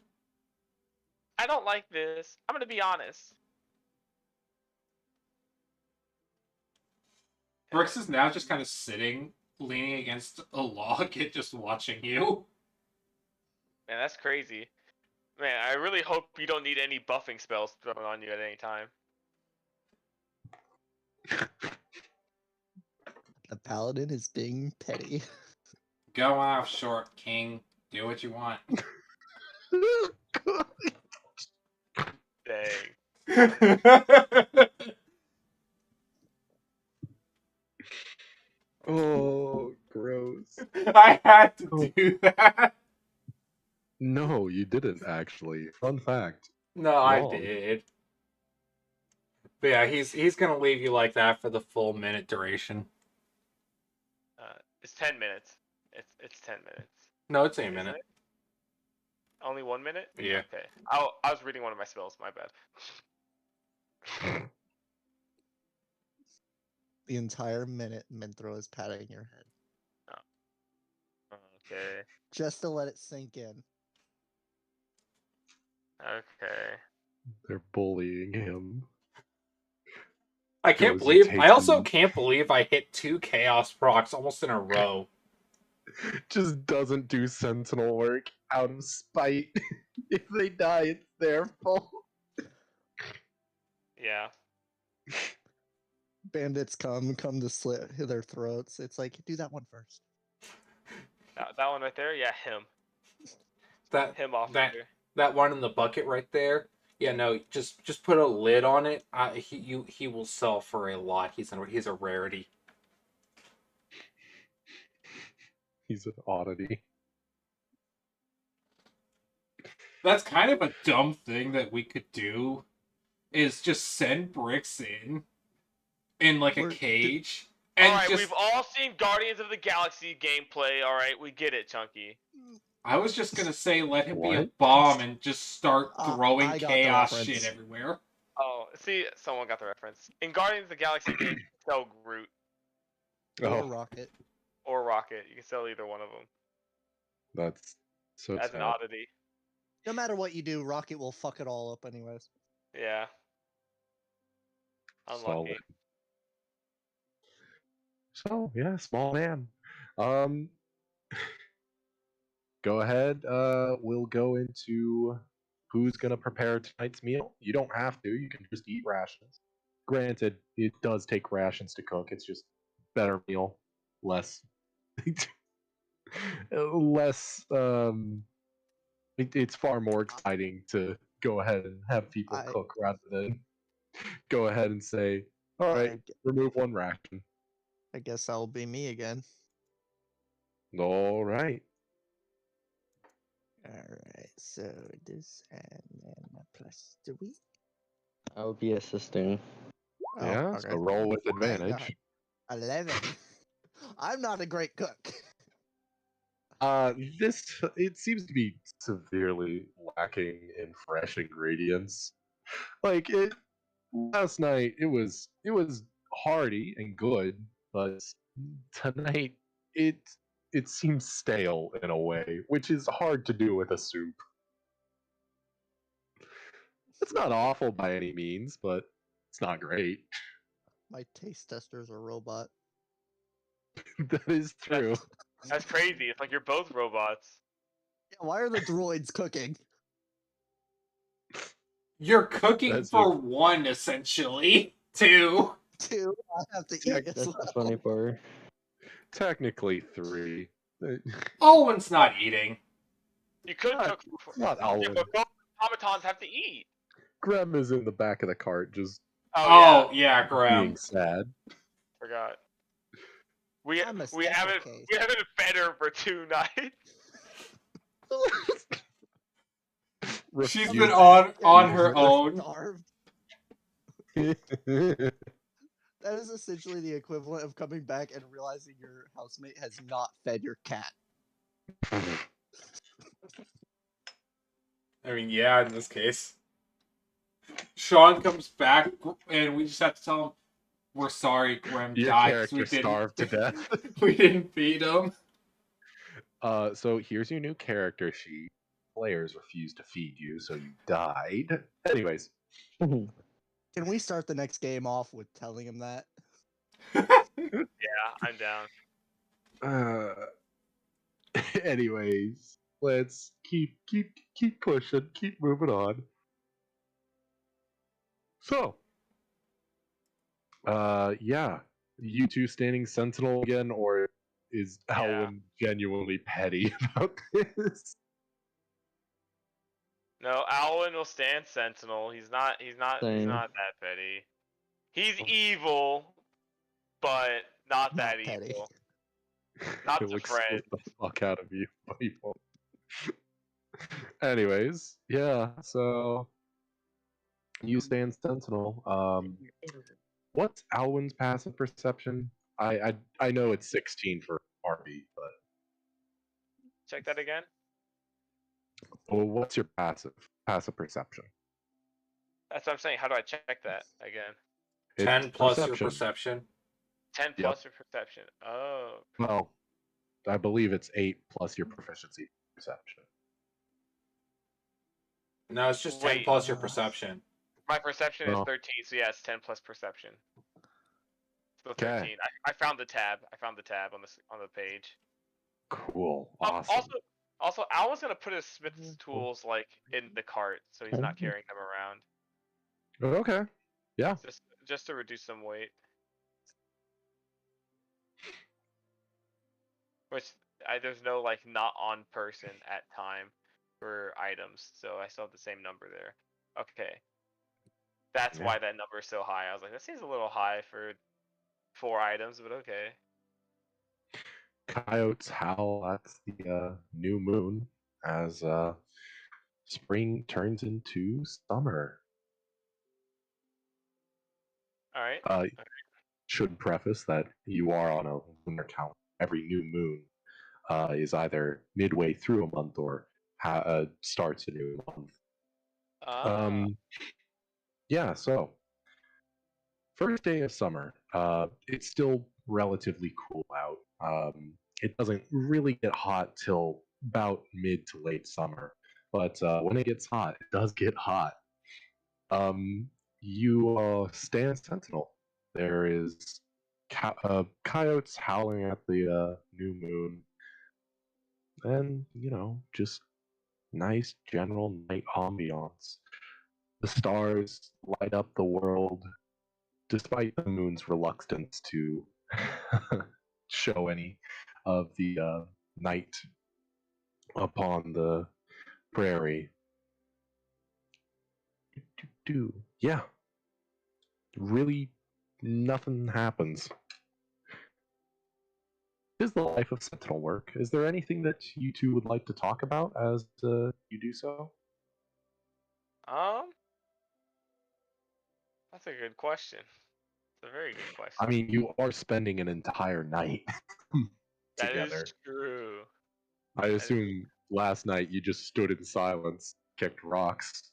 I don't like this. I'm gonna be honest. Brooks is now just kind of sitting, leaning against a log and just watching you. Man, that's crazy. Man, I really hope you don't need any buffing spells thrown on you at any time. The paladin is being petty. Go off, short king. Do what you want. Dang. Oh, gross. I had to do that. No, you didn't actually. Fun fact. No, I Wrong. did. But yeah, he's gonna leave you like that for the full minute duration. It's 10 minutes. It's 10 minutes. No, it's a Isn't minute. it? Only 1 minute? Yeah. Okay. I was reading one of my spells. My bad. The entire minute, Minthra is patting your head. Okay. Just to let it sink in. Okay. They're bullying him. I can't Goes and believe. I takes also him. can't believe I hit 2 chaos procs almost in a row. Just doesn't do sentinel work out of spite. If they die, it's their fault. Yeah. Bandits come to slit their throats. It's like, do that one first. That one right there? Yeah, him. That Him off that there. that one in the bucket right there. Yeah, no, just put a lid on it. He will sell for a lot. He's a rarity. He's an oddity. That's kind of a dumb thing that we could do. Is just send Bricks in like a Or cage, And all right, just, we've all seen Guardians of the Galaxy gameplay. All right, we get it, Chunky. I was just gonna say, let him be a What? bomb and just start throwing I got the chaos reference. shit everywhere. Oh, see, someone got the reference. In Guardians of the Galaxy game, you can sell Groot Or Oh, Rocket. or Rocket. You can sell either one of them that's so as an sad. oddity. No matter what you do, Rocket will fuck it all up anyways. Yeah. Unlucky. Solid. So yeah, small man. Um, go ahead. We'll go into who's gonna prepare tonight's meal. You don't have to. You can just eat rations. Granted, it does take rations to cook. It's just better meal, less, less. It's far more exciting to go ahead and have people I- cook rather than go ahead and say, "All right, I, remove one ration." I guess that'll be me again. All right. Alright, so this and then plus 3. I'll be assisting. Oh, Yeah. okay. So roll with Thank God. advantage. 11. I'm not a great cook. This it seems to be severely lacking in fresh ingredients. Like it last night, it was hearty and good, but tonight it it seems stale in a way, which is hard to do with a soup. It's not awful by any means, but it's not great. My taste tester's a robot. That is true. That's crazy. It's like you're both robots. Yeah, why are the droids cooking? You're cooking That's for a- one, essentially. Two. 2, I have to Yeah, eat as That's well. the funny part. Technically three. Owen's not eating. You could Not- cook. not Yeah, Alwyn. but both automatons have to eat. Grem is in the back of the cart, just Oh, yeah, Graham. being sad. Forgot. We I'm a we special haven't case. we haven't fed her for 2 nights. She's Refuse- been on Yeah, her you're own. starved. That is essentially the equivalent of coming back and realizing your housemate has not fed your cat. I mean, yeah, in this case. Sean comes back, and we just have to tell him, we're sorry, Graham Your died because character starved to death. we didn't feed him. So here's your new character sheet. Players refused to feed you, so you died. Anyways, Can we start the next game off with telling him that? Yeah, I'm down. anyways, let's keep pushing, keep moving on. So, yeah, you two standing sentinel again, or is Yeah. Alwyn genuinely petty about this? No, Alwyn will stand sentinel. He's not Same. that petty. He's evil, but not that petty. evil. Not He'll to explode friend. the fuck out of you, but he won't. Anyways, yeah, so you stand sentinel. What's Alwyn's passive perception? I know it's 16 for RB, but Check that again. well, what's your passive perception? That's what I'm saying. How do I check that again? It's 10 plus your perception. perception. 10 Yep. plus your perception. Oh. Well, I believe it's 8 plus your proficiency perception. No, it's just 10 Wait. plus your perception. My perception is Oh. 13, so yeah, it's 10 plus perception. So Okay. 13. I found the tab. I found the tab on the page. Cool. Awesome. Also, Alwyn's gonna put his smith's tools like in the cart, so he's not carrying them around. Okay. Yeah. Just to reduce some weight. Which there's no like not on person at time for items, so I still have the same number there. Okay. That's Yeah. why that number is so high. I was like, that seems a little high for 4 items, but okay. Coyotes howl at the new moon as spring turns into summer. Alright. should preface that you are on a lunar count. Every new moon is either midway through a month or starts a new month. Ah, Um, yeah, so first day of summer. It's still relatively cool out. It doesn't really get hot till about mid to late summer, but when it gets hot, it does get hot. Um, you stand sentinel. There is coyotes howling at the new moon, and just nice general night ambiance. The stars light up the world, despite the moon's reluctance to show any of the night upon the prairie. Yeah, really, nothing happens. Is the life of Sentinel work? Is there anything that you two would like to talk about as you do so? um, that's a good question. It's a very good question. I mean, you are spending an entire night That is together. true. I That is, assume last night you just stood in silence, kicked rocks.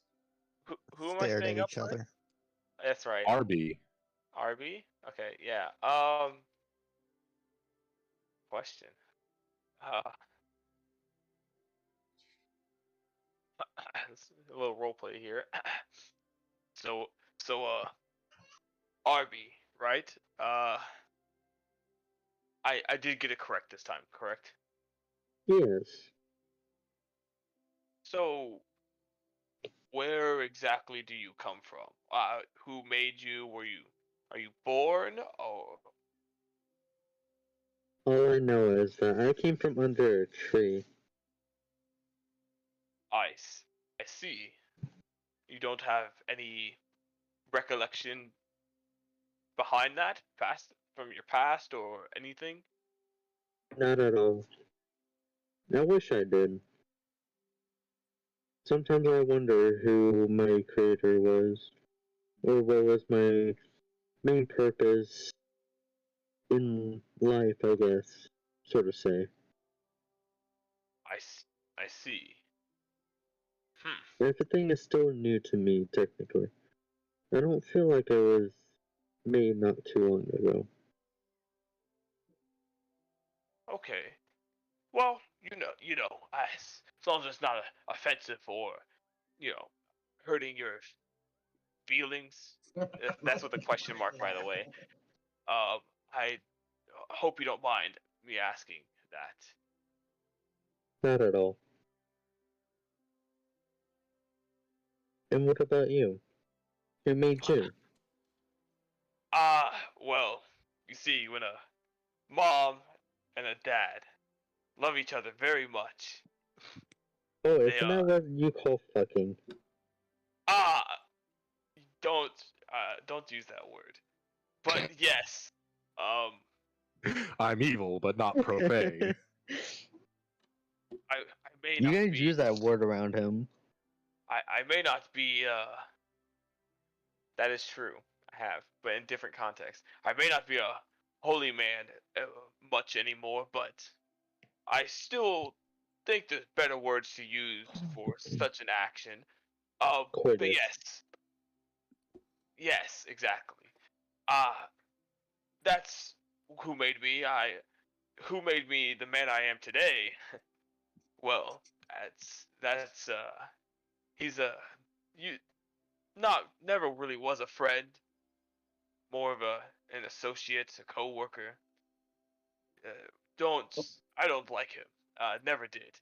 who am I Stared staying at up each with? other. That's right. RB, RB? Okay, yeah. Question. Uh, a little roleplay here. so, so, RB, right? I did get it correct this time, correct? Yes. So, where exactly do you come from? Who made you? Are you born? Or All I know is that I came from under a tree. ice? I see. You don't have any recollection behind that, past from your past or anything? Not at all. I wish I did. Sometimes I wonder who my creator was, or what was my main purpose in life, I guess, so to say. I see. Hmm. Everything is still new to me, technically. I don't feel like I was made not too long ago. Okay. Well, as long as it's not offensive or, you know, hurting your feelings. That's what the question mark, by the way. I hope you don't mind me asking that. Not at all. And what about you? Who made you? Well, you see, when a mom and a dad love each other very much, Oh, they isn't that what you call fucking? ah don't don't use that word. But yes, um, I'm evil but not profane. I may You not guys be use that word around him. I may not be that is true. I have, but in different contexts. I may not be a holy man much anymore, but I still think there's better words to use for such an action. But Quidditch. yes, exactly. Uh that's who made me. Who made me the man I am today. Well, that's he's a you not never really was a friend, more of an associate, a coworker. Uh, don't I don't like him. Never did.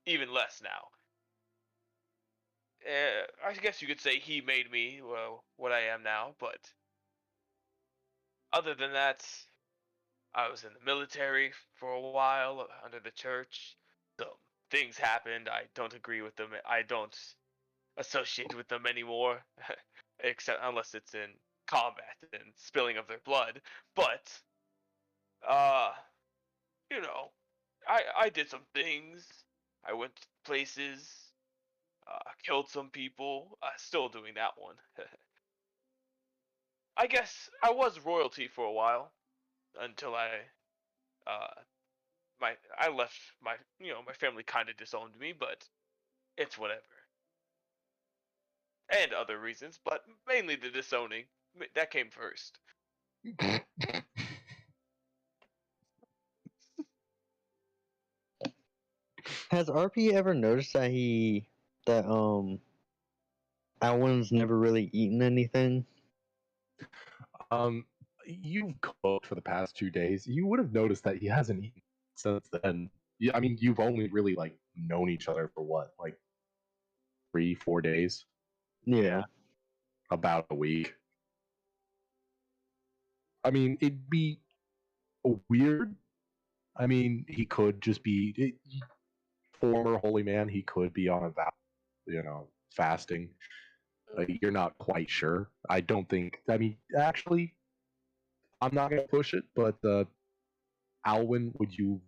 Even less now. I guess you could say he made me well what I am now, but other than that, I was in the military for a while under the church. Some things happened. I don't agree with them. I don't associate with them anymore, except unless it's in combat and spilling of their blood. But uh, I did some things. I went places, killed some people. Still doing that one. I guess I was royalty for a while until I left my family kind of disowned me, but it's whatever. And other reasons, but mainly the disowning that came first. Has RP ever noticed that Alwyn's never really eaten anything? You've cooked for the past 2 days. You would have noticed that he hasn't eaten since then. Yeah, I mean, you've only really like known each other for what, like 3, 4 days, Yeah. about a week. I mean, it'd be weird. I mean, he could just be former holy man. He could be on a vow, fasting. You're not quite sure. I don't think. I mean, actually, I'm not gonna push it, but Alwyn, would you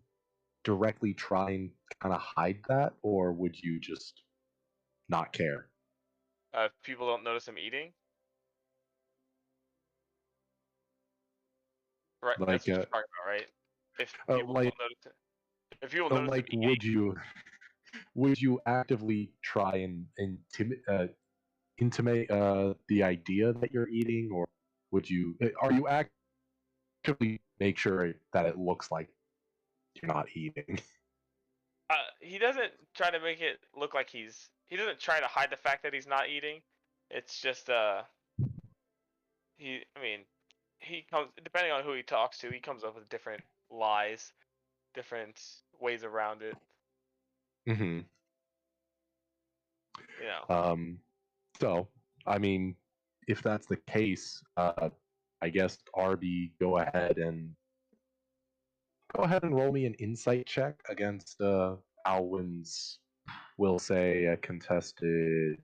directly try and kind of hide that, or would you just not care? If people don't notice him eating, right? That's Like, what you're talking about, right? If people like, don't notice it, if people notice him like, eating, would you actively try and intimate the idea that you're eating, or are you actively make sure that it looks like you're not eating? he doesn't try to make it look like he doesn't try to hide the fact that he's not eating. It's just he comes, depending on who he talks to, he comes up with different lies, different ways around it. Mm-hmm. You know. So, I mean, if that's the case, I guess RB, go ahead and roll me an insight check against Alwyn's. We'll say a contested.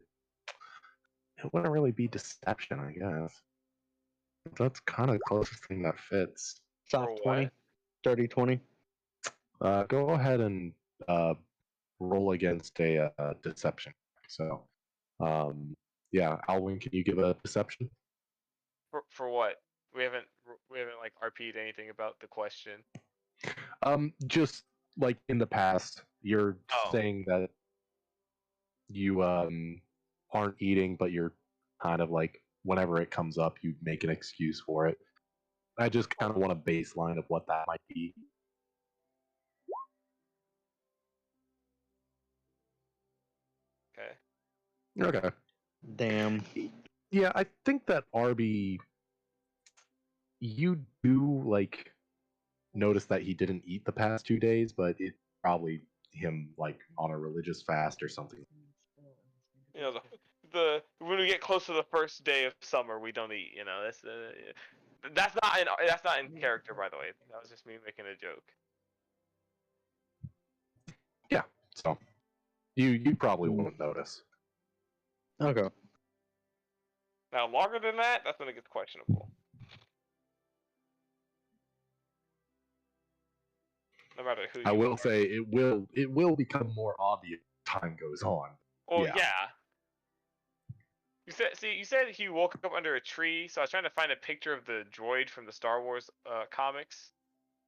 It wouldn't really be deception, I guess. That's kind of the closest thing that fits. Soft For 20, what? dirty 20. Go ahead and roll against a deception. So, yeah, Alwyn, can you give a deception? For what? We haven't like RP'd anything about the question. Just like in the past, you're Oh. saying that you aren't eating, but you're kind of like whenever it comes up, you make an excuse for it. I just kind of want a baseline of what that might be. Okay. Okay. Damn. Yeah, I think that RB, you do like notice that he didn't eat the past 2 days, but it probably him like on a religious fast or something. You know, the when we get close to the first day of summer, we don't eat. You know, that's not in character, by the way. That was just me making a joke. Yeah, so you probably won't notice. Okay. Now, longer than that, that's when it gets questionable. No matter who you I will are. say it will become more obvious as time goes on. Well, yeah. yeah. You said he woke up under a tree, so I was trying to find a picture of the droid from the Star Wars comics.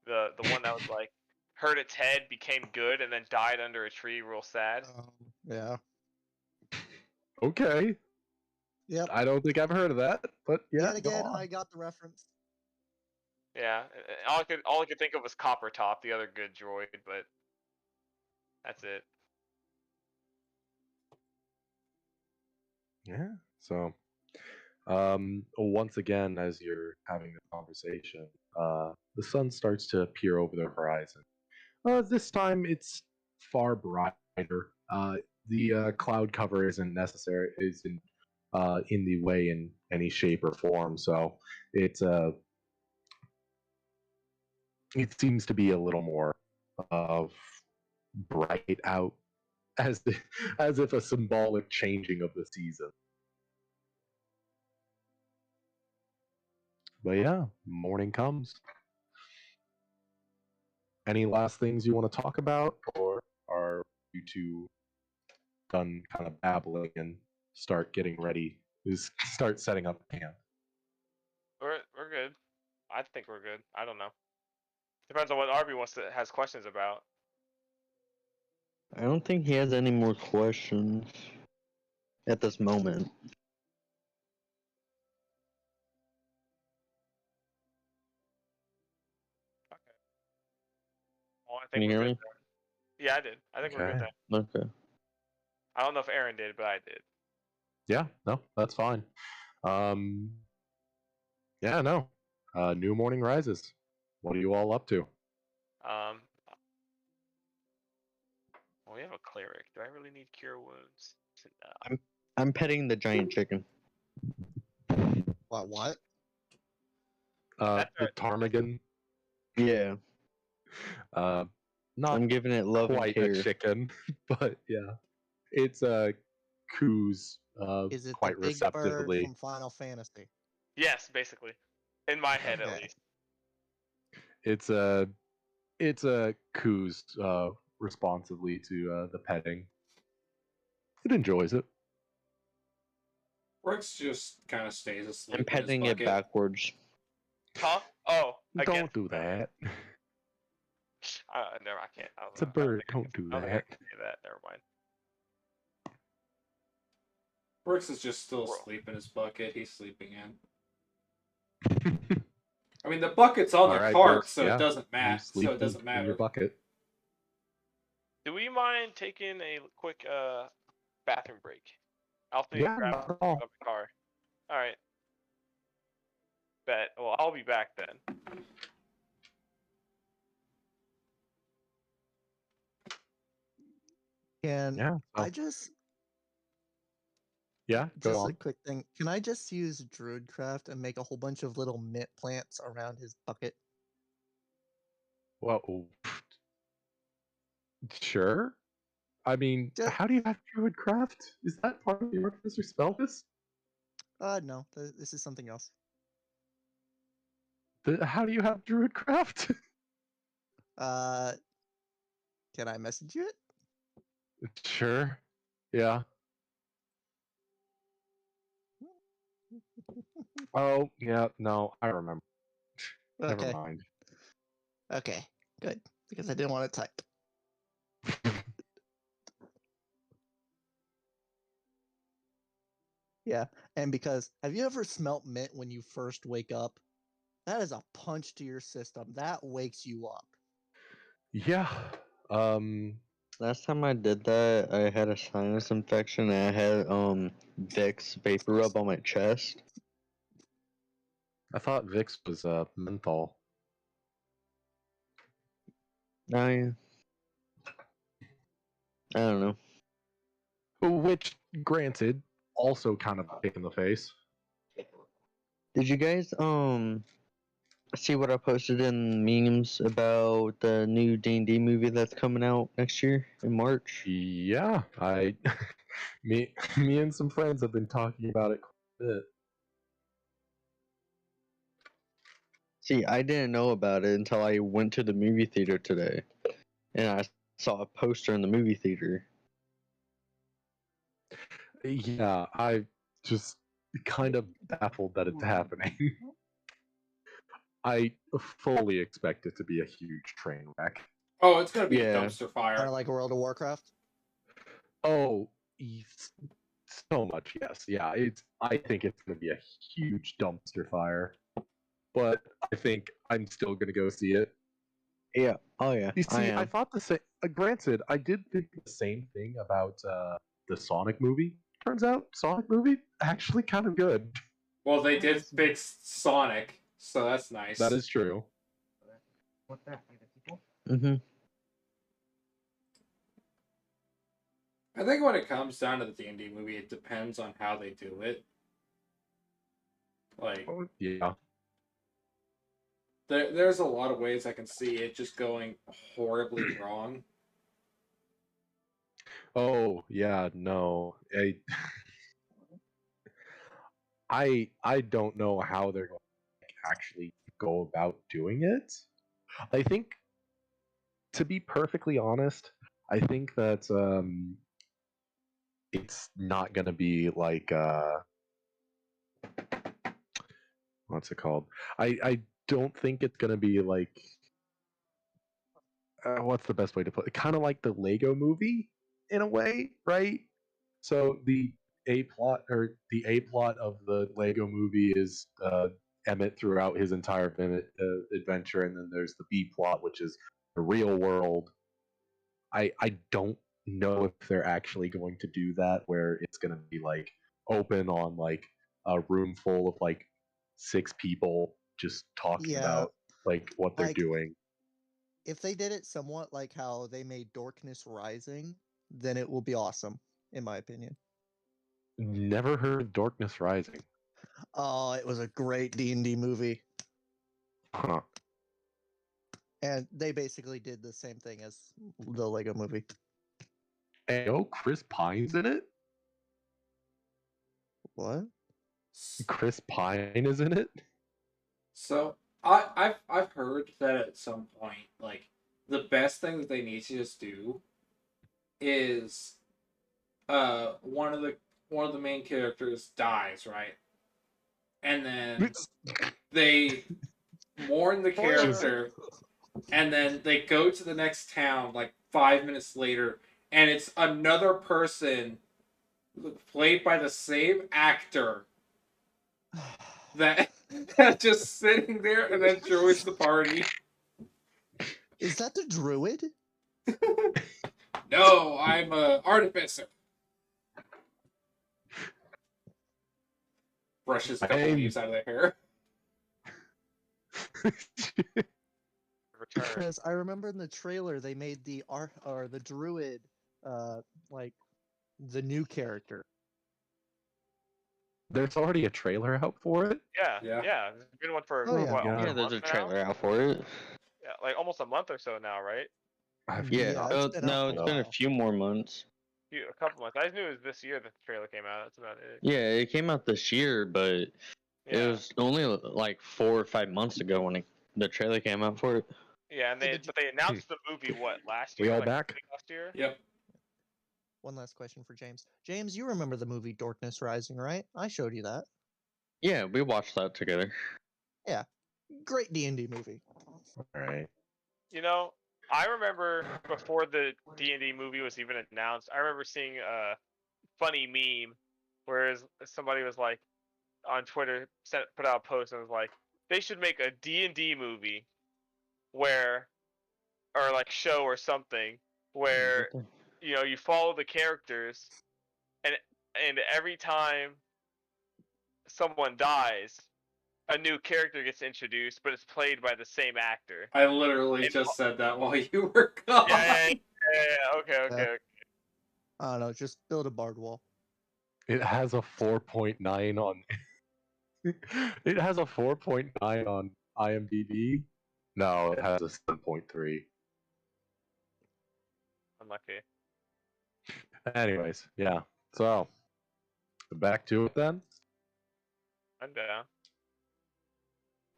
The one that was like hurt its head, became good, and then died under a tree, real sad. Yeah. Okay. Yep. I don't think I've heard of that, but yeah. Yet again, I got the reference. Yeah, all I could think of was Copper Top, the other good droid, but that's it. Yeah. So, once again, as you're having the conversation, the sun starts to appear over the horizon. This time it's far brighter. The cloud cover isn't in the way in any shape or form. So it's it seems to be a little more of bright out, as as if a symbolic changing of the season. But yeah, morning comes. Any last things you want to talk about, or are you two done kind of babbling and start getting ready? Start setting up camp. good. I think we're good. I don't know. Depends on what Arby has questions about. I don't think he has any more questions at this moment. Okay. Well, I Can think you we're hear good me? then. Yeah, I did. I think we're good Okay. then. Okay. I don't know if Aaron did, but I did. Yeah, no, that's fine. Um, yeah, no. New morning rises. What are you all up to? Well, we have a cleric. Do I really need cure wounds? No. I'm petting the giant chicken. What? That's The ptarmigan. Yeah, Not I'm giving it love and quite a care. chicken, but yeah, it's coos Is it the quite big bird receptively. from Final Fantasy? Yes, basically. In my head, at Okay. least. It's a coos responsively to the petting. It enjoys it. Brooks just kind of stays asleep I'm in his petting it bucket. backwards. Huh? Oh, Don't do that. Never. I can't. It's a bird. Don't do I don't think I that. can say that. Never mind. Brooks is just still Bro. asleep in his bucket. He's sleeping in. I mean, the bucket's on the Alright, cart, Brooks, so yeah, it doesn't you matter. sleep So it doesn't in your matter. bucket. Do we mind taking a quick bathroom break? I'll need to Yeah, grab not at something all. out of the car. All right. Bet. Well, I'll be back then. Can Yeah. I just Yeah, go a on. quick thing? Can I just use Druidcraft and make a whole bunch of little mint plants around his bucket? Well, sure. I mean, Just, how do you have Druidcraft? Is that part of the Artificer Spellcast? no, this is something else. How do you have Druidcraft? Can I message you it? Sure. Yeah. Oh, yeah, no, I remember. Never Okay. mind. Okay, good. Because I didn't want to type. Yeah, and because have you ever smelt mint when you first wake up? That is a punch to your system. That wakes you up. Yeah. Last time I did that, I had a sinus infection and I had Vicks vapor rub on my chest. I thought Vicks was menthol. I don't know. Which, granted, also kind of a kick in the face. Did you guys see what I posted in memes about the new D&D movie that's coming out next year in March? Yeah, me and some friends have been talking about it quite a bit. See, I didn't know about it until I went to the movie theater today, and I saw a poster in the movie theater. Yeah, I just kind of baffled that it's happening. I fully expect it to be a huge train wreck. Oh, it's gonna be a Yeah. dumpster fire. Kind of like World of Warcraft. Oh, so much, yes. Yeah, I think it's going to be a huge dumpster fire. But I think I'm still going to go see it. Yeah. Oh yeah. You I see, I am. thought the same. Granted, I did think the same thing about the Sonic movie. Turns out, Sonic movie actually kind of good. Well, they did fix Sonic, so that's nice. That is true. Mhm. I think when it comes down to the D&D movie, it depends on how they do it. Like, Yeah. there's a lot of ways I can see it just going horribly wrong. Oh yeah, no. I don't know how they're going to actually go about doing it. I think, to be perfectly honest, I think that it's not going to be like what's it called? I don't think it's gonna be like what's the best way to put it? Kind of like the Lego movie in a way, right? So the A plot of the Lego movie is Emmett throughout his entire adventure, and then there's the B plot, which is the real world. I don't know if they're actually going to do that, where it's going to be like open on like a room full of like 6 people just talking Yeah, about like what they're like doing. if they did it somewhat like how they made Darkness Rising, then it will be awesome, in my opinion. Never heard of Darkness Rising. Oh, it was a great D&D movie, Huh. and they basically did the same thing as the Lego movie. And oh, Chris Pine's in it? What? Chris Pine is in it? So I've heard that at some point, like the best thing that they need to just do is one of the main characters dies, right? And then they mourn the Spoiler. character, and then they go to the next town like 5 minutes later, and it's another person played by the same actor that that's just sitting there and then joins the party. Is that the druid? No, I'm a artificer. Brushes a couple I'm- leaves out of their hair. Return. Because I remember in the trailer they made the druid like the new character. There's already a trailer out for it. Yeah, Yeah. yeah. There's been one for Oh, yeah. what, God. almost Yeah, a there's a month now? trailer out for it. Yeah, like almost a month or so now, right? I've Yeah, Yeah, not- it's been out no, for it's a been a while. few more months. A couple months. I just knew it was this year that the trailer came out. That's about it. Yeah, it came out this year, but it Yeah, was only like 4 or 5 months ago when the trailer came out for it. yeah, and Hey, they did you- but they announced the movie what last We year? all like, back? last year? Yep. One last question for James. James, you remember the movie Darkness Rising, right? I showed you that. Yeah, we watched that together. Great D&D movie. All right. You know, I remember before the D&D movie was even announced, I remember seeing a funny meme where somebody was like on Twitter put out a post and was like, they should make a D&D movie where or like show or something where you follow the characters and every time someone dies, a new character gets introduced, but it's played by the same actor. I literally just said that while you were gone. Yeah. Okay. I don't know, just build a bard wall. It has a 4.9 on. It has a 4.9 on IMDb. No, it has a 7.3. Unlucky. Anyways, yeah. So back to it then. I'm down.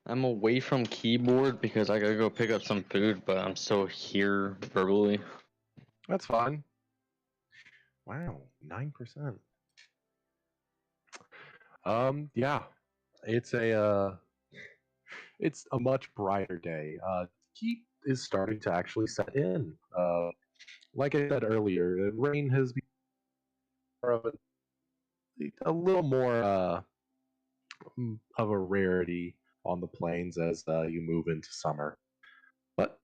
I'm away from keyboard because I gotta go pick up some food, but I'm still here verbally. That's fine. Wow, 9%. Yeah, it's it's a much brighter day. Heat is starting to actually set in. Like I said earlier, the rain has become more of a little more of a rarity on the plains as you move into summer. But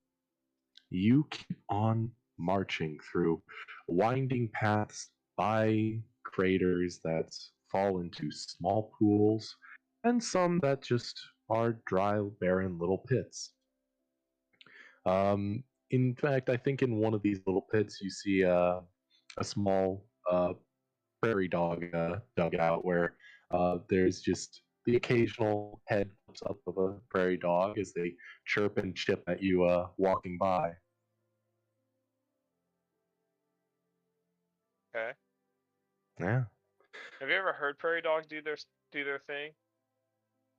you keep on marching through winding paths by craters that fall into small pools and some that just are dry, barren little pits. In fact, I think in one of these little pits you see a small prairie dog dugout where there's just the occasional head pops up of a prairie dog as they chirp and chip at you walking by. Okay. Yeah. Have you ever heard prairie dogs do their thing?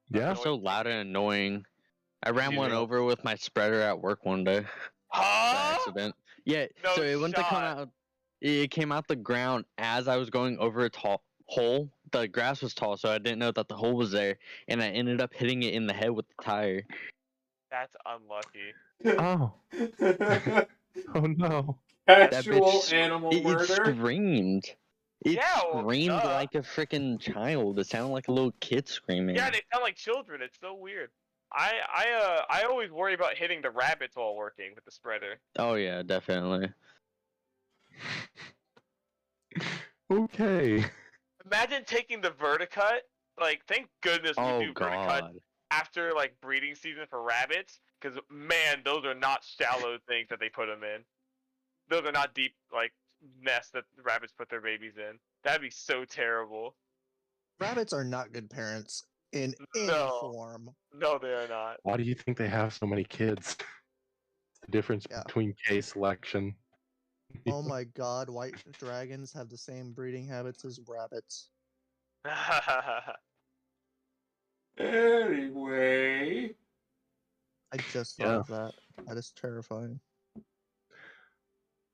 Yeah. They're so loud and annoying. I ran one Yeah. over with my spreader at work one day. By Huh? accident. Yeah, No so it went to come shot. out. It came out the ground as I was going over its hole the grass was tall, so I didn't know that the hole was there, and I ended up hitting it in the head with the tire. That's unlucky. Oh. Oh no. That Actual bitch, animal it murder. screamed. It Yeah, well, screamed duh. like a freaking child. It sounded like a little kid screaming. Yeah, they sound like children. It's so weird. I always worry about hitting the rabbits while working with the spreader. Oh yeah, definitely. Okay. Imagine taking the verticut. Like, thank goodness we Oh do verticut god. after like breeding season for rabbits, because man, those are not shallow things that they put them in. Those are not deep like nests that rabbits put their babies in. That'd be so terrible. Rabbits are not good parents in any No, form. no, they are not. Why do you think they have so many kids? The difference Yeah. between K selection. Oh my god, white dragons have the same breeding habits as rabbits. Anyway. I just thought Yeah. of that. That is terrifying.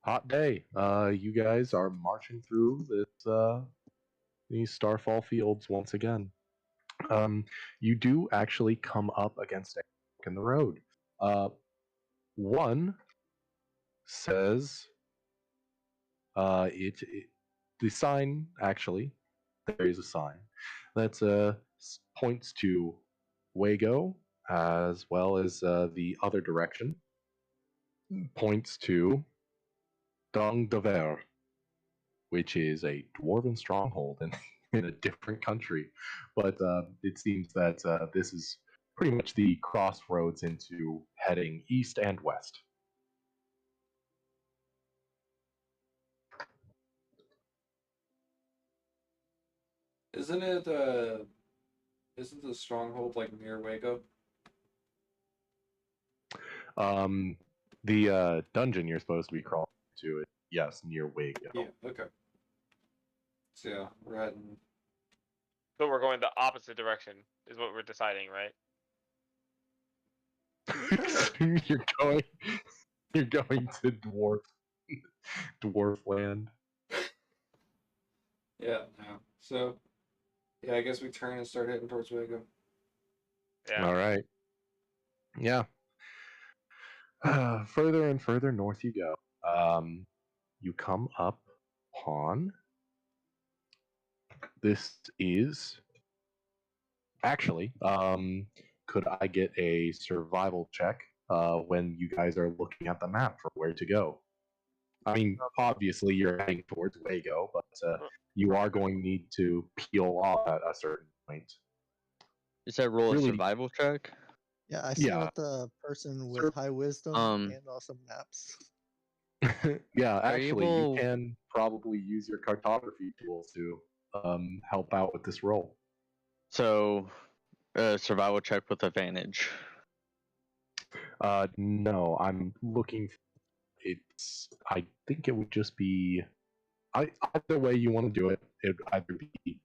Hot day. You guys are marching through these Starfall fields once again. You do actually come up against a fork in the road. One says the sign actually there is a sign that points to Wago, as well as the other direction points to Dong Dever, which is a dwarven stronghold in a different country. But it seems that this is pretty much the crossroads into heading east and west. Isn't the stronghold like near Waco? The dungeon you're supposed to be crawling to it, yes, near Wago. Yeah, okay. So yeah, we're heading. So we're going the opposite direction, is what we're deciding, right? you're going to dwarf land. Yeah, no. So yeah, I guess we turn and start heading towards Waco. Yeah. All right. Yeah. Further and further north you go. You come up upon. This is actually. Could I get a survival check when you guys are looking at the map for where to go? I mean, obviously you're heading towards Wago, but you are going to need to peel off at a certain point. You said roll a Really- survival check? Yeah, I Yeah. select the person with Sure. high wisdom Um, and awesome maps. Yeah, Are you actually, able- you can probably use your cartography tools to help out with this roll. So, survival check with advantage. No, I'm looking. I think it would just be. Either way you want to do it, it would either be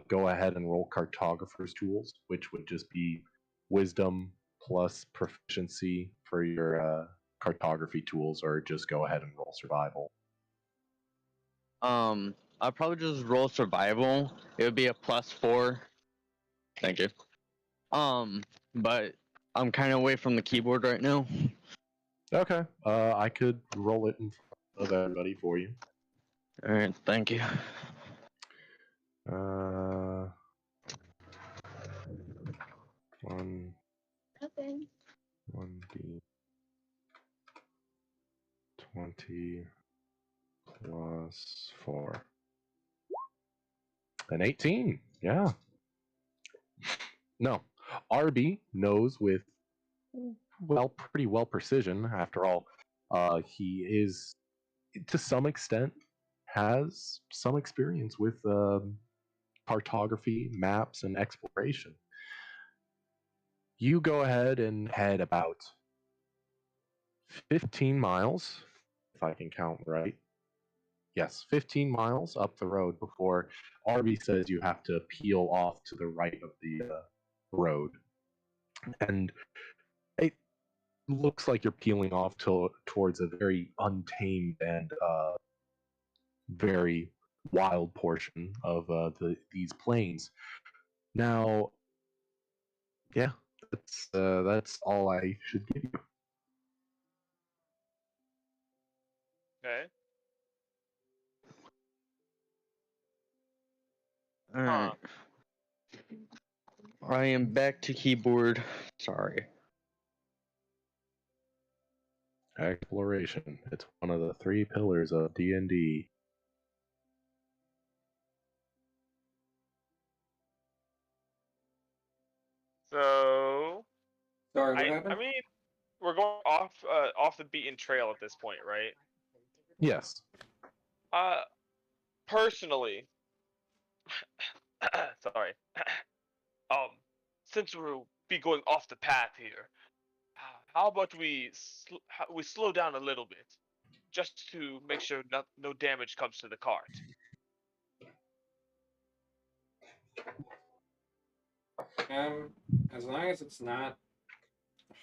go ahead and roll cartographer's tools, which would just be wisdom plus proficiency for your cartography tools, or just go ahead and roll survival. I'll probably just roll survival. It would be a +4. Thank you. But I'm kind of away from the keyboard right now. Okay, I could roll it in front of everybody for you. All right, thank you. One Nothing. 1d20 plus 4. An 18. Yeah. No. RB knows with pretty well precision. After all, he is to some extent has some experience with cartography, maps, and exploration. You go ahead and head about 15 miles, if I can count right. Yes, 15 miles up the road before RB says you have to peel off to the right of the road. And it looks like you're peeling off towards a very untamed and very wild portion of these plains. Now, yeah, that's all I should give you. Okay. Alright. I am back to keyboard. Sorry. Exploration. It's one of the three pillars of D&D. So Sorry, what I happened? mean, we're going off the beaten trail at this point, right? Yes. Personally, sorry. Since we'll be going off the path here, how about we slow down a little bit, just to make sure no damage comes to the cart. As long as it's not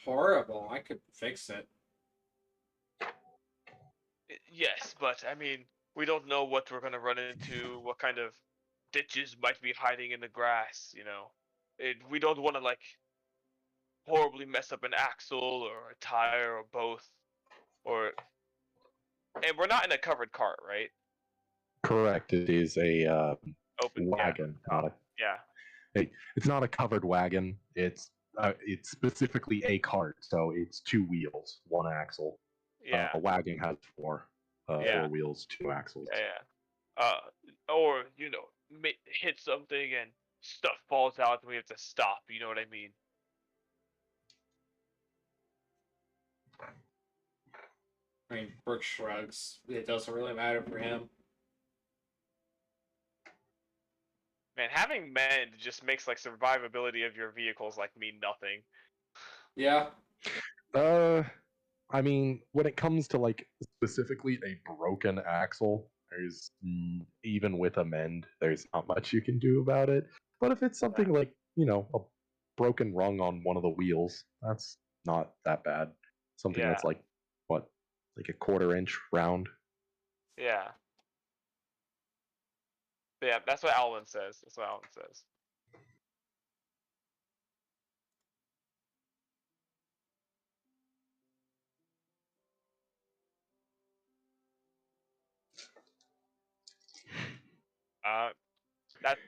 horrible, I could fix it. Yes, but I mean, we don't know what we're gonna run into, what kind of ditches might be hiding in the grass. We don't want to like horribly mess up an axle or a tire or both, or and we're not in a covered cart, right? Correct. It is a Open, wagon, not a. yeah, It's not a covered wagon. It's specifically a cart, so it's two wheels, one axle. yeah, A wagon has Yeah. four wheels, two axles. yeah. Or hit something and stuff falls out and we have to stop. You know what I mean? I mean, Brooke shrugs. It doesn't really matter for him. Man, having mend just makes like survivability of your vehicles like mean nothing. Yeah. I mean, when it comes to like specifically a broken axle, there's even with a mend, there's not much you can do about it. But if it's something like a broken rung on one of the wheels, that's not that bad. Something Yeah. that's like what, like a quarter-inch round. Yeah. Yeah, that's what Alan says.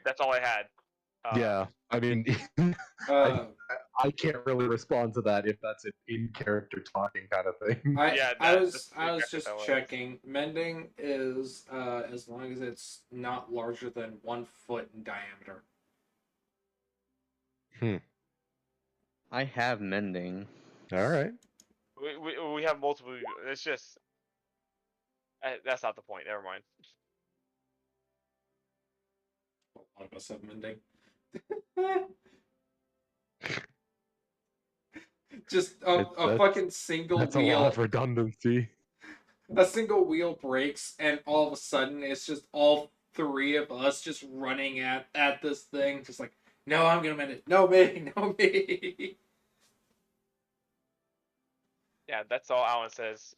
That's all I had. Yeah, I mean, Uh, I can't really respond to that if that's an in-character talking kind of thing. I that's was exactly just how it is. checking. Mending is as long as it's not larger than 1 foot in diameter. I have mending. All right. We have multiple. It's just that's not the point. Never mind. A lot of us have mending. Just a fucking single That's wheel. a lot of redundancy. A single wheel breaks, and all of a sudden, it's just all three of us just running at this thing, just like, no, I'm gonna mend it. No me, no me. Yeah, that's all Alan says.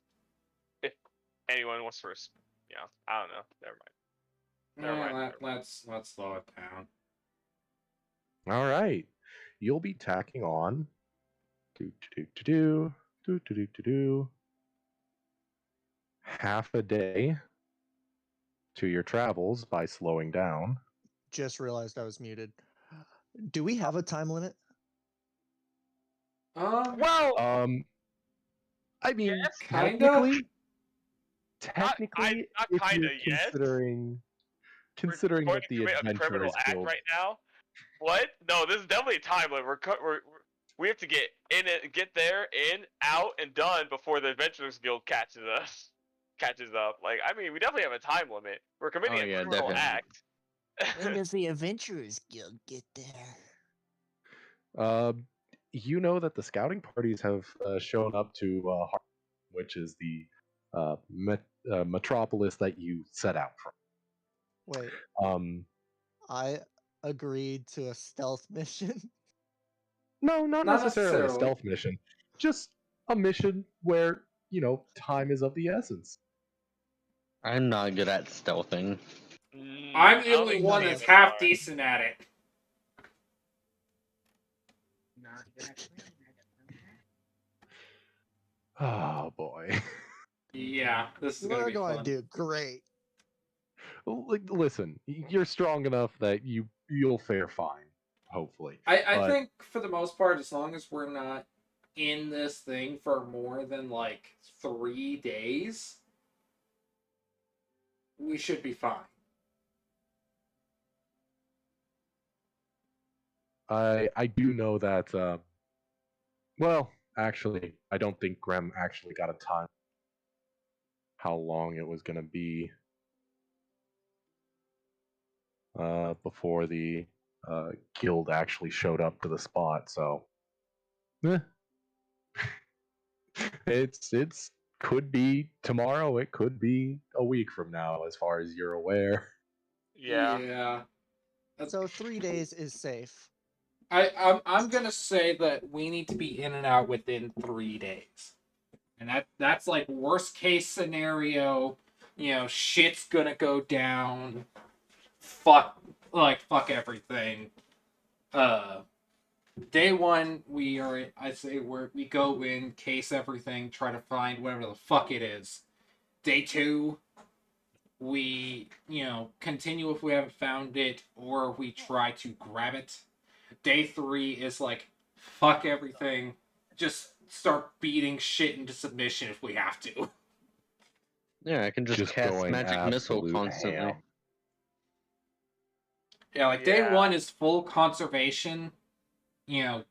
If anyone wants first, I don't know. Never mind. Let's slow it down. All right. You'll be tacking on half a day to your travels by slowing down. Just realized I was muted. Do we have a time limit? Well, I mean, yes, technically, not if kinda you're yet. considering We're that the going to commit a adventure criminal is act guild. right now. What? No, this is definitely a time limit. We have to get in it, get there, in, out, and done before the Adventurers Guild catches up. Like, I mean, we definitely have a time limit. We're committing a criminal definitely. act. When does the Adventurers Guild get there? You know that the scouting parties have shown up to which is the metropolis that you set out from. Wait, I agreed to a stealth mission. No, not Not necessarily a necessarily. stealth mission. Just a mission where, time is of the essence. I'm not good at stealthing. I'm I the don't only think one the that's chances half are. decent at it. Oh boy. Yeah, this is gonna We're be going fun. to do great. Listen, you're strong enough that you'll fare fine, hopefully. I But think for the most part, as long as we're not in this thing for more than like 3 days, we should be fine. I do know that. Well, actually, I don't think Graham actually got a time how long it was gonna be before the guild actually showed up to the spot. So, eh. it's could be tomorrow. It could be a week from now, as far as you're aware. Yeah. Yeah. So 3 days is safe. I'm gonna say that we need to be in and out within 3 days, and that's like worst case scenario. You know, shit's gonna go down. Fuck everything. Uh, Day one, I say we go in, case everything, try to find whatever the fuck it is. Day two, we continue if we haven't found it, or we try to grab it. Day three is like fuck everything, just start beating shit into submission if we have to. Yeah, I can just Just cast going magic missile absolute constantly. ham. Yeah, like day Yeah. one is full conservation.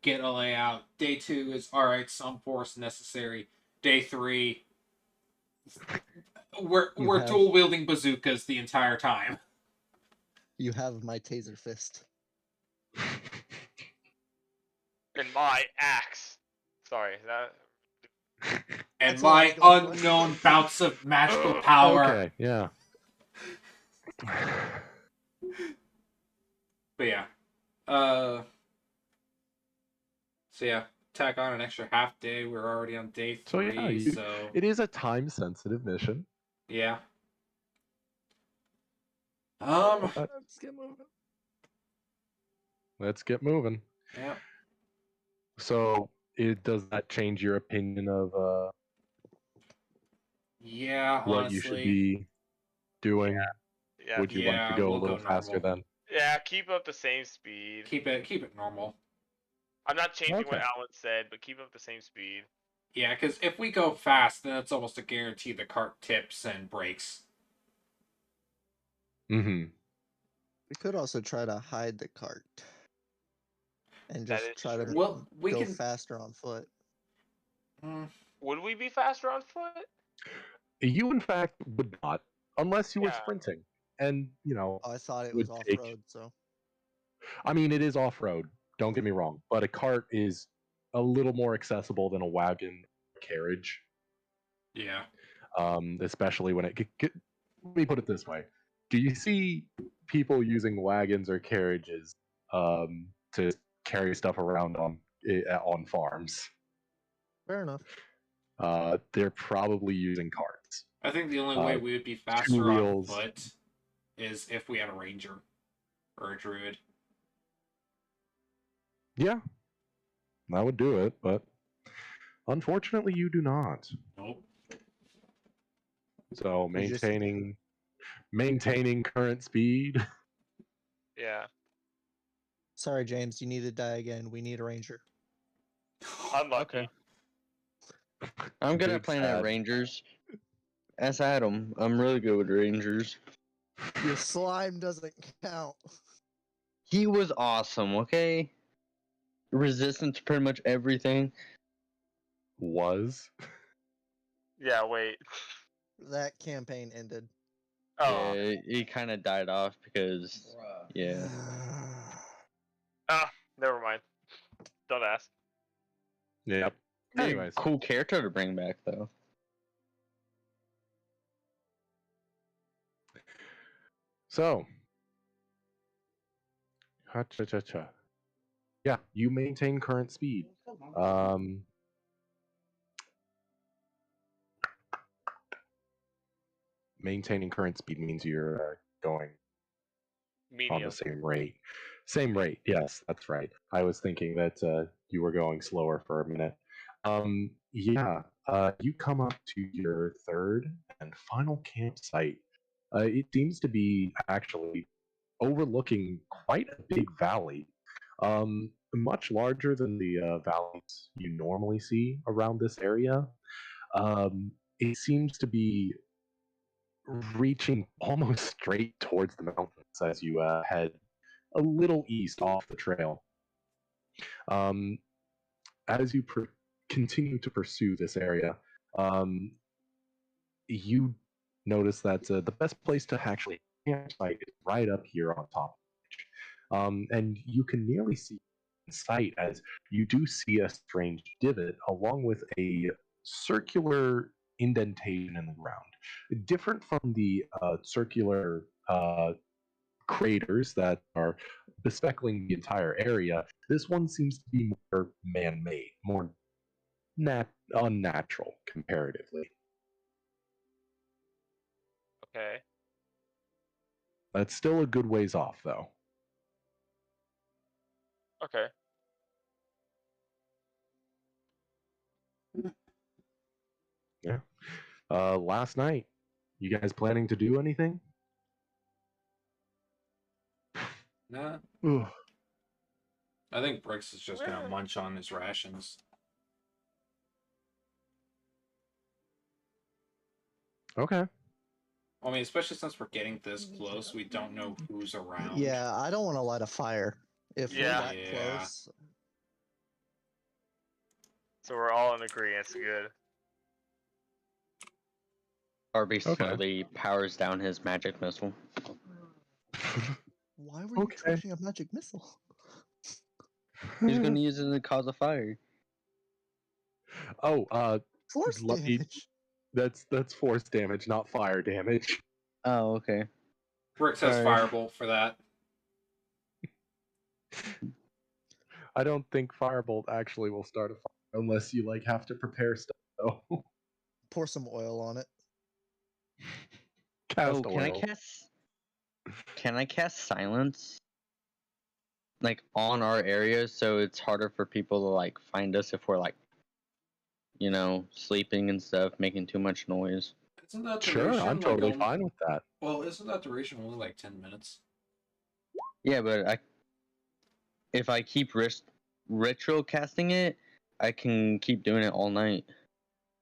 Get a layout. Day two is alright, some force necessary. Day three, we're have- dual wielding bazookas the entire time. You have my taser fist. And my axe. Sorry, that. And That's what I my was going for. unknown bouts of magical power. Okay, yeah. But yeah. So yeah, tack on an extra half day. We're already on day So three, yeah, so it is a time-sensitive mission. yeah. Let's get moving. Let's get moving. Yeah. So, does that change your opinion of Yeah, what you should honestly. be doing? Yeah. Would you like Yeah, to go a we'll little go faster normal. then? Yeah, keep up the same speed. Keep it normal. I'm not changing what Okay. Alan said, but keep up the same speed. Yeah, because if we go fast, then it's almost a guarantee the cart tips and breaks. Mm-hmm. We could also try to hide the cart and That just is try to true. Well, we go can. faster on foot. Would we be faster on foot? You, in fact, would not, unless you were Yeah. sprinting. And, I thought it would was off take. road, so I mean, it is off road, don't get me wrong, but a cart is a little more accessible than a wagon carriage, Yeah. especially when let me put it this way. Do you see people using wagons or carriages to carry stuff around on farms? fair enough. They're probably using carts. I think the only way we would be faster on wheels. foot is if we had a ranger or a druid. Yeah, that would do it, but unfortunately, you do not. Nope. So You just- maintaining current speed. Yeah. Sorry, James, you need to die again. We need a ranger. Unlucky. Okay. I'm good Big at playing sad. at Rangers. Ask Adam. I'm really good with Rangers. Your slime doesn't count. He was awesome, okay? Resistant to pretty much everything. Was. Yeah, wait. That campaign ended. Oh. Yeah, he kind of died off because, yeah. Ah, never mind. Don't ask. Yep. Hey, Anyways, cool character to bring back, though. so. Ha-cha-cha-cha. Yeah, you maintain current speed. Maintaining current speed means you're going on the medium. same rate. Same rate, yes, that's right. I was thinking that you were going slower for a minute. You come up to your third and final campsite. It seems to be actually overlooking quite a big valley, much larger than the valleys you normally see around this area. It seems to be reaching almost straight towards the mountains as you head a little east off the trail. Um, as you continue to pursue this area, um, you notice that the best place to actually campsite is right up here on top. And you can nearly see in sight as you do see a strange divot along with a circular indentation in the ground. Different from the circular craters that are bespeckling the entire area, this one seems to be more man made, more unnatural comparatively. Okay. That's still a good ways off, though. Okay. Yeah. Last night, you guys planning to do anything? Nah, Ugh. I think Brix is just gonna Well, munch on his rations. Okay. I mean, especially since we're getting this close, we don't know who's around. Yeah, I don't want to light a fire if we're Yeah. that Yeah. close. So we're all in agreement. Good. Arby Okay. slowly powers down his magic missile. Why were you Okay. charging a magic missile? He's gonna use it to cause a fire. Oh, Force let me- damage. that's force damage, not fire damage. Oh, okay. Brix has Sorry. Firebolt for that. I don't think Firebolt actually will start a fire unless you have to prepare stuff. Though. Pour some oil on it. Cast Oh, oil. Can I cast silence? Like on our area, so it's harder for people to find us if we're sleeping and stuff, making too much noise. Isn't that Sure, duration I'm totally only... fine with that. Well, isn't that duration only like 10 minutes? Yeah, but if I keep ritual casting it, I can keep doing it all night.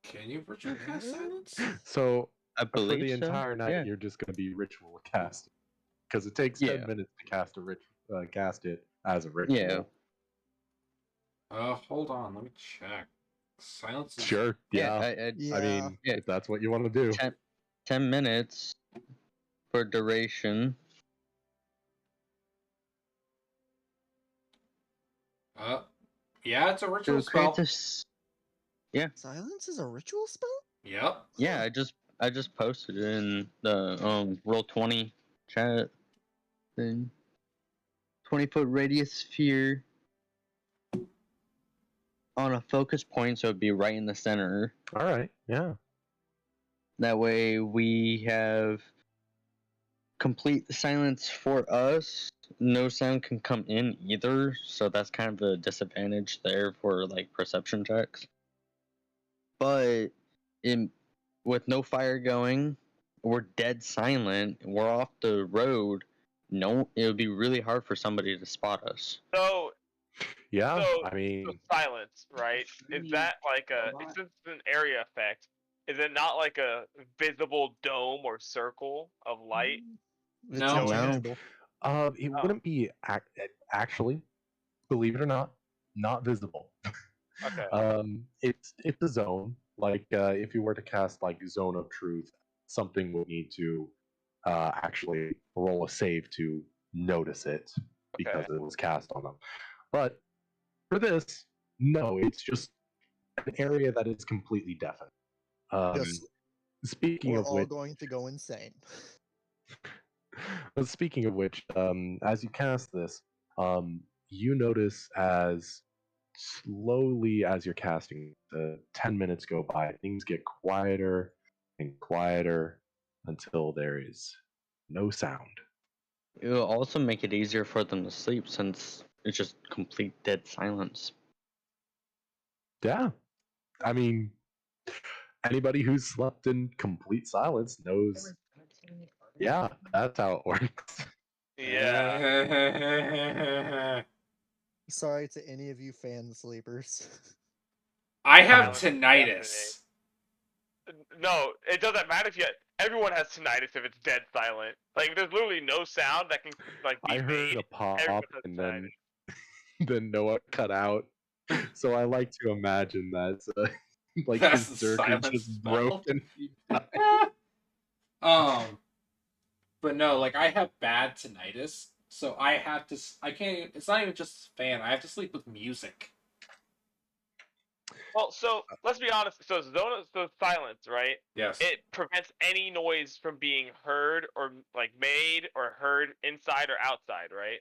Can you ritual cast silence? So I for believe the so. entire night, Yeah. you're just going to be ritual casting because it takes 10 minutes to cast it as a ritual. Yeah. Hold on, let me check. Silence is... Sure. Yeah. I mean, Yeah. if that's what you want to do. 10 minutes for duration. Yeah, it's a ritual To create spell. this. Yeah. Silence is a ritual spell? Yep. Yeah, I just posted it in the Roll20 chat thing. 20-foot radius sphere on a focus point, so it'd be right in the center. All right. Yeah. That way we have complete silence for us. No sound can come in either, so that's kind of a disadvantage there for perception checks. But with no fire going, we're dead silent. We're off the road. No, it would be really hard for somebody to spot us. So Yeah. So- I so mean, silence, right? Is that since it's an area effect? Is it not like a visible dome or circle of light? It's No. intangible. it wouldn't be actually, believe it or not visible. Okay. It's a zone. If you were to cast Zone of Truth, something would need to actually roll a save to notice it because it was cast on them. But for this, no, it's just an area that is completely deafened. Just, Speaking we're of all which, going to go insane. speaking of which, as you cast this, you notice as slowly as you're casting, the 10 minutes go by, things get quieter and quieter until there is no sound. It will also make it easier for them to sleep since it's just complete dead silence. Yeah. I mean, anybody who's slept in complete silence knows. Yeah, that's how it works. Yeah. Sorry to any of you fan sleepers. I have Silence is deafening. tinnitus. No, it doesn't matter if you. Everyone has tinnitus if it's dead silent. Like, if there's literally no sound that can like be I heard made, a pop everyone has and tinnitus. then Noah cut out. So I like to imagine that like That's his the circuit silent just spell. broke and he died. But no, like I have bad tinnitus, so I have to. I can't. It's not even just fan. I have to sleep with music. Well, so let's be honest. So silence, right? Yes. It prevents any noise from being heard or like made or heard inside or outside, right?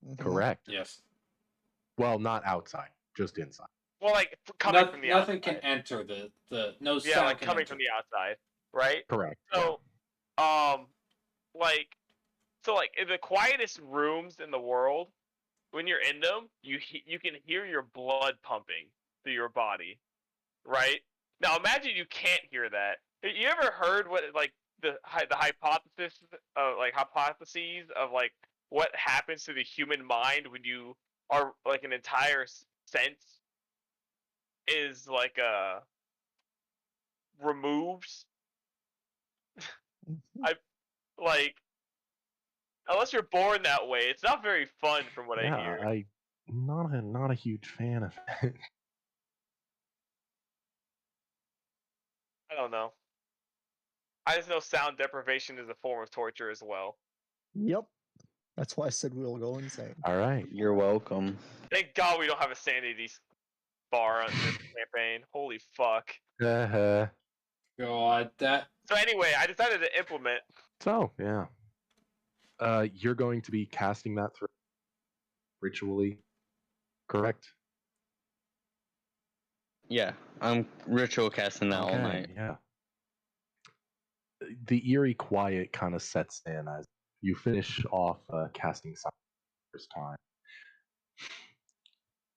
Mhm. Correct. Yes. Well, not outside, just inside. Well, like coming from the Nothing outside. can enter the no Yeah, sound like can coming enter. from the outside, right? Correct. So, like, in the quietest rooms in the world, when you're in them, you can hear your blood pumping through your body, right? Now imagine you can't hear that. You ever heard what like the hypotheses of like what happens to the human mind when you are like an entire sense is like removed? Mhm. I like unless you're born that way, it's not very fun from what I Yeah, hear. I not a huge fan of it. I don't know. I just know sound deprivation is a form of torture as well. Yep. That's why I said we'll go insane. All right. You're welcome. Thank God we don't have a sanity bar in this campaign. Holy fuck. Uh-huh. God, that So anyway, I decided to implement. So yeah, you're going to be casting that through ritually, correct? Yeah, I'm ritual casting that all night. Yeah. The eerie quiet kind of sets in as you finish off casting silence the first time.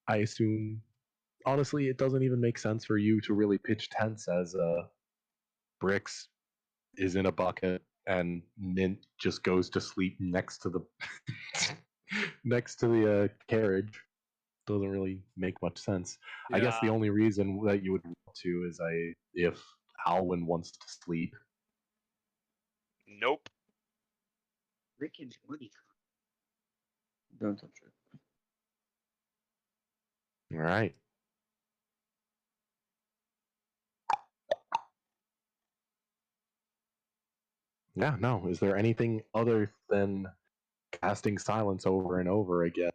I assume, honestly, it doesn't even make sense for you to really pitch tents as Bricks is in a bucket and Mint just goes to sleep next to the next to the carriage. Doesn't really make much sense. I guess the Yeah. only reason that you would want to is if Alwyn wants to sleep. Nope. Rick and Morty. Don't touch it. All right. Yeah, no. Is there anything other than casting silence over and over again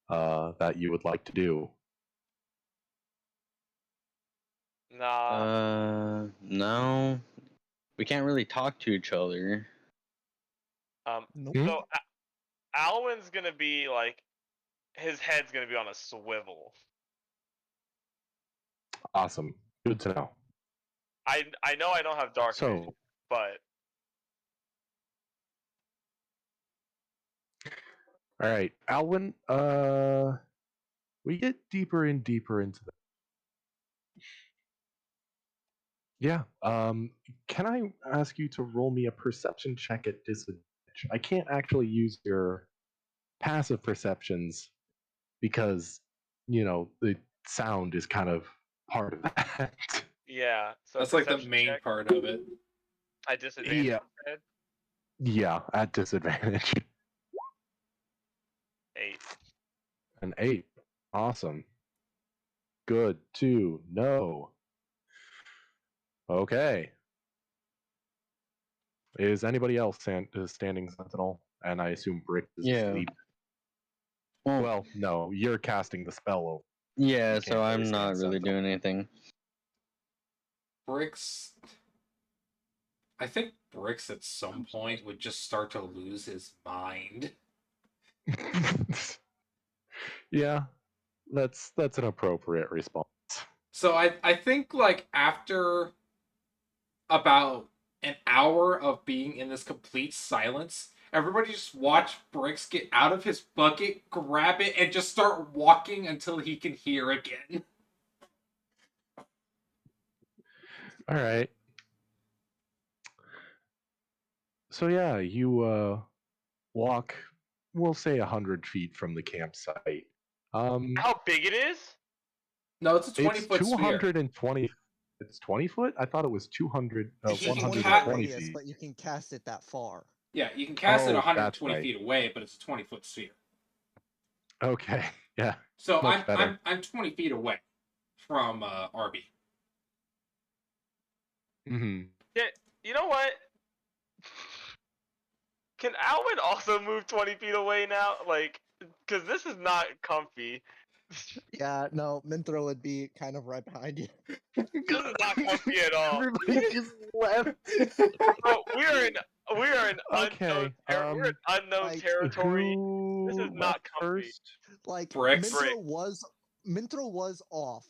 that you would like to do? Nah. No. We can't really talk to each other. Nope. Hmm? So Alwyn's gonna be like, his head's gonna be on a swivel. Awesome. Good to know. I know I don't have dark vision, So, but all right, Alwyn, we get deeper and deeper into the. Yeah. Can I ask you to roll me a perception check at disadvantage? I can't actually use your passive perceptions because, the sound is kind of part of that. yeah. So that's like the perception main check. part of it. I disadvantage Yeah. instead. Yeah, at disadvantage. 8. An 8. Awesome. Good to know. Okay. Is anybody else standing sentinel? And I assume Brick is Yeah. asleep. Well, no, you're casting the spell over. Yeah, You so can't really I'm stand not really sentinel. doing anything. Bricks. I think Bricks at some point would just start to lose his mind. Yeah, that's an appropriate response. So I think like after about an hour of being in this complete silence, Everybody just watch Bricks get out of his bucket, grab it, and just start walking until he can hear again. All right. So yeah, you walk, we'll say 100 feet from the campsite. How big it is? No, it's a 20 It's foot sphere. 220. It's 20 foot. I thought it was 200. He It's a can 20 cat- foot 120 radius, feet. but you can cast it that far. Yeah, you can cast it Oh, 120 that's right. feet away, but it's a 20 foot sphere. Okay. Yeah. So Much better. I'm 20 feet away from RB. Hmm. Yeah, you know what? Can Alwyn also move 20 feet away now? Like, because this is not comfy. Yeah, no, Minthro would be kind of right behind you. This is not comfy at all. Everybody just left. Bro, we are in Okay. we're in unknown like, territory. This Who is not left comfy. first? Like Bricks. Minthro was off.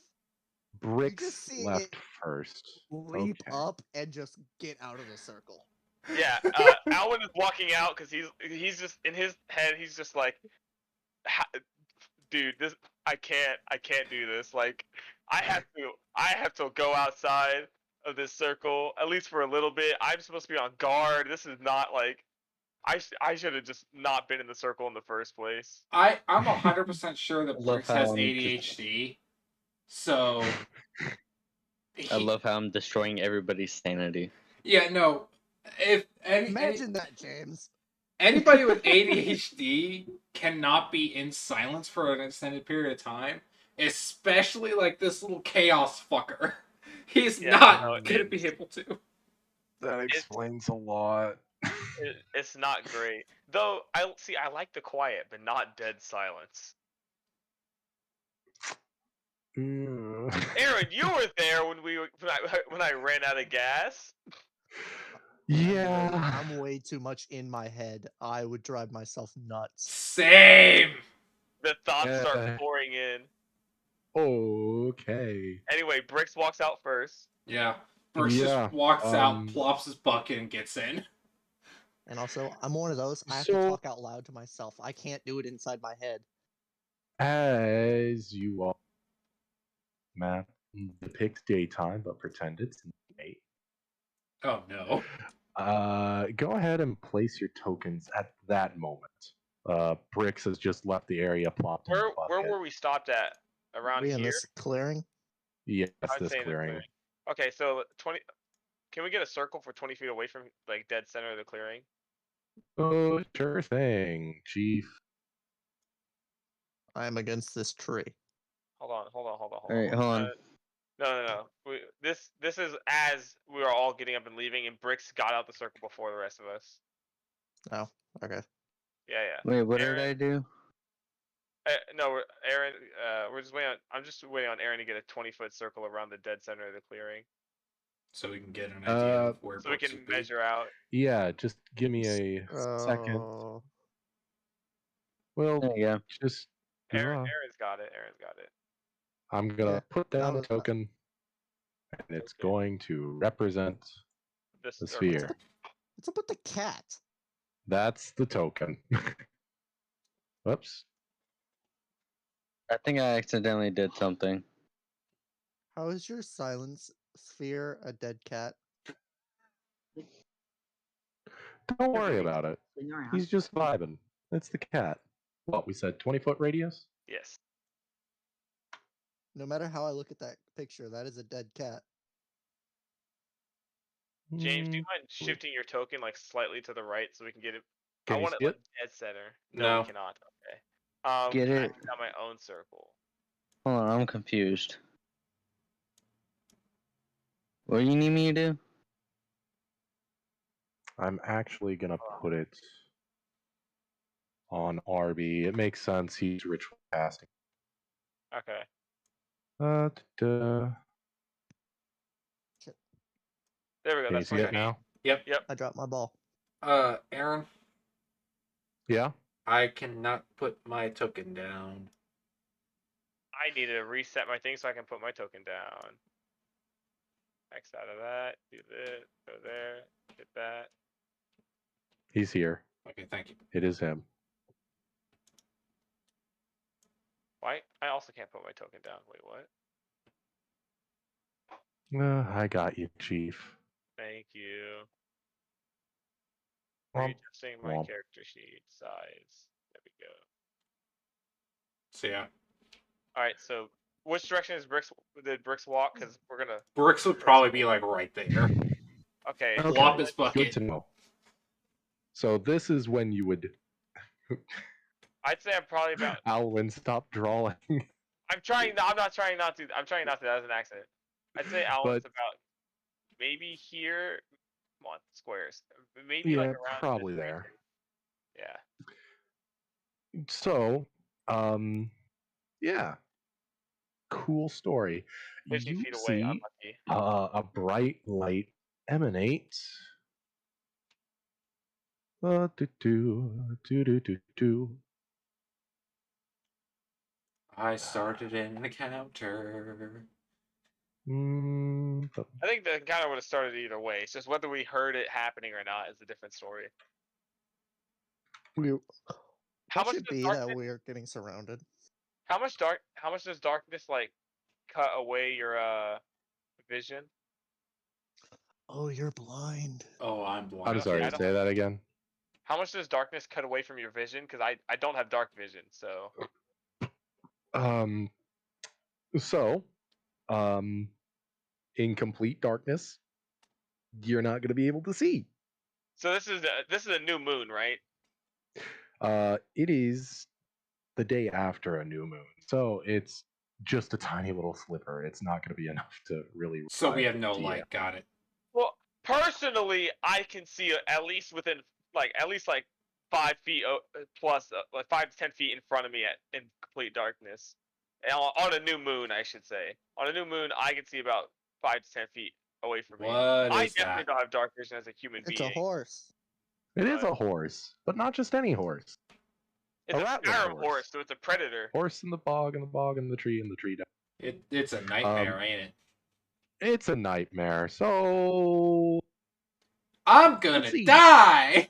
Bricks just see left it first. Leap Okay. up and just get out of the circle. Yeah, Alwyn is walking out because he's just in his head. He's just like, dude, this I can't do this. Like, I have to go outside of this circle at least for a little bit. I'm supposed to be on guard. This is not like I should have just not been in the circle in the first place. I'm 100% sure I that love Bricks has how I'm ADHD. So I love how I'm destroying everybody's sanity. Yeah, no. If Imagine that, James. anybody with ADHD cannot be in silence for an extended period of time, especially like this little chaos fucker. He's Yeah, not no, gonna be able to. That explains a lot. it's not great. Though I like the quiet, but not dead silence. Aaron, you were there when I ran out of gas. Yeah. I'm way too much in my head. I would drive myself nuts. Same. The thoughts start Yeah. pouring in. Okay. Anyway, Bricks walks out first. Yeah. Brooks Yeah, just walks out, plops his bucket, and gets in. And also, I'm one of those. I have to So- talk out loud to myself. I can't do it inside my head. As you all map depicts daytime, but pretend it's night. Oh no. Go ahead and place your tokens at that moment. Bricks has just left the area plopped in the Where bucket. were we stopped at? Around We in here. this clearing? Yes, I'd this say in the clearing. Okay, so 20. Can we get a circle for 20 feet away from like dead center of the clearing? Oh, sure thing, Chief. I am against this tree. Hold on. Alright, hold on. No. This is as we are all getting up and leaving, and Bricks got out the circle before the rest of us. Oh, okay. Yeah. Wait, what did Aaron- I do? No, Aaron. We're just waiting on. I'm just waiting on Aaron to get a 20-foot circle around the dead center of the clearing, So we can get an idea of where so we Brooks can would be. measure out. Yeah, just give me a second. Oh, Well, There you go. just Aaron's got it. I'm gonna Yeah, put down a was- token, and it's Okay. going to represent This the or- sphere. what's up with the cat? That's the token. Whoops. I think I accidentally did something. How is your silence sphere a dead cat? Don't worry about it. Swing around. He's just vibing. It's the cat. What we said, 20-foot radius? Yes. No matter how I look at that picture, that is a dead cat. James, do you Mm, mind shifting your token like slightly to the right so we can get it? Can I you want it see like it? dead center. No. We cannot. Okay. Get can I it? pick out my own circle? Hold on, I'm confused. What do you need me to do? I'm actually gonna put it on RB. It makes sense. He's ritual casting. Okay. Da. There we go. Can you That's see what it now? Yep. I dropped my ball. Aaron, Yeah. I cannot put my token down. I need to reset my thing so I can put my token down. X out of that. Do this. Go there. Hit that. He's here. Okay, thank you. It is him. Why? I also can't put my token down. Wait, what? I got you, Chief. Thank you. Womp, Readjusting my womp. character sheet size. There we go. So yeah, All right. So, which direction is Bricks? Did Bricks walk? Because we're gonna. Bricks would probably be like right there. Okay. Okay, Plop his good bucket. to know. So this is when you would. I'd say I'm probably about. Alwyn, stop drawing. I'm trying. I'm not trying not to. I'm trying not to. That was an accident. I'd say Alan's But about maybe here. Come on, squares. Maybe like yeah, around probably this there. region. Yeah. So, yeah, cool story. 50 You feet away. see Unlucky. a bright light emanate. Do do do do do do. I started an encounter. I think the encounter would have started either way. It's just whether we heard it happening or not is a different story. How What much should does be that darkness? we're getting surrounded? How much does darkness like cut away your vision? Oh, you're blind. Oh, I'm I'm blind. sorry. I Too. don't- Say that again. How much does darkness cut away from your vision? Because I don't have dark vision, so Um. So, um, in complete darkness, you're not going to be able to see. this is a new moon, right? It is the day after a new moon, so it's just a tiny little sliver. It's not going to be enough to really. So we revive have no the light. Got it. Well, personally, I can see at least within at least 5 feet plus, like 5 to 10 feet in front of me in complete darkness. And on a new moon, I should say. On a new moon, I can see about 5 to 10 feet away from me. What I is definitely that? don't have dark vision as a human It's being. a horse. It is But- a horse, but not just any horse. It's a rattling scarab horse, so it's a predator. Horse in the bog, and the bog, and the tree, down. It's a nightmare, ain't it? It's a nightmare. So I'm gonna Let's see. die.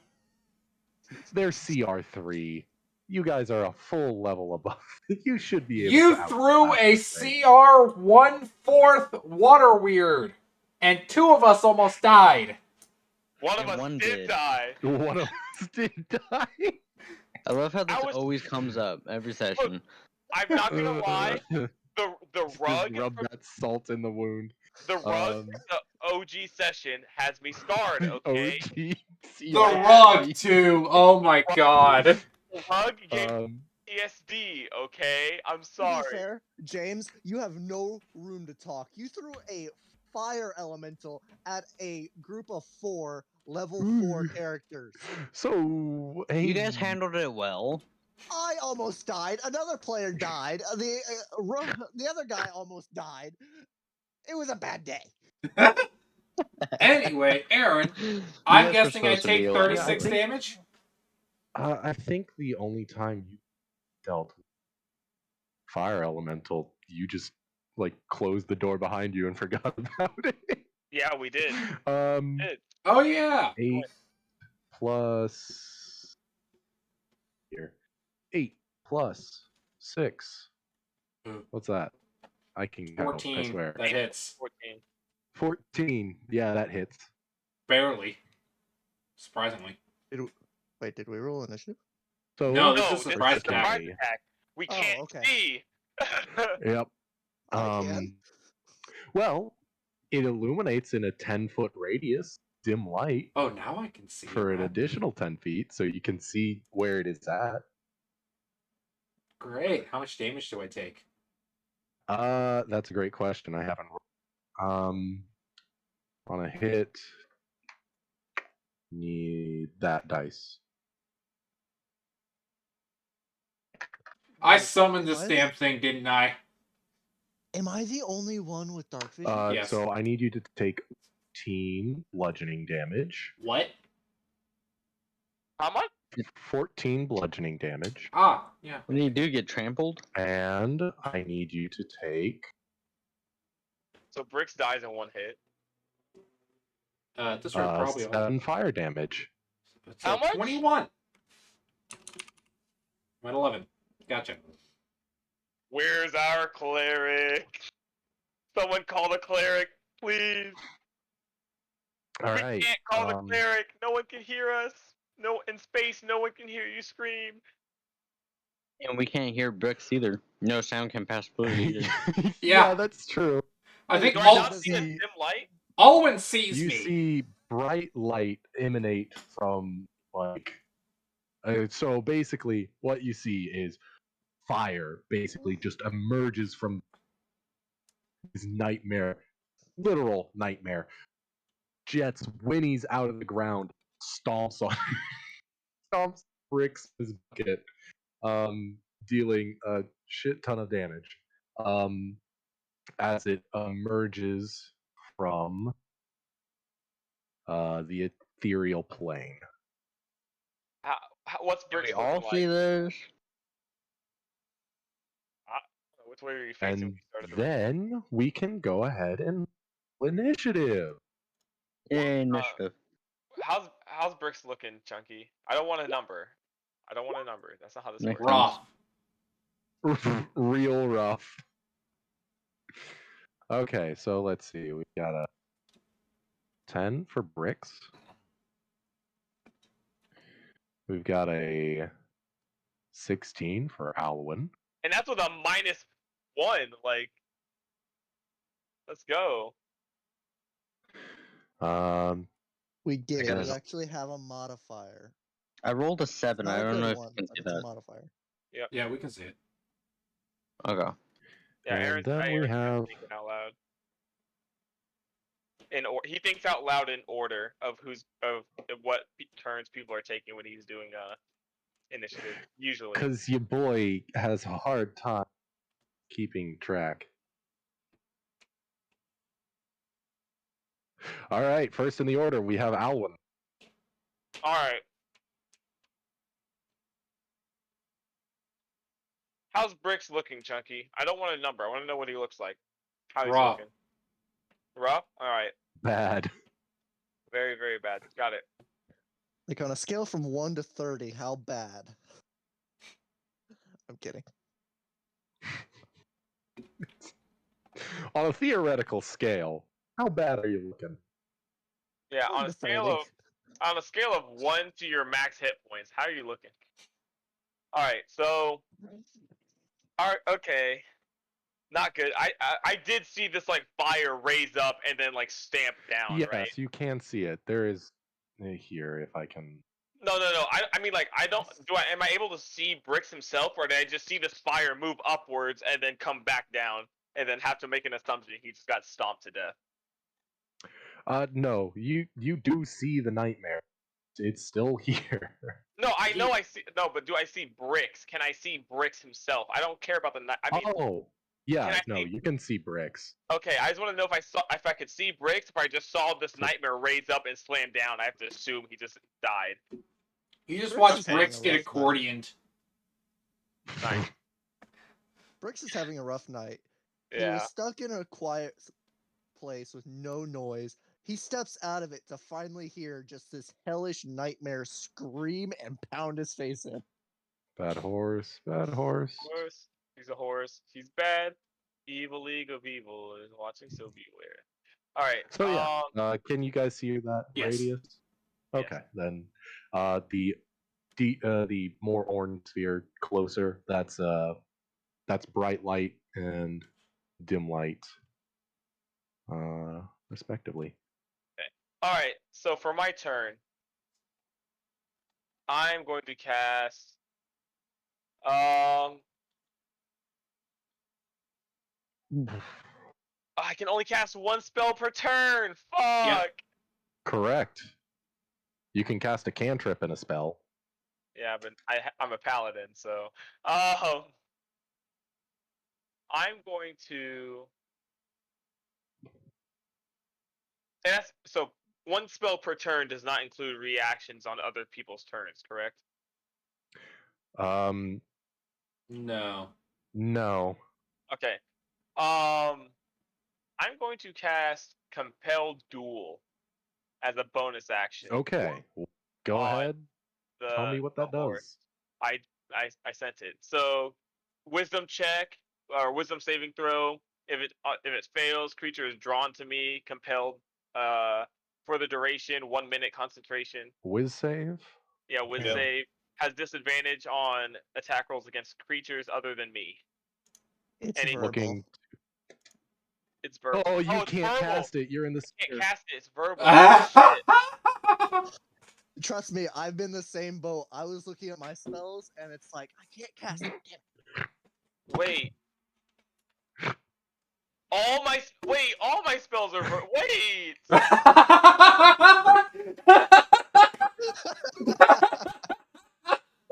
there's CR3. You guys are a full level above. You should be able You to. threw outlast a this thing. CR 1/4 water weird, and 2 of us almost died. One of And us one did did. die. One of us did die. I love how this I was- always comes up every session. I'm not gonna lie. The Just rug rub from that salt in the wound. the rug Um, from the OG session has me scarred. Okay. OG. The rug too. Oh my god. The rug gave Um, PTSD, okay? I'm To be sorry. fair, James, you have no room to talk. You threw a fire elemental at a group of 4 level 4 Ooh. characters. So You guys hey, handled it well. I almost died. Another player died. The other guy almost died. It was a bad day. Anyway, Aaron, You I'm guys were guessing I supposed to take be alive. 36 Yeah, I think- damage. I think the only time you dealt with fire elemental, you just like closed the door behind you and forgot about it. Yeah, we did. Did. Oh yeah. 8 plus here. 8 plus 6. Ooh. What's that? I can count, I 14. swear. That hits. 14. 14. Yeah, that hits. Barely. Surprisingly. Wait, did we roll initiative? So No, No, this is this surprise is a surprise attack. attack. We Oh, can't okay. see. Yep. I can. Well, it illuminates in a 10-foot radius, dim light, Oh, now I can see for it. an additional 10 feet, so you can see where it is at. Great. How much damage do I take? That's a great question. I haven't. On a hit, need that dice. I Wait, summoned this what? damn thing, didn't I? Am I the only one with dark vision? Yes. So I need you to take 14 bludgeoning damage. What? How much? 14 bludgeoning damage. Ah, yeah. When you do get trampled, And I need you to take. So Bricks dies in 1 hit. This would probably 7 fire damage. It's How much? 21. I'm at 11. Gotcha. Where's our cleric? Someone call the cleric, please. All We right. can't call the cleric. No one can hear us. No, in space, no one can hear you scream. And we can't hear Brooks either. No sound can pass through it either. Yeah. that's true. I think Do I all not see a dim light? Alwyn sees You me. see bright light emanate from like. So basically, what you see is fire. Basically, just emerges from his nightmare, literal nightmare. Jets whinnies out of the ground, stomps on, stomps bricks his bucket, dealing a shit ton of damage. As it emerges from the ethereal plane. What's Can Bricks we looking all like? see this? Which way are you facing when And you started the then we can go ahead and initiative. Initiative. How's Bricks looking, Chunky? I don't want a number. I don't want a number. That's not how this Makes works. sense. Raw. Real rough. Okay, so let's see. We got a 10 for bricks. We've got a 16 for Alwyn. And that's with a -1. Like, let's go. We get it. got We a- actually have a modifier. I rolled a It's 7. not I a don't good know if one, you can but see it's a that. modifier. Yeah, we can see it. Okay. Yeah, And Aaron's, then we Aaron's have- thinking out loud. He thinks out loud in order of what turns people are taking when he's doing initiative. Usually. Because your boy has a hard time keeping track. All right, first in the order, we have Alwyn. All right. How's Bricks looking, Chunky? I don't want a number. I want to know what he looks like. How he's Raw. looking. Rough? All right. Bad. Very, very bad. Got it. Like on a scale from 1 to 30, how bad? I'm kidding. On a theoretical scale, how bad are you looking? Yeah, 1 on a to scale 30. of 1 to your max hit points, how are you looking? All right, so, all right, okay, not good. I did see this like fire raise up and then like stamp down, Yes, right? you can see it. There is here if I can. No. I mean, like, I don't. Am I able to see Bricks himself, or did I just see this fire move upwards and then come back down, and then have to make an assumption he just got stomped to death? No, you do see the nightmare. It's still here. No, I know I see. No, but do I see Bricks? Can I see Bricks himself? I don't care about the. I mean, Oh, yeah, can I no, see- you can see bricks. okay. I just want to know if I could see Bricks, if I just saw this nightmare raise up and slam down. I have to assume he just died. You just Bricks watch is having Bricks a get rough night. accordioned. Nice. Bricks is having a rough night. He Yeah. was stuck in a quiet place with no noise. He steps out of it to finally hear just this hellish nightmare scream and pound his face in. Bad horse, bad horse. Horse. He's a horse. He's bad. Evil League of Evil is watching, so beware. All right. So yeah, can you guys see that Yes. radius? Yes. Okay, then the more orange sphere closer. That's bright light and dim light, respectively. All right. So for my turn, I'm going to cast. I can only cast one spell per turn. Fuck. Correct. You can cast a cantrip in a spell. Yeah, but I'm a paladin, so I'm going to. And that's so one spell per turn does not include reactions on other people's turns, correct? No. No. Okay. I'm going to cast Compel Duel as a bonus action. Okay. Go on ahead. Tell me what that the horse. does. I sent it. So, wisdom check or wisdom saving throw. If it fails, creature is drawn to me, compelled for the duration, 1 minute concentration. Whiz save. Yeah, whiz Yeah. save has disadvantage on attack rolls against creatures other than me. It's Any- verbal. Looking. It's verbal. Oh, you it's can't verbal. cast it. You're in the I sphere. can't cast it. It's verbal. Shit. Trust me, I've been the same boat. I was looking at my spells, and it's like I can't cast it. Damn it. Wait. All my spells are wait.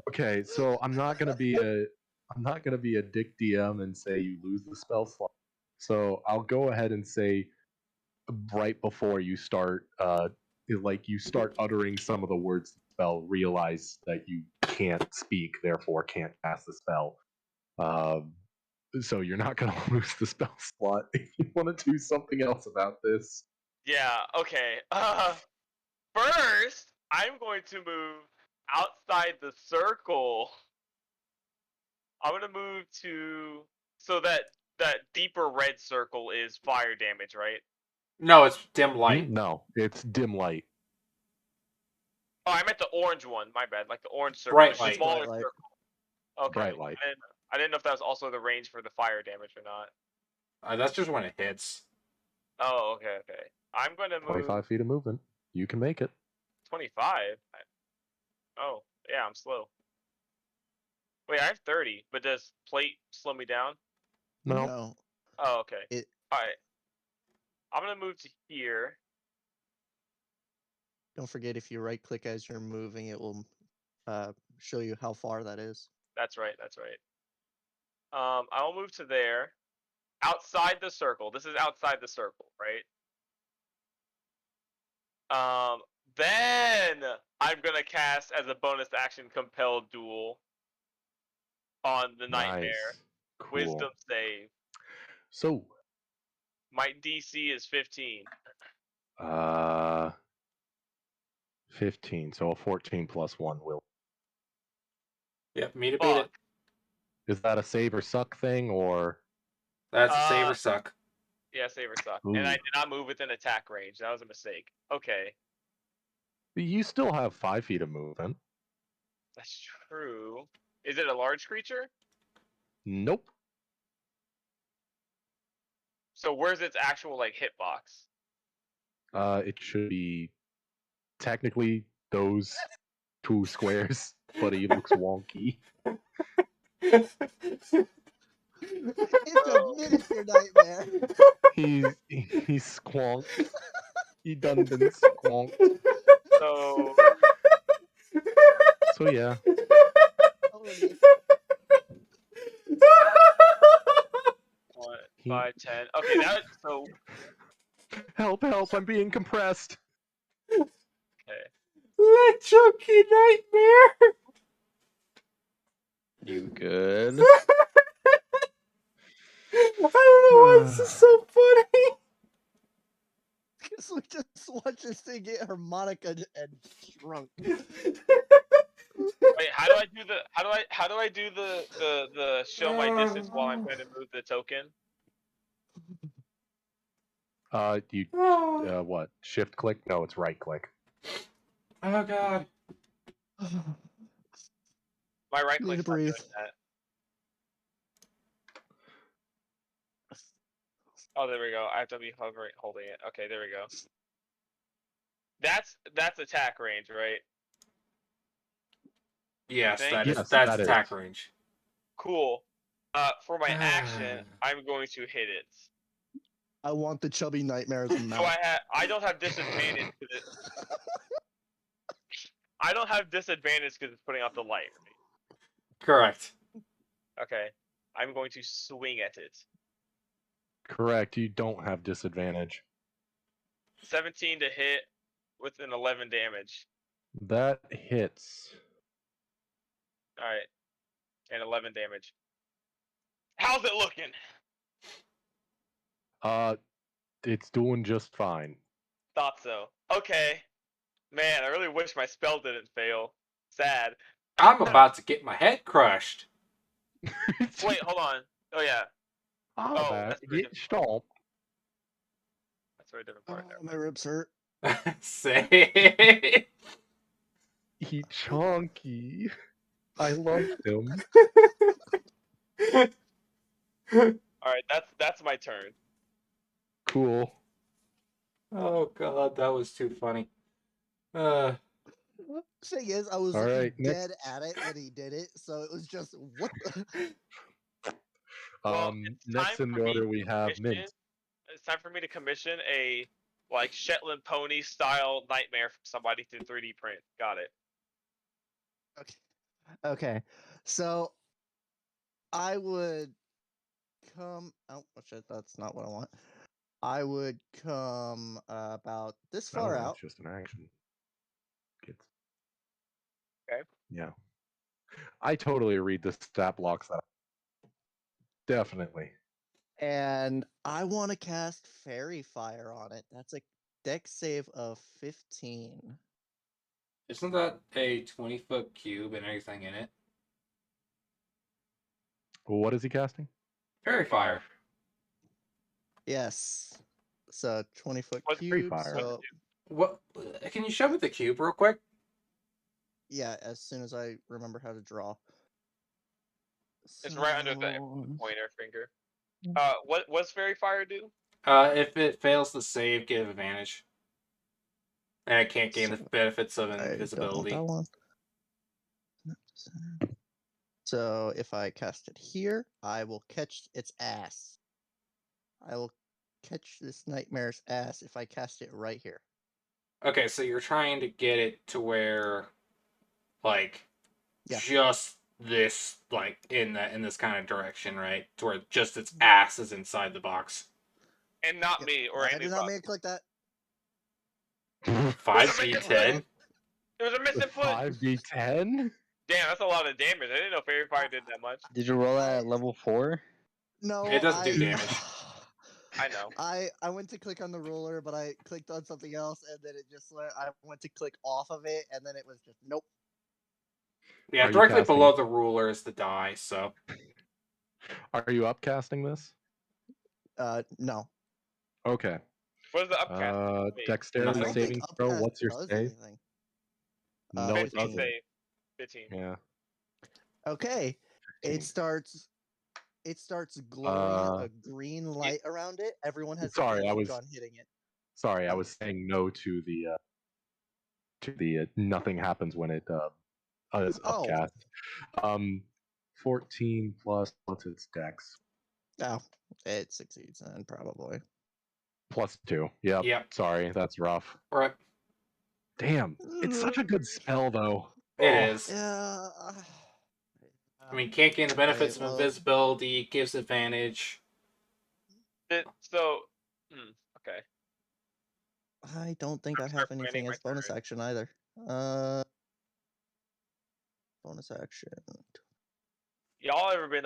Okay, so I'm not gonna be a dick DM and say you lose the spell slot. So I'll go ahead and say right before you start, like you start uttering some of the words of the spell, realize that you can't speak, therefore can't cast the spell. So you're not gonna lose the spell slot. If you want to do something else about this, Yeah. Okay. First, I'm going to move outside the circle. I'm gonna move to so that deeper red circle is fire damage, right? No, it's dim light. no, it's dim light. Oh, I meant the orange one. My bad. Like the orange circle, Bright the light. smaller Bright light. circle. Okay. Bright light. I didn't know if that was also the range for the fire damage or not. That's just when it hits. Oh, okay, okay. I'm gonna move 25 feet of movement. You can make it. 25. Oh, yeah, I'm slow. Wait, I have 30, but does plate slow me down? No. Oh, okay. It All right. I'm gonna move to here. don't forget if you right click as you're moving, it will show you how far that is. That's right. That's right. I'll move to there. Outside the circle. This is outside the circle, right? Then I'm gonna cast as a bonus action Compelled Duel on the Nightmare. Nice. Cool. Wisdom save. So, My DC is 15. 15. So a 14 plus 1 will. Yep, me to beat it. Fuck. Is that a save or suck thing, or? That's a save or suck. Yeah, save or suck. Ooh. And I did not move within attack range. That was a mistake. Okay. You still have 5 feet of movement. That's true. Is it a large creature? Nope. So where's its actual like hitbox? It should be technically those 2 squares, but he looks wonky. It's a miniature nightmare. He's squonked. He done been squonked. So So yeah. Totally. 1, He- 5, 10. Okay, that so Help! I'm being compressed. okay. That chunky nightmare. You good? I don't know why this is so funny. Because we just watched this thing get harmonica and shrunk. Wait, how do I do the show my distance while I'm trying to move the token? You Oh what? Shift click? No, it's right click. god. My right Need click's to not doing breathe. that. Oh, there we go. I have to be hovering, holding it. Okay, there we go. That's attack range, right? Yes, Think? that is Yes, that's that is. attack range. Cool. For my action, I'm going to hit it. I want the chubby nightmares So mount. I don't have disadvantage because I don't have disadvantage because it's putting out the light, right? Correct. Okay. I'm going to swing at it. Correct. You don't have disadvantage. 17 to hit with an 11 damage. That hits. Alright. And 11 damage. How's it looking? It's doing just fine. Thought so. Okay. Man, I really wish my spell didn't fail. Sad. I'm about to get my head crushed. Wait, hold on. Oh yeah, Aber that's a very jetzt different part. stopp. That's a very different part. Oh, my ribs hurt. Say. He chonky. I love him. All right, that's my turn. Cool. Oh god, that was too funny. Thing is, I was All looking right, dead next. at it when he did it, so it was just what the. Well, it's Next time in for me order to we have commission- Mint. It's time for me to commission a like Shetland pony style nightmare from somebody to 3D print. Got it. Okay, so I would come. Oh shit, that's not what I want. I would come about this far out. It's just an action. Kids. Okay. Yeah. I totally read the stat blocks. That definitely. And I want to cast Fairy Fire on it. That's a dex save of 15. Isn't that a 20-foot cube and everything in it? What is he casting? Fairy fire. Yes. So 20-foot What's Fairy cube. Fire? So What? Can you show me the cube real quick? yeah, as soon as I remember how to draw. It's right under the So- pointer finger. What's Fairy Fire do? If it fails to save, give advantage. And I can't gain the benefits of I don't want invisibility. that one. So if I cast it here, I will catch its ass. I will catch this nightmare's ass if I cast it right here. Okay, so you're trying to get it to where, like, Yeah. just this, like, in this kind of direction, right? To where just its ass is inside the box. And not Yep. me or I anything. did not make it click that. 5d10. There was a missing foot. 5d10? Damn, that's a lot of damage. I didn't know Fairy Fire did that much. Did you roll that at level 4? No, It doesn't do damage. I know. I went to click on the ruler, but I clicked on something else, and then it just I went to click off of it, and then it was just nope. Yeah, Are you directly casting- below the ruler is the die, so. Are you upcasting this? No. Okay. What is the upcast? Wait, Dexterity Nothing. I don't think saving throw. upcast What's your does save? anything. No, it 15 doesn't. save. 15. Yeah. Okay. 15. It starts glowing Uh, a green light around it. Everyone has sorry, I advantage was- on hitting it. Sorry, I Oh. was saying no to the nothing happens when it is Oh. upcast. 14 plus what's its dex? Oh, it succeeds then probably. +2. Yep. Yep. Sorry, that's rough. Right. Damn. It's such a good spell though. It Oh, is. Yeah. I mean, can't gain the benefits well- of invisibility, gives advantage. Okay. I don't think I Start have planning anything my as bonus turn. action either. Bonus action. Y'all ever been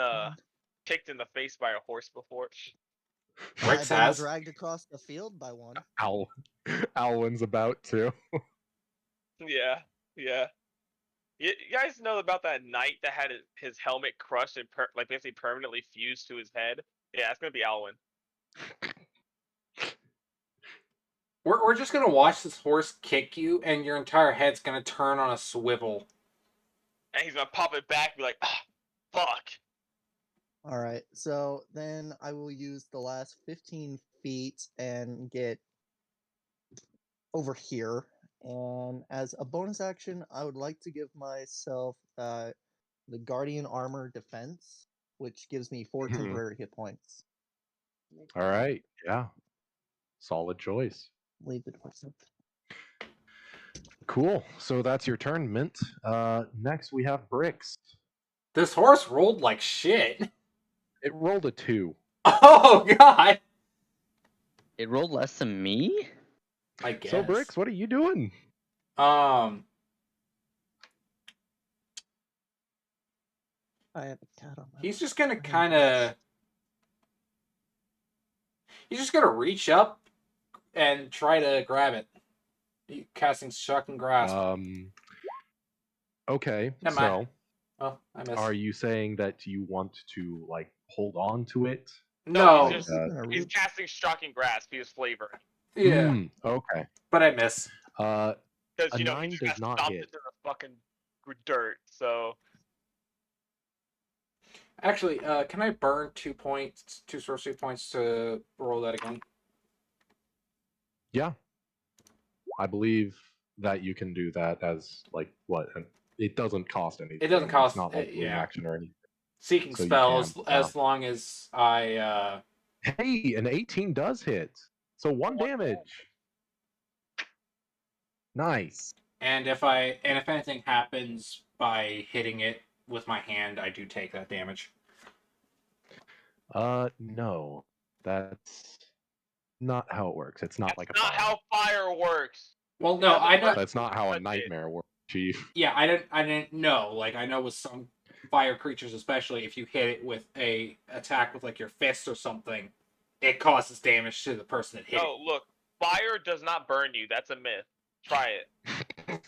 kicked in the face by a horse before? Rex I've been has. dragged across the field by one. Alwyn's about to. Yeah, yeah. You guys know about that knight that had his helmet crushed and basically permanently fused to his head? Yeah, it's gonna be Alwyn. We're just gonna watch this horse kick you, and your entire head's gonna turn on a swivel. And he's gonna pop it back and be like, ah, fuck. All right, so then I will use the last 15 feet and get over here. And as a bonus action, I would like to give myself the Guardian Armor Defense, which gives me 4 Mhm. temporary hit points. All right. Yeah. Solid choice. Leave the points up. Cool. So that's your turn, Mint. Next we have Bricks. This horse rolled like shit. It rolled a 2. Oh god. It rolled less than me? I guess. So Bricks, what are you doing? I have a cat on my He's lap. just gonna kind of. He's just gonna reach up and try to grab it. Casting shock and grasp. Okay, Never mind. so Oh, I missed. are you saying that you want to like hold on to it? No. he's just Like, he's casting Shocking Grasp. He was flavoring Yeah, Okay. but I miss. because A he 9 just does got not stomped hit. into the fucking dirt. So Actually, can I burn 2 points, 2 sorcery points to roll that again? Yeah, I believe that you can do that as like what? It doesn't cost anything. It doesn't cost. It's not like Yeah. reaction or anything. Seeking So you spell can, as long as I. Hey, an 18 does hit. So 1 damage. Nice. And if anything happens by hitting it with my hand, I do take that damage. No, that's not how it works. It's not that's like a not fire. how fire works. Well, It no, doesn't I know. work That's not how a touch it. nightmare works, Chief. Yeah, I didn't know. Like I know with some fire creatures, especially if you hit it with a attack with like your fist or something, it causes damage to the person that hit No, look, fire does not burn you. That's a myth. Try it.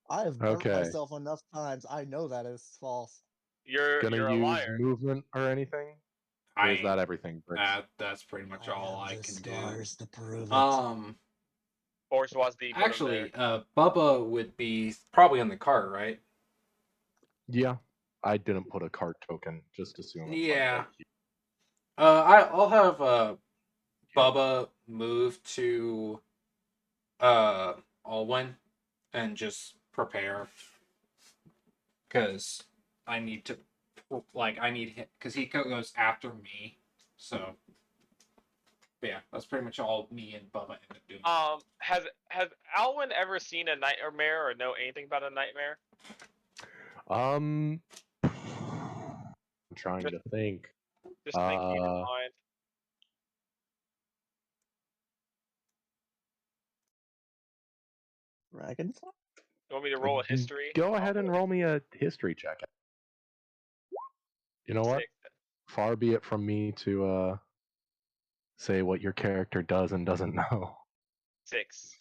I have burnt Okay. myself enough times. I know that is false. You're Gonna a use liar. movement or anything? Or is that everything, Bricks? That's pretty much all I can do. Scars to prove it. Bourgeoisie. Actually, Bubba would be probably on the cart, right? Yeah. I didn't put a cart token. Just assume it's Yeah. like right I'll have Bubba move to Alwyn and just prepare because I need to I need him because he goes after me. So but yeah, that's pretty much all me and Bubba end up doing. Has Alwyn ever seen a nightmare or know anything about a nightmare? I'm trying to think. Just thinking in mind. Dragonfly? You want me to roll a history? Go ahead and roll me a history check. You know what? 6. Far be it from me to say what your character does and doesn't know. 6.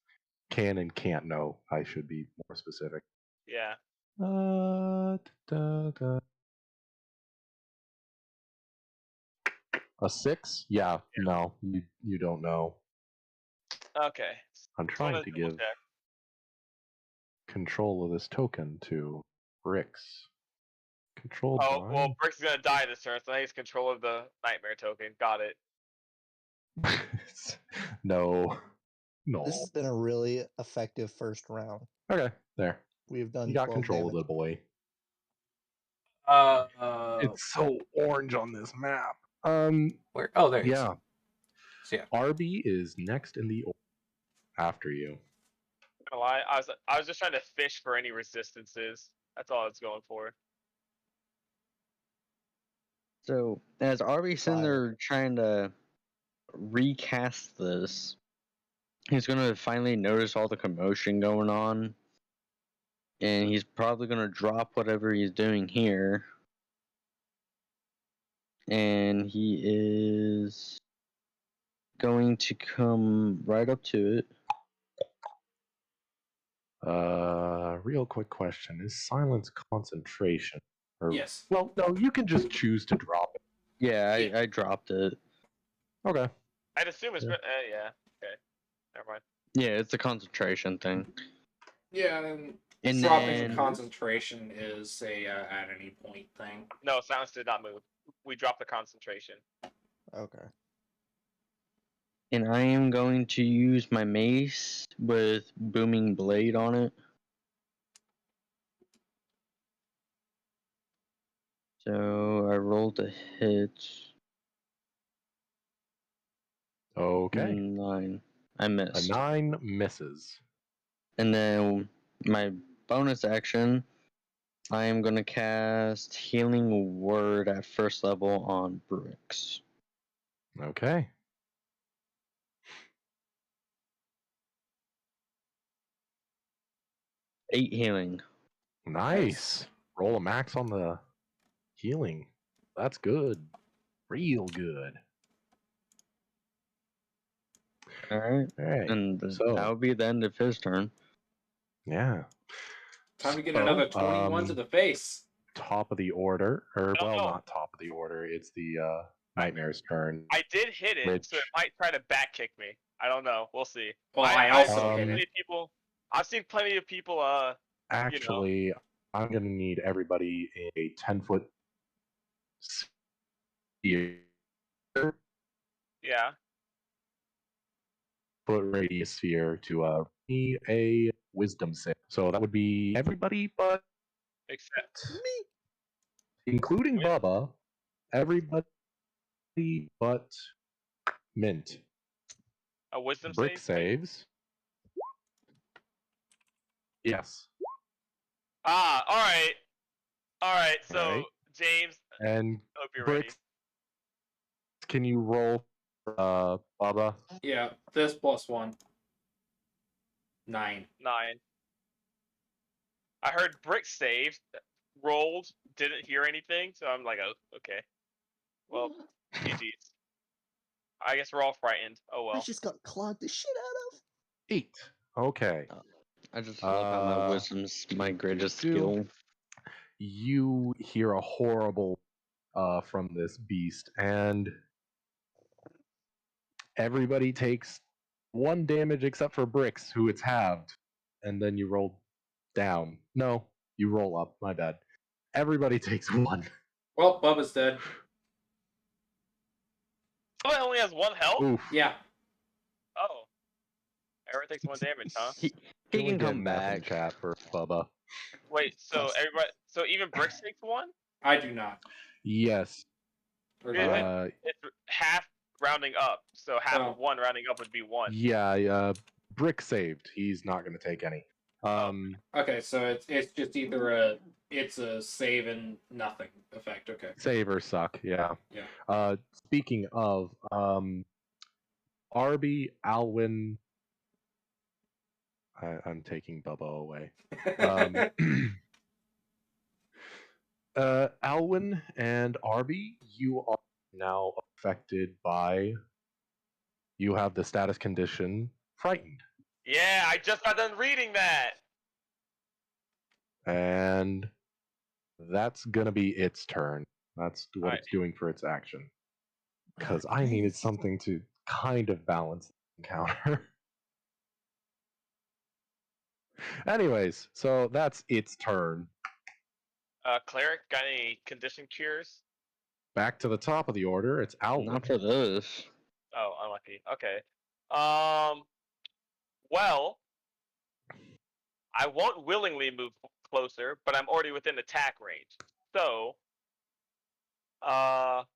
Can and can't know. I should be more specific. Yeah. A 6? Yeah. No, you don't know. Okay. I'm trying to give control of this token to Bricks. Controlled Oh, by... well, Brick's gonna die this turn, so he has control of the nightmare token. Got it. No. This has been a really effective first round. Okay, there. We've done You got 12 control damage. of the boy. It's It's so orange on this map. Where? Oh, there. Yeah. So yeah. Arby is next in the order after you. Not gonna lie, I was just trying to fish for any resistances. That's all it's going for. So as Arby's in Fire. there trying to recast this, he's gonna finally notice all the commotion going on, and he's probably gonna drop whatever he's doing here, and he is going to come right up to it. Real quick question. Is silence concentration? Or, Yes. well, no, you can just choose to drop it. Yeah, I dropped it. Okay. I'd assume it's Yeah. yeah. Okay. Never mind. Yeah, it's a concentration thing. Yeah, and And dropping then concentration is a at any point thing. No, silence did not move. We dropped the concentration. Okay. and I am going to use my mace with booming blade on it. So I rolled a hit. Okay. 9. I A missed. 9 misses. And then my bonus action, I am going to cast Healing Word at first level on Bricks. Okay. Eight healing. Nice. Roll a max on the healing. That's good. Real good. All right. All right. And So- that would be the end of his turn. Yeah. Time to get So, another 21 to the face. Top of the order, or No, well, no. not top of the order. It's the Nightmare's turn. I did hit it, Which so it might try to back kick me. I don't know. We'll see. Well, I also hit plenty it. of people. I've seen plenty of people. actually, I'm gonna need everybody in a 10-foot sphere, Yeah. foot radius sphere to be a wisdom save. So that would be everybody, but Except including Win- Bubba, everybody but Mint. a wisdom Brick save. Wait. saves. Yes. Ah. All right. All right. So Right. James, And hope you're Bricks, ready. can you roll Bubba? Yeah, this +1. 9. 9. I heard Brick saved, rolled, didn't hear anything, so I'm like, oh, okay. Well, GG's. I guess we're all frightened. Oh I well. just got clawed the shit out of. 8. Okay. I just love how my wisdom's my greatest skill. You hear a horrible from this beast, and everybody takes 1 damage except for Bricks, who it's halved, and then you roll down. No, you roll up. My bad. Everybody takes 1. Well, Bubba's dead. Oh, it only has 1 health? Oof. Yeah. Oh. Everyone takes 1 damage, huh? He Can we can get come an F in back. chat for Bubba? Wait, so Plus- everybody, so even Bricks takes 1? I do not. Yes. Or Yeah, do I? Uh, It's half rounding up, so half Oh. of 1 rounding up would be 1. yeah. Brick saved. He's not going to take any. Okay, so it's just either it's a save and nothing effect. Okay. Save or suck. Yeah. Yeah. Speaking of, Arby, Alwyn. I'm taking Bubba away. Alwyn and Arby, you are now affected by. You have the status condition frightened, Yeah, I just got done reading that! and that's gonna be its turn. That's what Alright. it's doing for its action. Because I needed something to kind of balance the encounter. Anyways, so that's its turn. Cleric, got any condition cures? Back to the top of the order, it's Alwyn. Not for this. Oh, unlucky. Okay. Well, I won't willingly move closer, but I'm already within attack range. So, I'll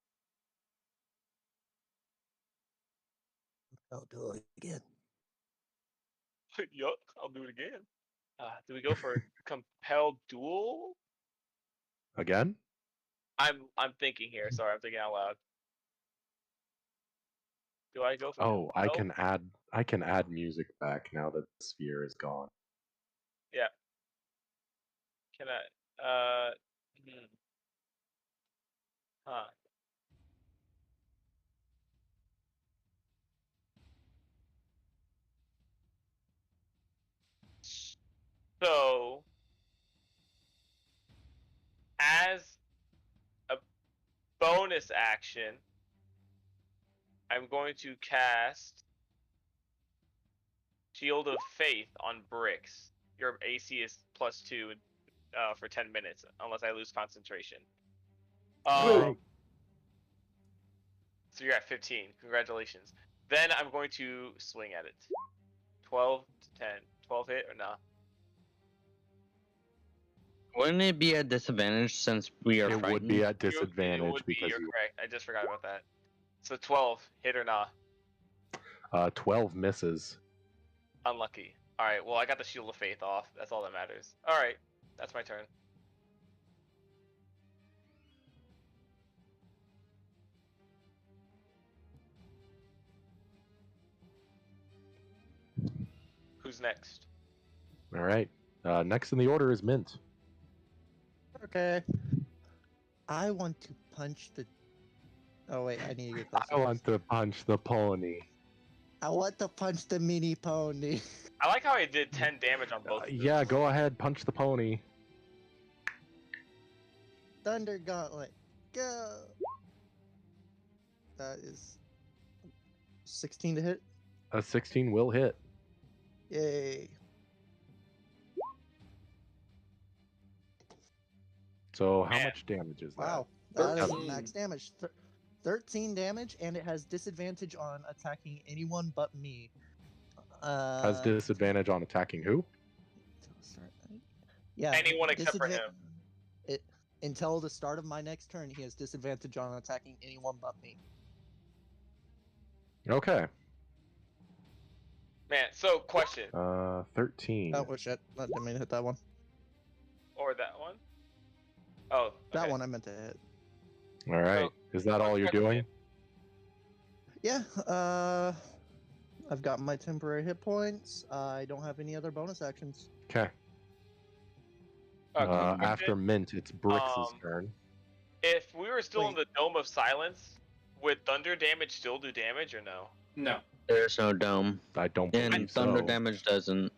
do it again. yup, I'll do it again. Do we go for compelled duel? Again? I'm thinking here. Sorry, I'm thinking out loud. Do I go for Oh, compelled? I can add music back now that the sphere is gone. Yeah. Can I? Huh. So, as a bonus action, I'm going to cast Shield of Faith on Bricks. Your AC is +2 for 10 minutes, unless I lose concentration. Alright. So you're at 15. Congratulations. Then I'm going to swing at it. 12 to 10. 12 hit or nah? Wouldn't it be at disadvantage since we are It frightened? would be at It disadvantage would be, because you're you correct. I just forgot about that. So 12 hit or nah? 12 misses. Unlucky. Alright, well I got the Shield of Faith off. That's all that matters. Alright, that's my turn. Who's next? Alright. Next in the order is Mint. Okay. I want to punch the. Oh wait, I need to get I closer. want to punch the pony. I want to punch the mini pony. I like how he did 10 damage on both. of Yeah, those. go ahead, punch the pony. Thunder Gauntlet, go! That is 16 to hit. A 16 will hit. Yay. So how Man. much damage is that? Wow. That is 13. max damage. 13 damage, and it has disadvantage on attacking anyone but me. Has disadvantage on attacking who? Yeah. Anyone except for him. Until the start of my next turn, he has disadvantage on attacking anyone but me. Okay. Man, so question. 13. Oh, shit. I didn't mean to hit that one. Or that one? Oh, That okay. one I meant to hit. All right. Is that all you're doing? Yeah, I've got my temporary hit points. I don't have any other bonus actions. Okay. Quick question. After Mint, it's Brix's Um, turn. If we were still in Wait. the Dome of Silence, would thunder damage still do damage or no? No. There's no dome, I don't and believe thunder so. damage doesn't.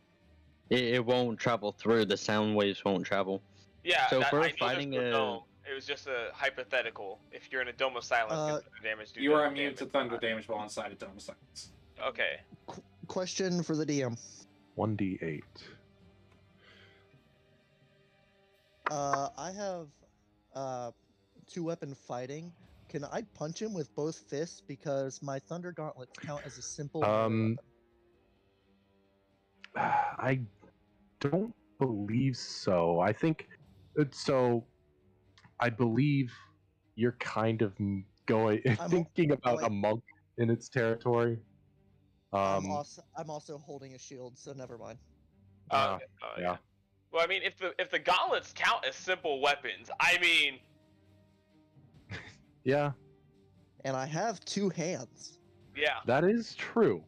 It won't travel through. The sound waves won't travel. Yeah, So if we're I know fighting there's no a- dome. It was just a hypothetical. If you're in a Dome of Silence, can thunder damage do You are damage? immune to thunder damage while inside a Dome of Silence. Okay. Question for the DM. 1d8. I have 2-weapon fighting. Can I punch him with both fists because my thunder gauntlets count as a simple melee weapon? I don't believe so. I think so. I believe you're kind of going thinking about a monk in its territory. I'm also holding a shield, so never mind. Yeah. Well, I mean, if the gauntlets count as simple weapons, I mean, Yeah, And I have 2 hands. yeah. that is true.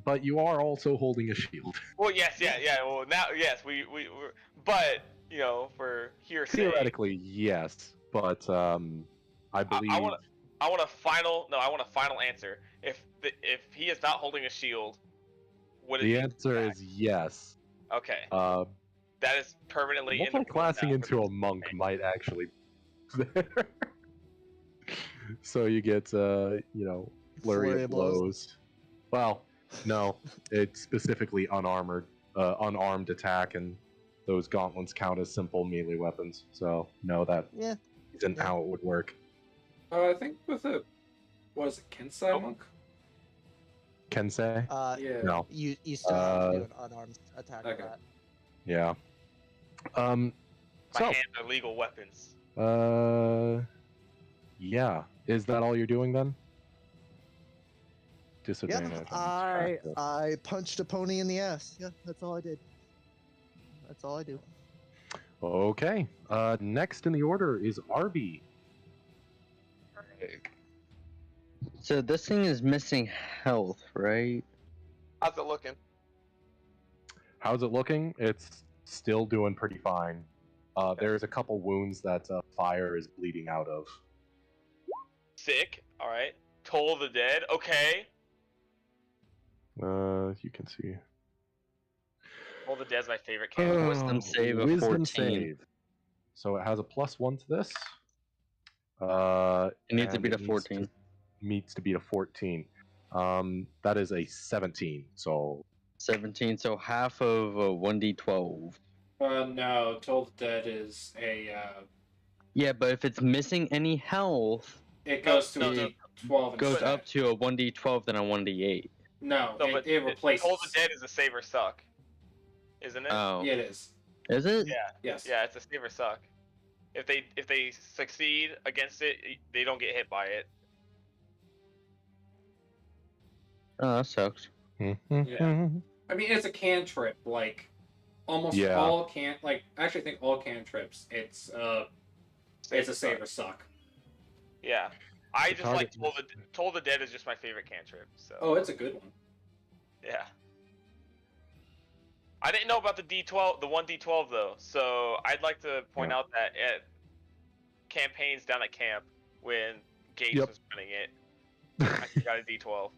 But you are also holding a shield. Well, yes, yeah. Well, now, yes, we're, but you know, for hearsay, Theoretically, yes, but I believe I want a final answer. If he is not holding a shield, would it the be answer attack? is yes. Okay. Uh, That is permanently in the multi-classing now into for a monk might actually. So you get flurry of blows. Well, no, it's specifically unarmed attack, and those gauntlets count as simple melee weapons. So no, that Yeah. isn't how it would work. I think with a, what is it, Kensai monk? Kensei? Yeah. No. You still have to do an unarmed attack Okay. for that. Yeah. My So hands are legal weapons. yeah. Is that all you're doing then? Yeah, Disadvantage. I punched a pony in the ass. Yeah, that's all I did. That's all I do. Okay. Next in the order is Arby. So this thing is missing health, right? How's it looking? How's it looking? It's still doing pretty fine. There's a couple wounds that fire is bleeding out of. Sick. All right. Toll of the Dead. Okay. You can see. Toll of the Dead's my favorite cantrip. Wisdom save of Wisdom 14. save. So it has a +1 to this. It needs to and beat a needs 14. Needs to beat a 14. That is a 17. So 17, so half of a 1d12. No, Toll the Dead is a. Yeah, but if it's missing any health, It goes to No, a no. D12 goes instead. up to a 1d12 then a 1d8. No, No, but it replaces. Toll of the Dead is a save or suck, isn't it? Oh. Yeah, it is. Is it? Yeah. Yes. Yeah, it's a save or suck. If they succeed against it, they don't get hit by it. Oh, that sucks. Yeah. I mean, it's a cantrip. Like almost Yeah. all I actually think all cantrips. It's a save or suck. Yeah. I The just like target Toll the Dead is just my favorite cantrip. So Oh, it's a good one. yeah. I didn't know about the D12, the 1D12 though. So I'd like to point out that at campaigns down at camp when Gates was running it, I got a D12.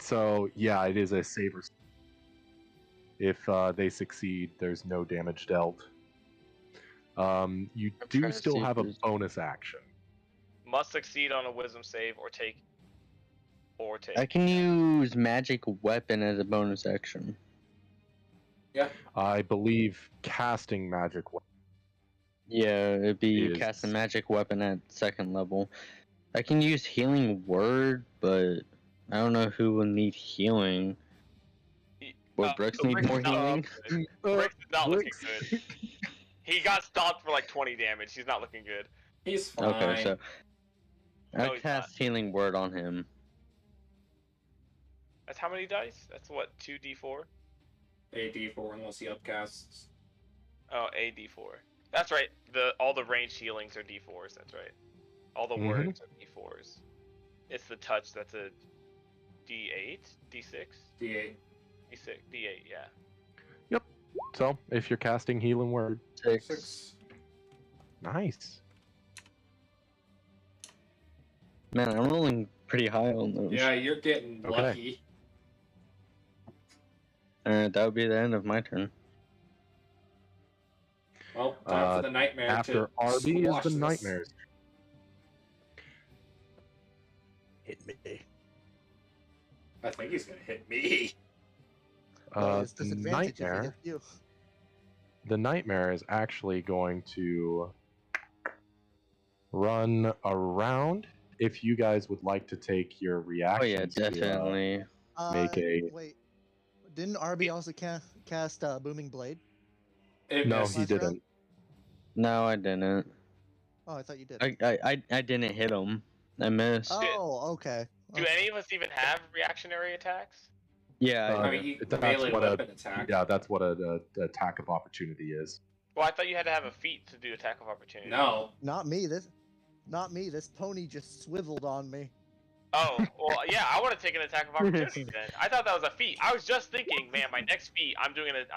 So yeah, it is a saver. If they succeed, there's no damage dealt. You I'm do trying to still see if have a there's- bonus action. Must succeed on a wisdom save or take. I can use magic weapon as a bonus action. I believe casting magic weapon. Yeah, it'd be Is- cast a magic weapon at 2nd level. I can use healing word, but I don't know who will need healing. Would Brooks need more healing? Bricks is not looking Bricks. good. He got stopped for like 20 damage. He's not looking good. He's fine. Okay, so No, I he's cast healing word on him. That's how many dice? That's what, 2d4? AD4 unless he upcasts. Oh, a d4. That's right. All the ranged healings are d4s. That's right. All the Mhm. words are d4s. It's the touch that's a d8, d6, D8. d6, d8. Yeah. So, if you're casting healing word, 6. nice. Man, I'm rolling pretty high on those. Yeah, you're getting Okay. lucky. That would be the end of my turn. Well, time for the nightmare After to RB is squash the this. nightmares. Hit me. I think he's gonna hit me. It's The disadvantage if he nightmare. hits you. The nightmare is actually going to run around. If you guys would like to take your Oh reactions, yeah, to, definitely. make a- Wait. Didn't RB also cast Booming Blade? It no, missed. he Last round? didn't. No, I didn't. Oh, I thought you did. I didn't hit him. I missed. Oh, okay. Do any of us even have reactionary attacks? Yeah, Uh, I mean, you that's melee what a- weapon attack. Yeah, that's what a attack of opportunity is. Well, I thought you had to have a feat to do attack of opportunity. No. Not me. Not me. This pony just swiveled on me. Oh, well, yeah, I would have taken attack of opportunity then. I thought that was a feat. I was just thinking, man, my next feat, I'm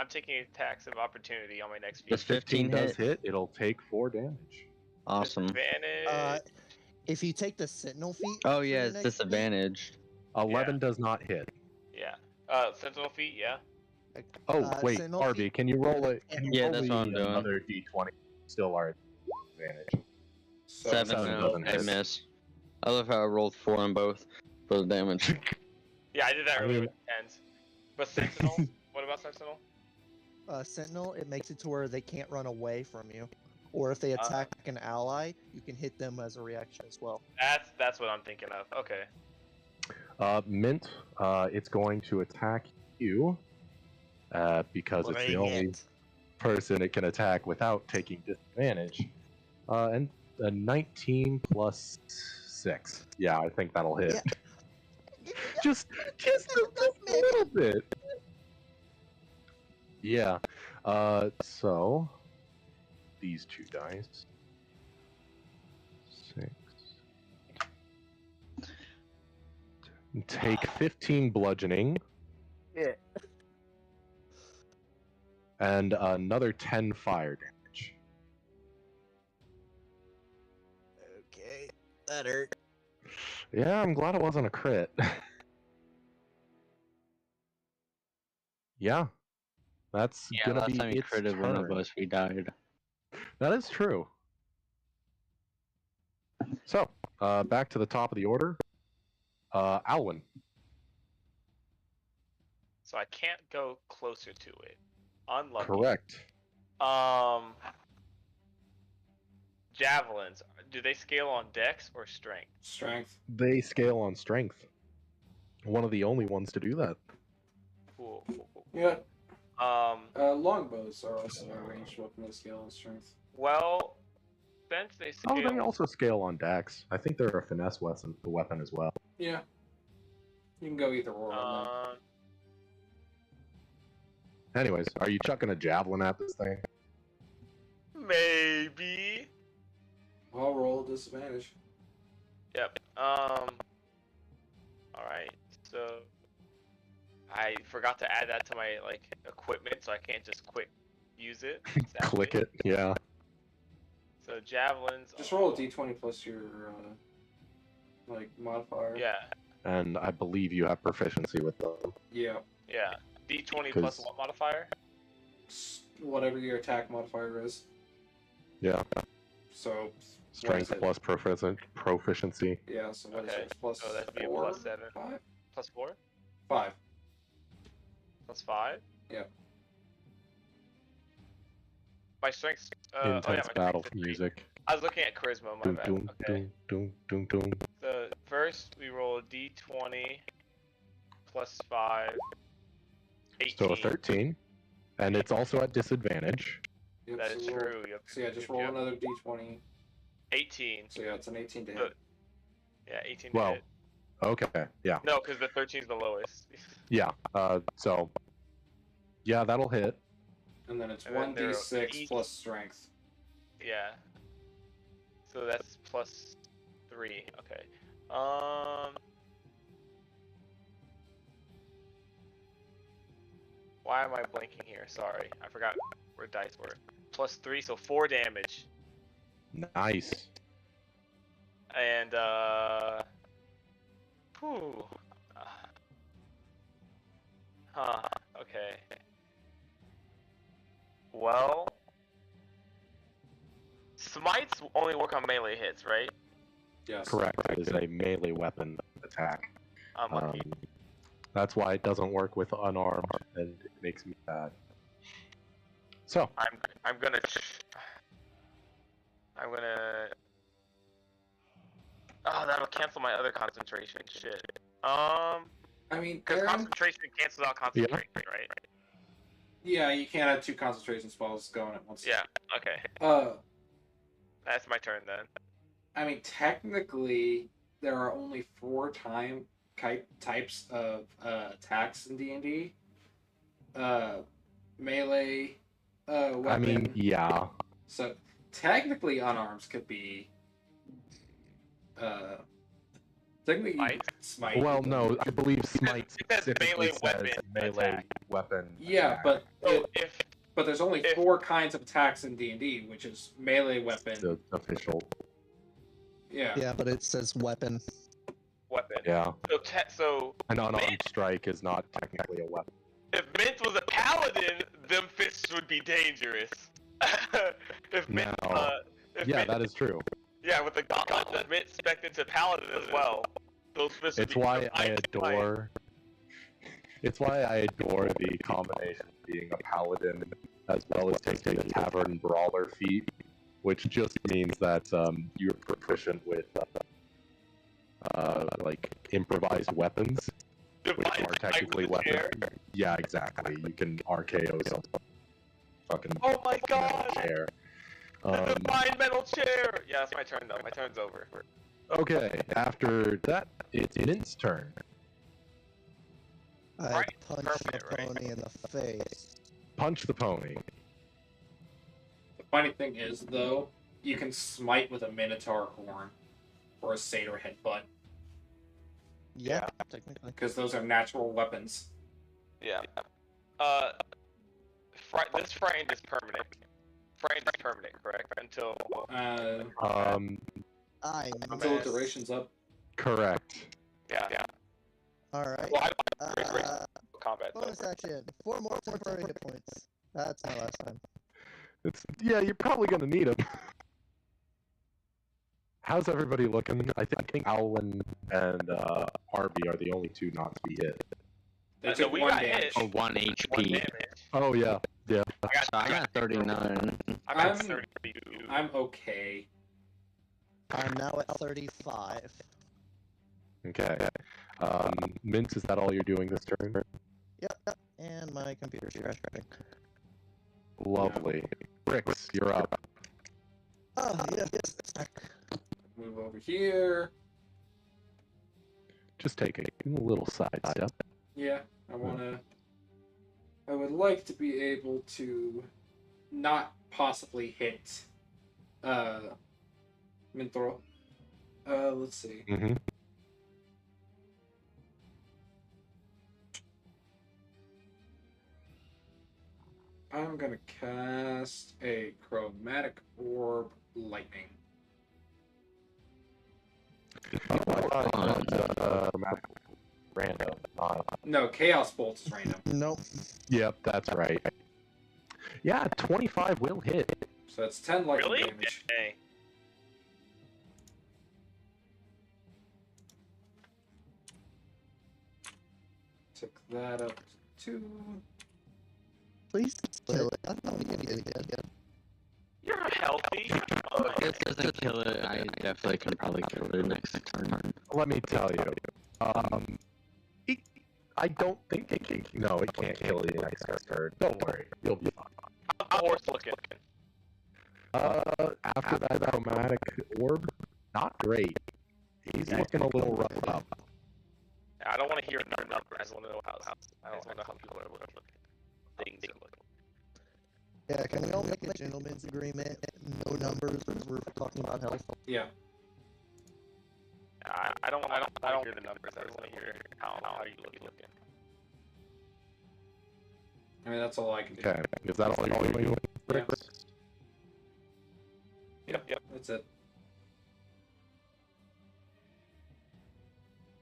taking attacks of opportunity on my next feat. Does 15 does hit? hit. It'll take 4 damage. Awesome. Disadvantage. If you take the Sentinel feat. Oh for yeah, your it's next feat, disadvantaged. 11 does not hit. Yeah. Sentinel feat, yeah. Oh wait, Sentinel RB, feat- can you roll it? Can you Yeah, roll that's what I'm doing. Another d20. Still are advantage. So 7 seven no, doesn't I hit. miss. I love how I rolled 4 on both for the damage. Yeah, I did that I earlier mean- with tens. But Sentinel? What about Sentinel? Sentinel, it makes it to where they can't run away from you. Or if they attack an ally, you can hit them as a reaction as well. That's what I'm thinking of. Okay. Mint, it's going to attack you because it's the only person it can attack without taking disadvantage. And a 19 plus 6. Yeah, I think that'll hit. Yeah. just a little bit. Yeah. So these 2 dice. 6. Take 15 bludgeoning. Yeah. And another 10 fire damage. Okay, that hurt. Yeah, I'm glad it wasn't a crit. Yeah. That's Yeah, gonna last be time you its critted one of turn. us, we died. That is true. So, back to the top of the order. Alwyn. So I can't go closer to it. Unlucky. Correct. Javelins. Do they scale on dex or strength? strength. They scale on strength. One of the only ones to do that. Cool. Yeah. Um. Longbows are also a ranged weapon that scale on strength. Well, since they scale. Oh, they also scale on dex. I think they're a finesse weapon as well. Yeah. You can go either or on that. Anyways, are you chucking a javelin at this thing? Maybe. I'll roll a disadvantage. Yep. All right. So I forgot to add that to my equipment, so I can't just quick use it. Click it. Yeah. So javelins. Just roll a d20 plus your modifier. Yeah. And I believe you have proficiency with them. Yeah. Yeah. D20 plus 'Cause- what modifier? Whatever your attack modifier is. Yeah. So Strength it? plus proficiency. Yeah. So what is Okay, yours? Plus so that'd be a 4? plus 7. 5? Plus 4? 5. Plus 5? Yep. My strength. Intense my battle strength is 3. music. I was looking at charisma. My Doom, bad. doom, Okay. doom, doom, doom, doom. So first we roll a D20 plus 5. 18. So a 13, and it's also at disadvantage. Yep, That so is roll- true. Yep. So yeah, just yep, roll yep. another d20. 18. So yeah, it's an 18 to hit. Good. Yeah, 18 to Well, hit. okay, yeah, No, because the 13 is the lowest. yeah. So yeah, that'll hit. And then it's And then there are 1d6 each- plus strength. Yeah. So that's plus 3. Okay. Why am I blanking here? Sorry, I forgot where dice were. Plus 3, so 4 damage. Nice. And whew. Okay. Well, smites only work on melee hits, right? Yes. Correct. It is a melee weapon attack. Unlucky. That's why it doesn't work with unarmed, and it makes me sad. So I'm gonna. Oh, that'll cancel my other concentration. Shit. I mean, Because Aaron, concentration cancels out concentration, right? yeah, you can't have 2 concentration spells going at once. Yeah. Okay. That's my turn then. I mean, technically, there are only 4 types of attacks in D&D. Melee, weapon. I mean, yeah. So technically, unarmed could be. Technically, smite. Well, no, I believe smite It says specifically melee weapon says melee attack. weapon. Yeah, attack. but So if but there's only if- 4 kinds of attacks in D&D, which is melee weapon. the official. Yeah. Yeah, but it says weapon. weapon. Yeah, So an unarmed strike is not technically a weapon. if Mint was a paladin, them fists would be dangerous. if Mint, No. if Yeah, Mint, that is true. yeah, with the gauntlet that Mint spec'd into paladin as well. Those fists would It's be why I ice fire. adore. It's why I adore the combination of being a paladin as well as taking a tavern brawler feat, which just means that you're proficient with like improvised weapons, which Divine are technically strike with a chair. weapons. Yeah, exactly. You can RKO some fucking Oh my metal god! chair. The divine metal chair! Yeah, that's my turn though. My turn's over. Okay, after that, it's Mint's turn. I Right, punch permanent, the right? pony in the face. Punch the pony. The funny thing is, though, you can smite with a minotaur horn or a satyr headbutt Yeah, technically. because those are natural weapons. Yeah. This frightened is permanent. Frightened is permanent, correct? Until I Until miss. the duration's up. Correct. yeah. Alright. Well, I great combat. So. Bonus action. 4 more temporary hit points. That's my last time. Yeah, you're probably gonna need him. How's everybody looking? I think Alwyn and Harvey are the only 2 not to be hit. They No, took we 1 got damage. hit. Oh, 1 1 HP. damage. Oh yeah, yeah. I got, So I'm at 39. I'm at I'm- 32. I'm okay. I'm now at 35. Okay. Mint, is that all you're doing this turn? Yep. And my computer's crashing. Lovely. Bricks, you're up. Oh, yes. Move over here. Just take a little side step. Yeah, I would like to be able to not possibly hit Minthro. Let's see. Mm-hmm. I'm gonna cast a chromatic orb lightning. random. No, Chaos Bolt is random. Nope. Yep, that's right. Yeah, 25 will hit. So that's 10 lightning Really? damage. Dang. Took that up to 2. Please kill it. I'm not gonna get it again. You're healthy. Oh, If it doesn't kill it, I definitely can probably kill it next turn. Let me tell you. I don't think it can. No, it can't kill you next turn. Don't worry, you'll be fine. how's the horse looking? After that chromatic orb, not great. He's looking a little roughed up. I don't want to hear a number. I just want to know how. I don't want to know how people are looking. Things are looking. Yeah, can we all make a gentleman's agreement? No numbers. We're talking about health. Yeah. I don't want to hear the numbers. I just want to hear how you looking. I mean, that's all I can do. Okay, is that all you're doing? Yeah. Yep. That's it.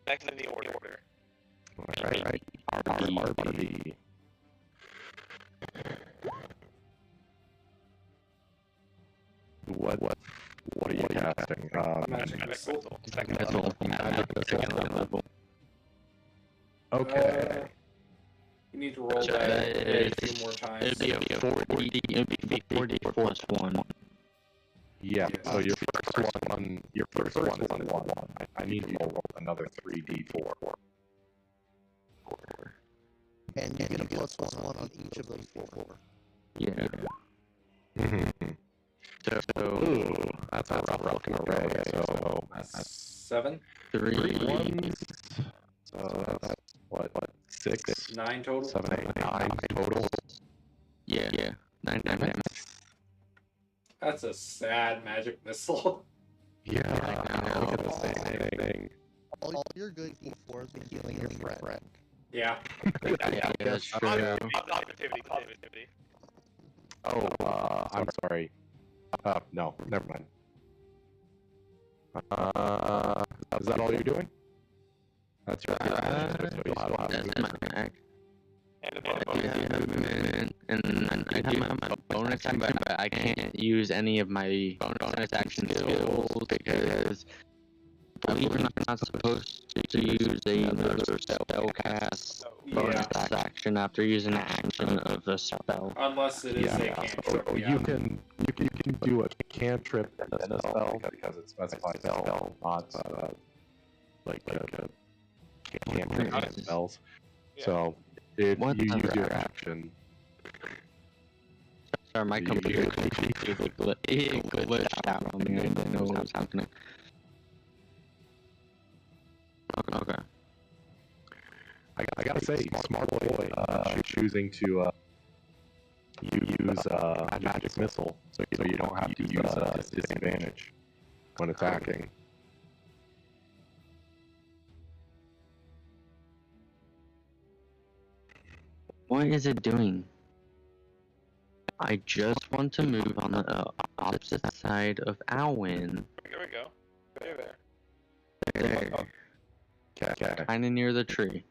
Next in the order. Alright. RB. What are you casting? Magic missile. Second Missile. Magic missile. Second level. Okay. You need to roll So that a it's- few more times. It'd be a 40. It'd be 40 plus 1. Yeah, Yeah. so your first one is a 1. I need you to roll another 3d4. And you get a +1 on each of those 4. Yeah. Mm-hmm. So Ooh, that's a rough looking array. So That's 7, 3. 1. So that's what 6, 9 total. 7, 8, 9 total. Yeah. 9 damage. That's a sad magic missile. Yeah, I know. look at the same thing. All your good D4s are healing your friend. Yeah. Yeah, that's true. Positivity. Oh, I'm sorry. No, never mind. Is that all you're doing? That's your action, so you still have That's movement. my act. And the Yeah, movement, and I do have my bonus action, but I can't use any of my bonus action skills because believe it or not, I'm not supposed to use another spell cast bonus action after using an action of a spell. Unless it is a cantrip. So Yeah. you can do a cantrip and then a spell because it specifies spell, not like a cantrip and spells. Yeah. So if What you use other your action? action, Sorry, my You- computer completely glitched out on me. I didn't know what was happening. Okay. I gotta say, smart boy, choosing to use magic missile, so you don't have to use disadvantage when attacking. What is it doing? I just want to move on the opposite side of Alwyn. There we go. There. There. Okay. Kinda near the tree.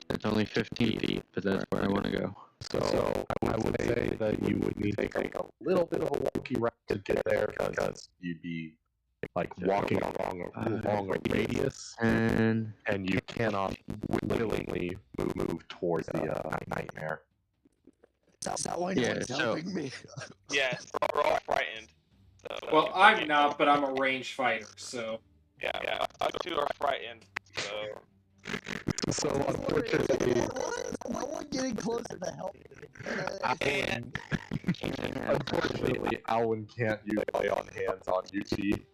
It's only 15 feet, but that's where I want to go. So I would say that you would need to take a little bit of a wonky route to get there because you'd be like walking along a radius, And and you cannot willingly move towards the nightmare. That one Yeah, was so- helping me. Yes, we're all frightened. So, Well, I'm not, but I'm a ranged fighter, so. Yeah. Us two are frightened. So. So unfortunately, No one getting closer to help me. unfortunately, Alwyn can't use lay on hands on UT.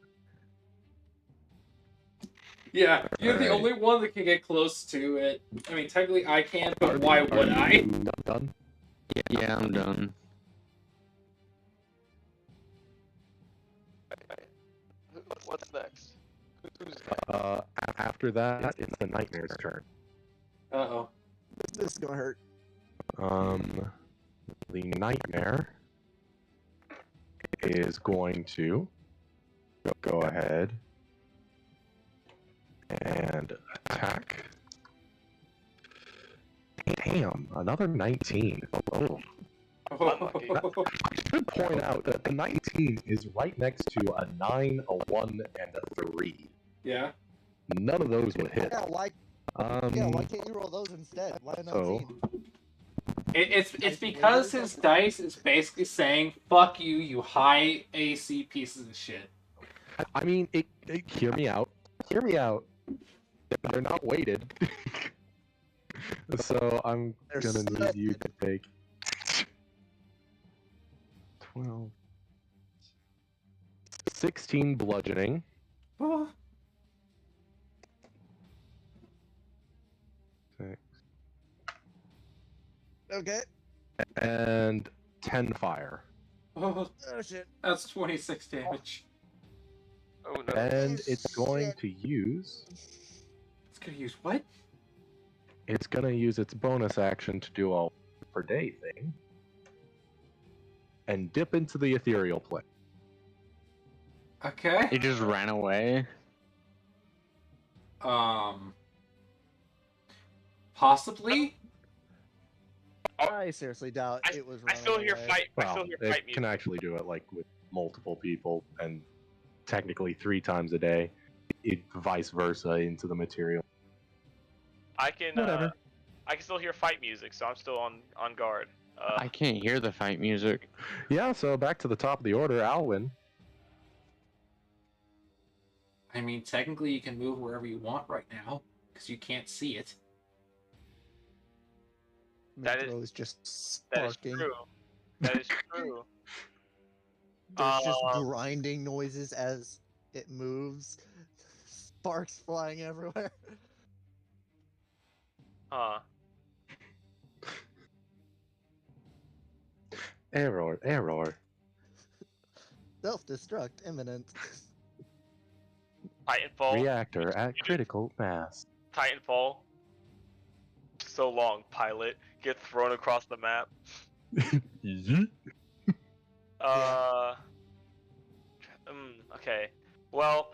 Yeah, you're the Alright. only one that can get close to it. I mean, technically I can, but why would Are I? you done? yeah, I'm done. What's next? Who's After that, it's the nightmare's turn. Uh-oh. This is gonna hurt. The nightmare is going to go ahead and attack Damn, another 19. Oh. Unlucky. I should point out that the 19 is right next to a 9, a 1, and a 3. Yeah. None of those would hit. Yeah, why can't you roll those instead? Why a 19? So- It's Dice because wizard? his dice is basically saying "fuck you, you high AC pieces of shit." I mean, hear me out. Hear me out. They're not weighted. So I'm They're gonna need studded. you to take 12. 16 bludgeoning. Oh, Okay. And 10 fire. oh, Oh shit. that's 26 damage. Oh no. And it's shit. going to use. It's gonna use what? It's gonna use its bonus action to do a per day thing. And dip into the ethereal plane. Okay. He just ran away. Possibly. I seriously doubt I- it was. I still running hear away. fight. I Well, still hear it fight can music. actually do it like with multiple people and technically 3 times a day. It vice versa into the material. I can. Whatever. I can still hear fight music, so I'm still on guard. I can't hear the fight music. Yeah, so back to the top of the order, Alwyn. I mean, technically, you can move wherever you want right now because you can't see it. That is- Mithro is just That is sparking. true. That is true. There's just Um, grinding noises as it moves. Sparks flying everywhere. Huh. Error. Self-destruct imminent. Titanfall. Reactor at critical mass. Titanfall. So long, pilot. Get thrown across the map. Okay. Well,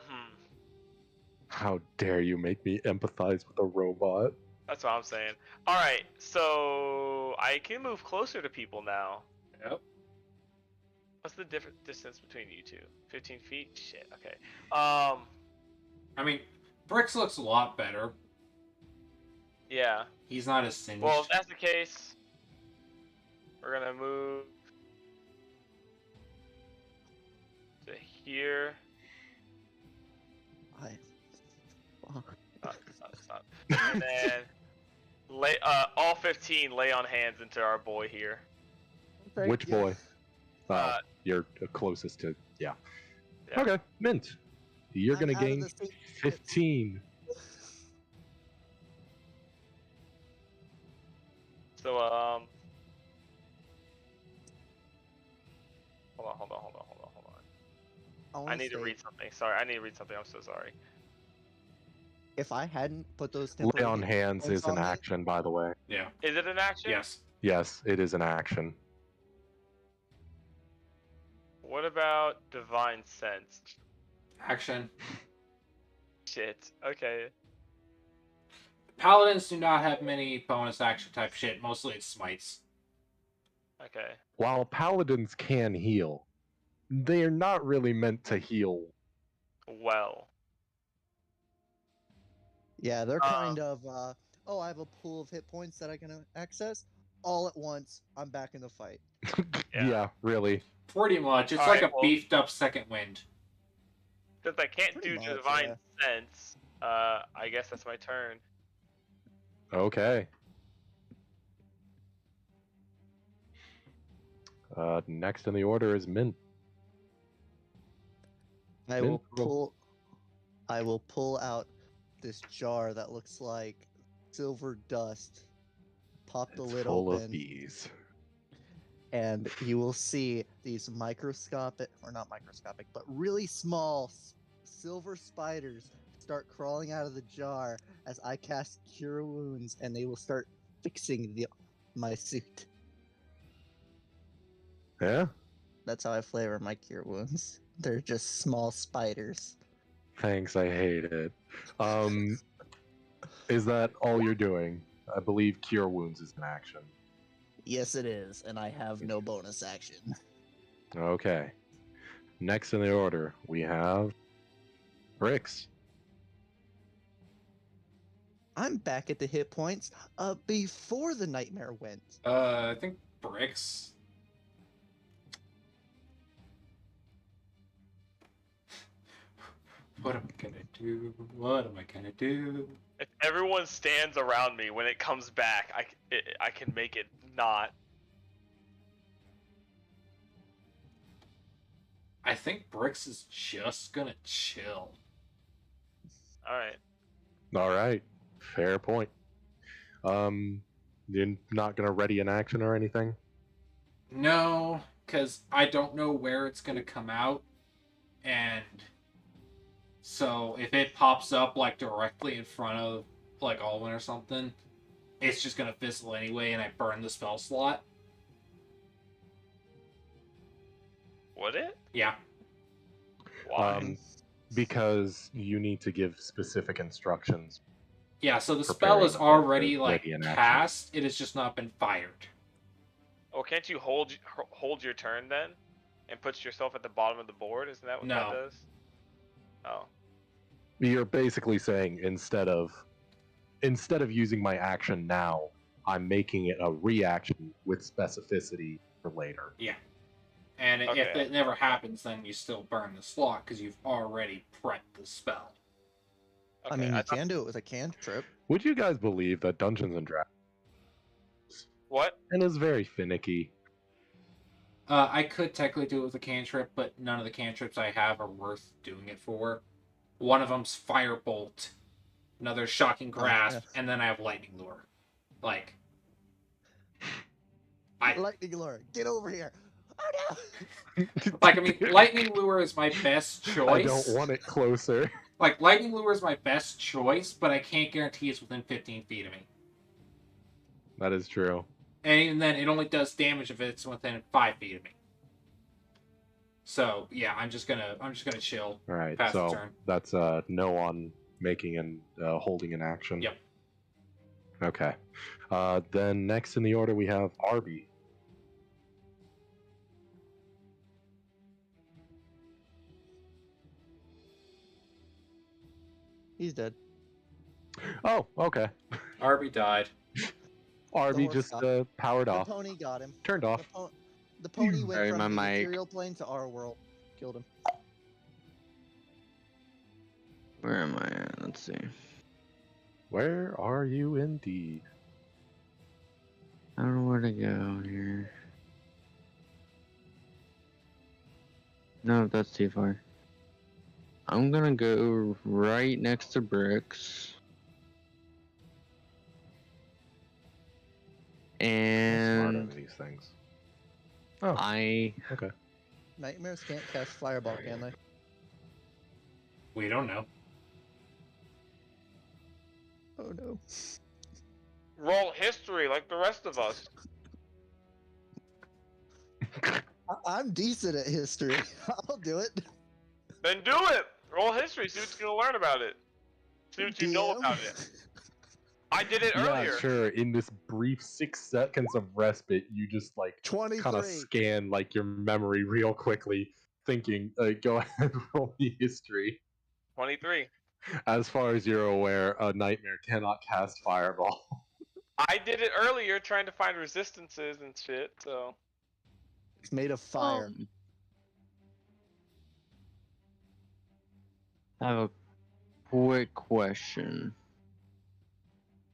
How dare you make me empathize with a robot? that's what I'm saying. Alright, so I can move closer to people now. Yep. What's the different distance between you two? 15 feet? Shit, okay. I mean, Bricks looks a lot better. Yeah. He's not as singed. Well, if that's the case, we're gonna move to here. It's not. And then lay all 15 lay on hands into our boy here. Thank Which you. boy? Uh, You're closest to. Yeah. Yeah. Okay, Mint. You're I'm gonna out of gain the same- 15. So hold on. I need to read something. Sorry, I need to read something. I'm so sorry. If I hadn't put those Lay temporary on hands points is an on me- action, by the way. Yeah. Is it an action? Yes. Yes, it is an action. What about divine sense? Action. Shit. Okay. Paladins do not have many bonus action type shit. Mostly it's smites. Okay. While paladins can heal, they're not really meant to heal. Well. Yeah, they're kind of. Oh, I have a pool of hit points that I can access. All at once, I'm back in the fight. Yeah, really. Pretty much. It's Alright, like a well- beefed up second wind. Since I can't Pretty do much, divine sense, I guess that's my turn. Okay. Next in the order is Mint. I Mint, will go. pull. I will pull out this jar that looks like silver dust. Pop the It's lid full open, of bees. and you will see these microscopic, or not microscopic, but really small silver spiders start crawling out of the jar as I cast Cure Wounds, and they will start fixing my suit. Yeah? That's how I flavor my Cure Wounds. They're just small spiders. Thanks, I hate it. Is that all you're doing? I believe Cure Wounds is an action. Yes, it is, and I have no bonus action. Okay. Next in the order, we have Bricks. I'm back at the hit points before the nightmare went. I think Bricks. What am I gonna do? What am I gonna do? If everyone stands around me when it comes back, I can make it not. I think Bricks is just gonna chill. All right. All right. Fair point. You're not gonna ready an action or anything? No, because I don't know where it's gonna come out, and so if it pops up like directly in front of like Alwyn or something, it's just gonna fizzle anyway, and I burn the spell slot. Would it? Yeah. Why? Because you need to give specific instructions. Yeah, so the spell Preparing is to already like ready in action. cast. It has just not been fired. Oh, can't you hold your turn then, and put yourself at the bottom of the board? Isn't that what that No. does? Oh. You're basically saying instead of using my action now, I'm making it a reaction with specificity for later. Yeah. And if Okay. it never happens, then you still burn the slot because you've already prepped the spell. Okay. I mean, you thought- can do it with a cantrip. Would you guys believe that Dungeons and Dragons What? and is very finicky? I could technically do it with a cantrip, but none of the cantrips I have are worth doing it for. One of them's Firebolt, another Shocking Grasp, yeah. and then I have Lightning Lure. Like, Lightning lure, get over here! Oh no! I mean, Lightning Lure is my best choice. I don't want it closer. Like, Lightning Lure is my best choice, but I can't guarantee it's within 15 feet of me. That is true. And even then, it only does damage if it's within 5 feet of me. So yeah, I'm just gonna chill. All right, Pass the so turn. that's no on making and holding an action. Yep. Okay. Then next in the order we have Arby. He's dead. Oh, okay. Arby died. Arby horse just got powered The off, pony got him. turned off. The pony went Sorry, from my the mic. material plane to our world. Killed him. Where am I at? Let's see. Where are you indeed? I don't know where to go here. No, that's too far. I'm gonna go right next to Bricks. Smart And over these things. Oh, I okay. Nightmares can't cast Fireball, can they? We don't know. Oh no. Roll history like the rest of us. I'm decent at history. I'll do it. Then do it. Roll history. See what you're gonna learn about it. See what you know DM. about it. I did it Yeah, earlier. sure. In this brief 6 seconds of respite, you just like 23. kind of scan like your memory real quickly, thinking, go ahead, roll me history. 23. As far as you're aware, a nightmare cannot cast fireball. I did it earlier trying to find resistances and shit, so. It's made of fire. I have a quick question.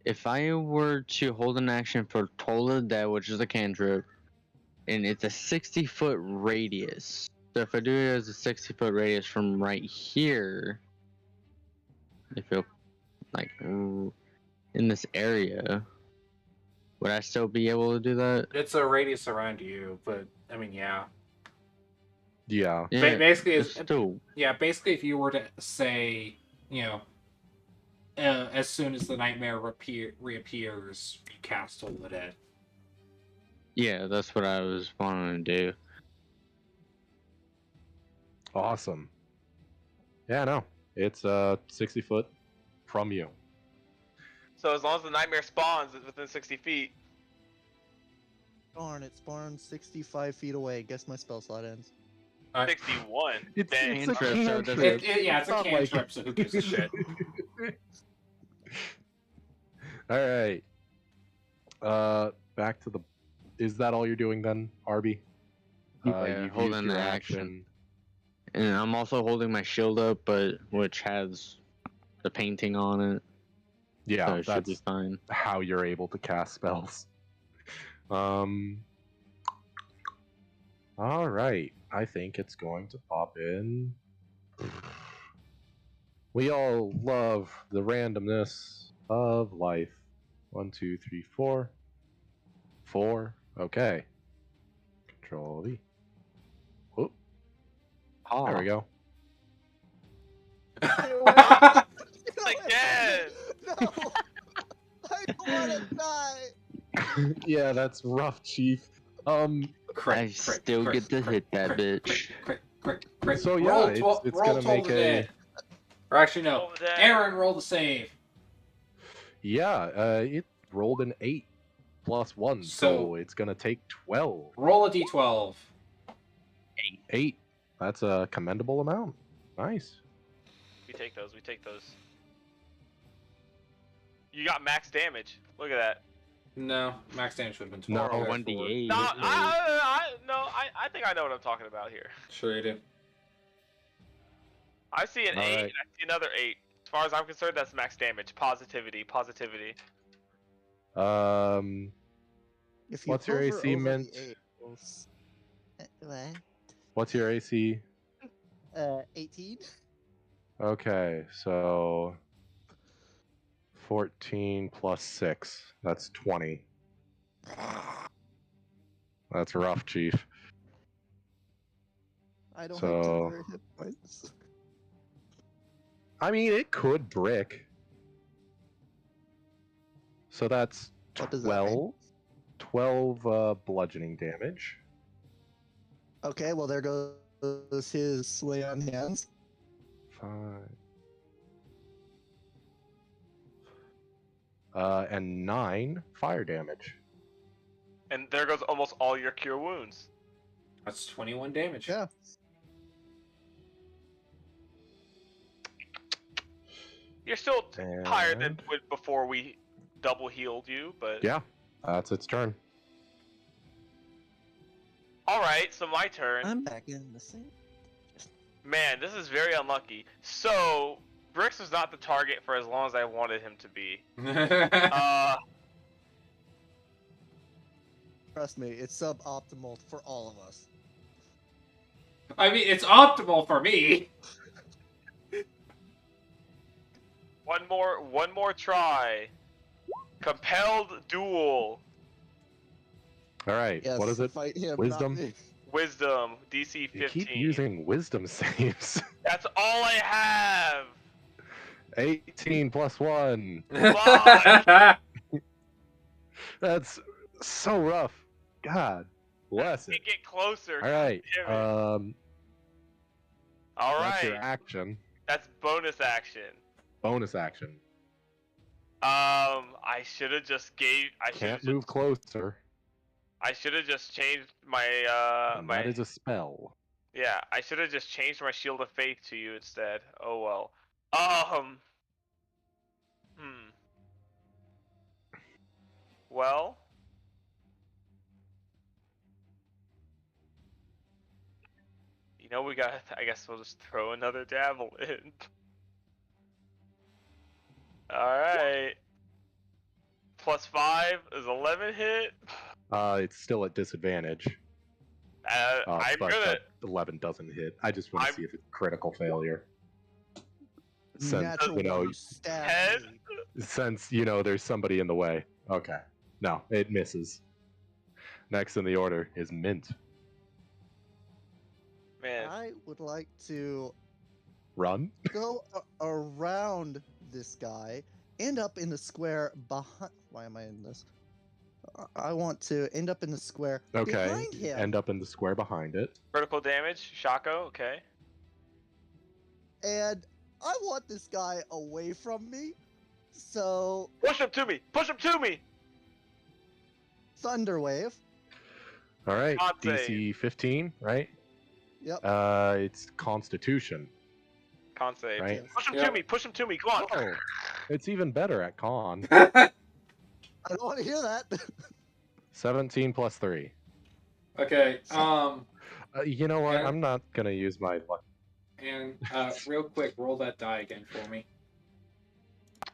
If I were to hold an action for Toll of the Dead, which is a cantrip, and it's a 60-foot radius. So if I do it as a 60-foot radius from right here, if it like in this area, would I still be able to do that? It's a radius around you, but I mean, yeah. Yeah. Basically, it's still basically, if you were to say, as soon as the nightmare reappears, you cast Toll of the Dead. yeah, that's what I was wanting to do. Awesome. Yeah, no. It's 60 foot from you. So as long as the nightmare spawns within 60 feet, Darn, it spawns 65 feet away. Guess my spell slot ends. 61. It's Dang. a Cantrip, so it doesn't- cantrip. Yeah, it's a not like- cantrip, so who gives a shit? All right. Back to the. Is that all you're doing then, Arby? Yeah, You've holding used your the action. And I'm also holding my shield up, but which has the painting on it, Yeah, so it should be that's fine. how you're able to cast spells. All right. I think it's going to pop in. We all love the randomness of life. 1, 2, 3, 4. 4. Okay. Control V. Whoop. There we go. Again! No! I don't want to die! Yeah, that's rough, Chief. I still get to hit that bitch. Crit. So, yeah, roll it's roll gonna 12 make to a- dead. Or actually, no. Roll the dead. Aaron, roll the save. yeah, it rolled an 8 plus 1, so So- it's gonna take 12. Roll a d12. 8. That's a commendable amount. Nice. We take those. You got max damage. Look at that. No, max damage would have been No, 12. 1d8. No, Okay. I think I know what I'm talking about here. Sure you do. I see an 8 Alright. and I see another 8. As far as I'm concerned, that's max damage. Positivity. If you What's your hover AC, over the Mint? 8, you'll what? What's your AC? 18? Okay, so 14 plus 6. That's 20. That's rough, Chief. I don't have So- temporary hit points. I mean, it could brick. So that's What does that mean? 12 bludgeoning damage. Okay, well, there goes his lay on hands. 5. And 9 fire damage. And there goes almost all your cure wounds. That's 21 damage. Yeah. You're still higher than And- before we double healed you, but Yeah, that's its turn. all right. So my turn. I'm back in the same. Man, this is very unlucky. So Brix was not the target for as long as I wanted him to be. Trust me, it's suboptimal for all of us. I mean, it's optimal for me. One more try. Compelled duel. All right, Yes, what is it? Fight him, Wisdom? Not me. Wisdom. DC You 15. keep using wisdom saves. That's all I have. 18 plus 1. That's so rough. God bless We it. get closer. All right. damn it. All That's your right. action. That's bonus action. Bonus action. I should have just gave. Can't move closer. I should have just changed my And that is a spell. Yeah, I should have just changed my shield of faith to you instead. Oh well. Well. You know we got. I guess we'll just throw another javelin. All right. +5 is 11 hit. It's still at disadvantage. I'm but gonna. that 11 doesn't hit. I just want to see if it's critical failure. Since, Natural you know, one, stab 10? me. since, there's somebody in the way. Okay. No, it misses. Next in the order is Mint. Man, I would like to Run? go around this guy, end up in the square behind. Why am I in this? I want to end up in the square Okay. behind him. End up in the square behind it. critical damage, Shaco. Okay. And I want this guy away from me So Push him to me! Push him to me! Thunderwave. All right, Con DC 15, right? Yep. It's Constitution, Con save. right? Yes. Push him Yep. to me! Push him to me! Go on! Oh, it's even better at Con. I don't want to hear that. 17 plus 3. Okay. You know what? Aaron? I'm not gonna use my luck. And real quick, roll that die again for me.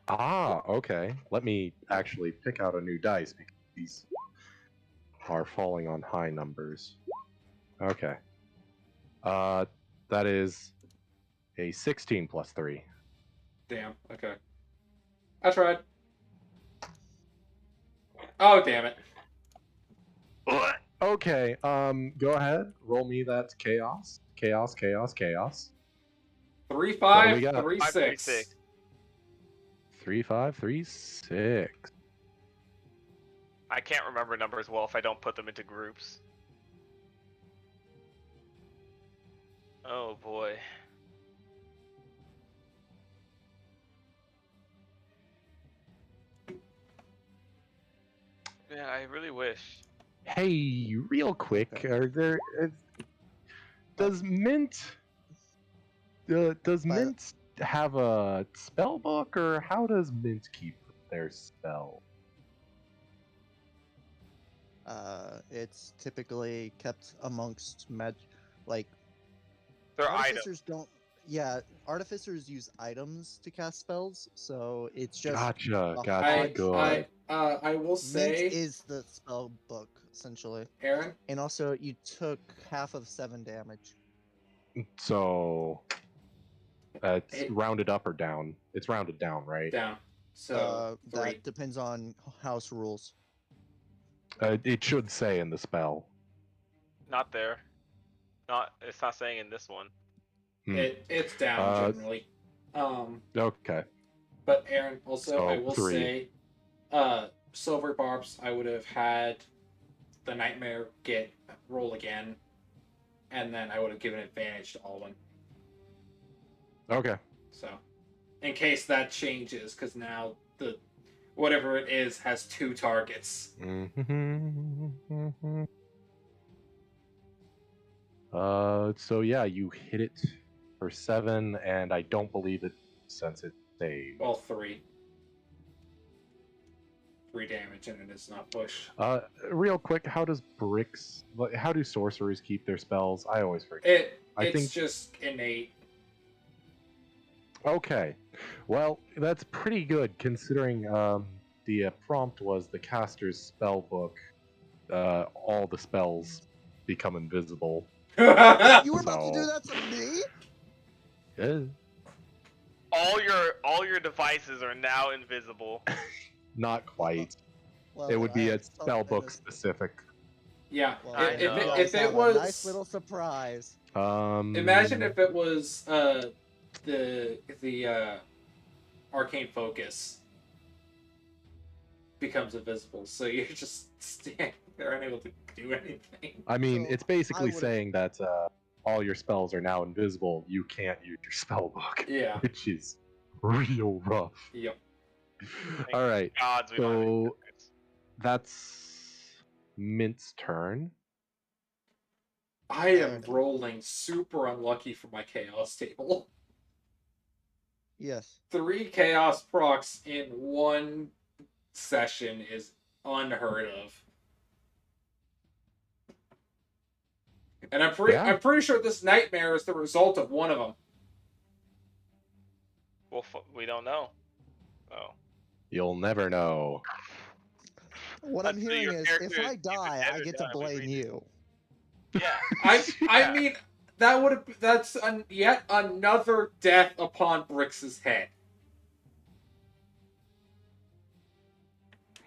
Ah, okay. Let me actually pick out a new dice because these are falling on high numbers. Okay. That is a 16 plus 3. Damn. Okay. I tried. Oh, damn it. Okay, go ahead. Roll me that chaos. Chaos, chaos, chaos. 3, What do we 5, got? 3, 5, 3, 6. 6. 3, 5, 3, 6. I can't remember numbers well if I don't put them into groups. Oh boy. Yeah, I really wish. Hey, real quick, are there? Does Mint? Does But- Mint have a spell book, or how does Mint keep their spell? It's typically kept amongst like They're items. artificers don't. Yeah, artificers use items to cast spells, so it's just Gotcha, a gotcha. hodge- Good. I will Mint say, is the spell book essentially, Aaron, and also you took half of 7 damage. So, it's It- rounded up or down? It's rounded down, right? down. So, 3. That depends on house rules. It should say in the spell. Not there. Not. It's not saying in this one. It's down Uh, generally. Okay. But Aaron, also, So, I will 3. say, Silver Barbs, I would have had the Nightmare roll again, and then I would have given advantage to Alwyn. Okay. So, in case that changes, because now the whatever it is has 2 targets. So yeah, you hit it for 7, and I don't believe it since it saved. Well, 3. 3 damage, and it is not pushed. Real quick, how do sorcerers keep their spells? I always forget. It's think- just innate. Okay, well, that's pretty good considering the prompt was the caster's spell book. All the spells become invisible. You were about to do So- that to me? Yeah. All your devices are now invisible. Not quite. Well, It then would I be have a something spell book as- specific. Yeah. Well, I if know. you it, guys if it have a was nice little surprise. imagine if it was the arcane focus becomes invisible, so you're just standing there unable to do anything. I mean, So, it's basically I would've- saying that all your spells are now invisible. You can't use your spell book, Yeah. which is real rough. Yep. All right, Gods, we don't have any so that's Mint's turn. I am Fair enough. rolling super unlucky for my chaos table. Yes. 3 chaos procs in one session is unheard of. And I'm Yeah. pretty sure this nightmare is the result of one of them. Well, we don't know. Oh. You'll never know. What I'm Until hearing your is, character if is I either die, dead I or get to done, we blame read it. you. Yeah. I Yeah. mean that's yet another death upon Brix's head.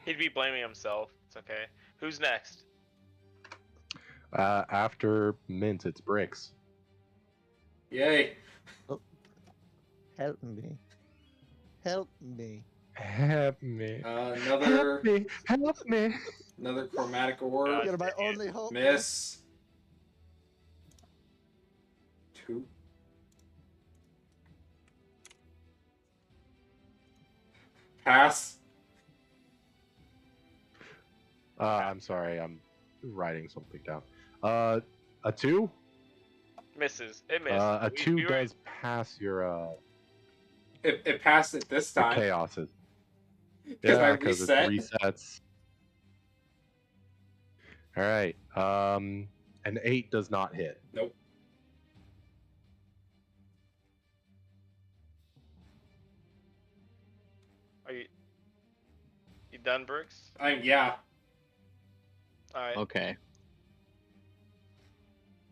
He'd be blaming himself. It's okay. Who's next? After Mint, it's Bricks. Yay. Help me. Help me. Help me. Another Help me. Help me. another chromatic orb. God. You're my only hope. Miss. 2. Pass. I'm sorry, I'm writing something down. A 2? Misses. It missed. A We- 2 we were- does pass your It passed it this time chaoses. because I Yeah, because it reset. resets. All right. An 8 does not hit. Nope. Are you done, Brooks? Yeah. All right. Okay.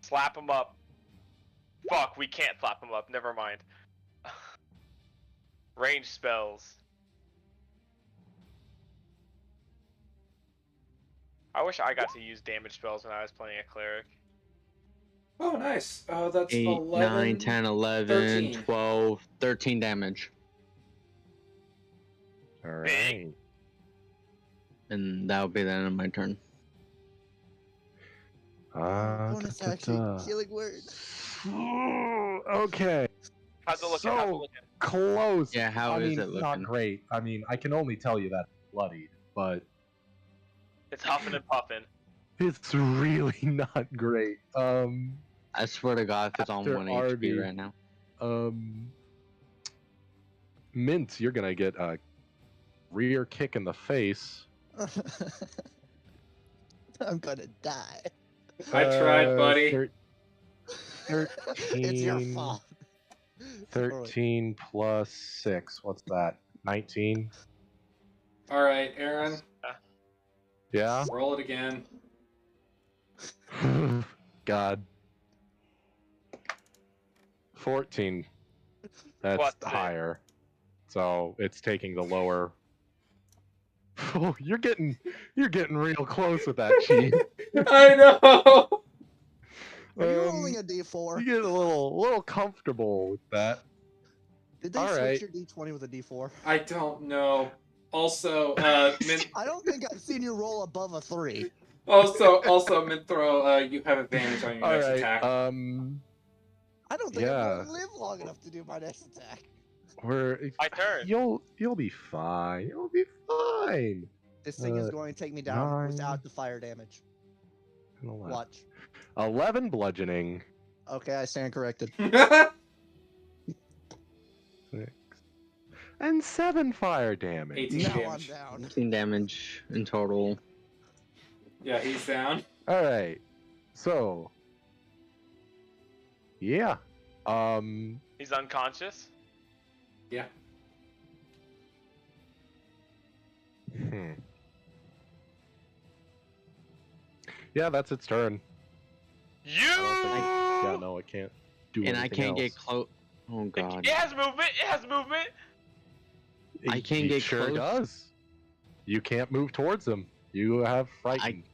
Slap him up. Fuck, we can't slap him up. Never mind. Range spells. I wish I got to use damage spells when I was playing a cleric. Oh, nice. That's 8, 11. 9, 10, 11, 13. 12, 13 damage. All right. Big. And that would be the end of my turn. Bonus action, healing word. Okay. How's it looking? How's it So looking? close. Yeah, how I is mean, it looking? not great. I mean, I can only tell you that bloodied, but It's huffing and puffing. it's really not great. I swear to God, if it's on After 1 Arby. HP right now. Mint, you're gonna get a rear kick in the face. I'm gonna die. I tried, buddy. 13. It's your fault. 13 plus 6. What's that? 19? All right, Aaron. Yeah? Roll it again. God. 14. That's What's it? higher. So it's taking the lower. Oh, you're getting real close with that cheat. I know. Are you rolling a D4? You get a little comfortable with that. Did they all switch right. your D20 with a D4? I don't know. Also, Mint. I don't think I've seen you roll above a 3. Also, Minthro, you have advantage on your All next right. attack. I don't think I'm Yeah. going to live long enough to do my next attack. My turn. You'll be fine. You'll be fine. This thing is going to take me down 9, without the fire damage. 11. Watch. 11 bludgeoning. Okay, I stand corrected. 6. And 7 fire damage. 18 Now I'm damage. down. 15 damage in total. Yeah, he's down. All right. So, yeah. He's unconscious. Yeah. Yeah, that's its turn. You. Yeah, no, it can't do And anything I can't get else. close. Oh, God. It has movement. It has movement. I can't It get sure close. does. You can't move towards him. You have frightened.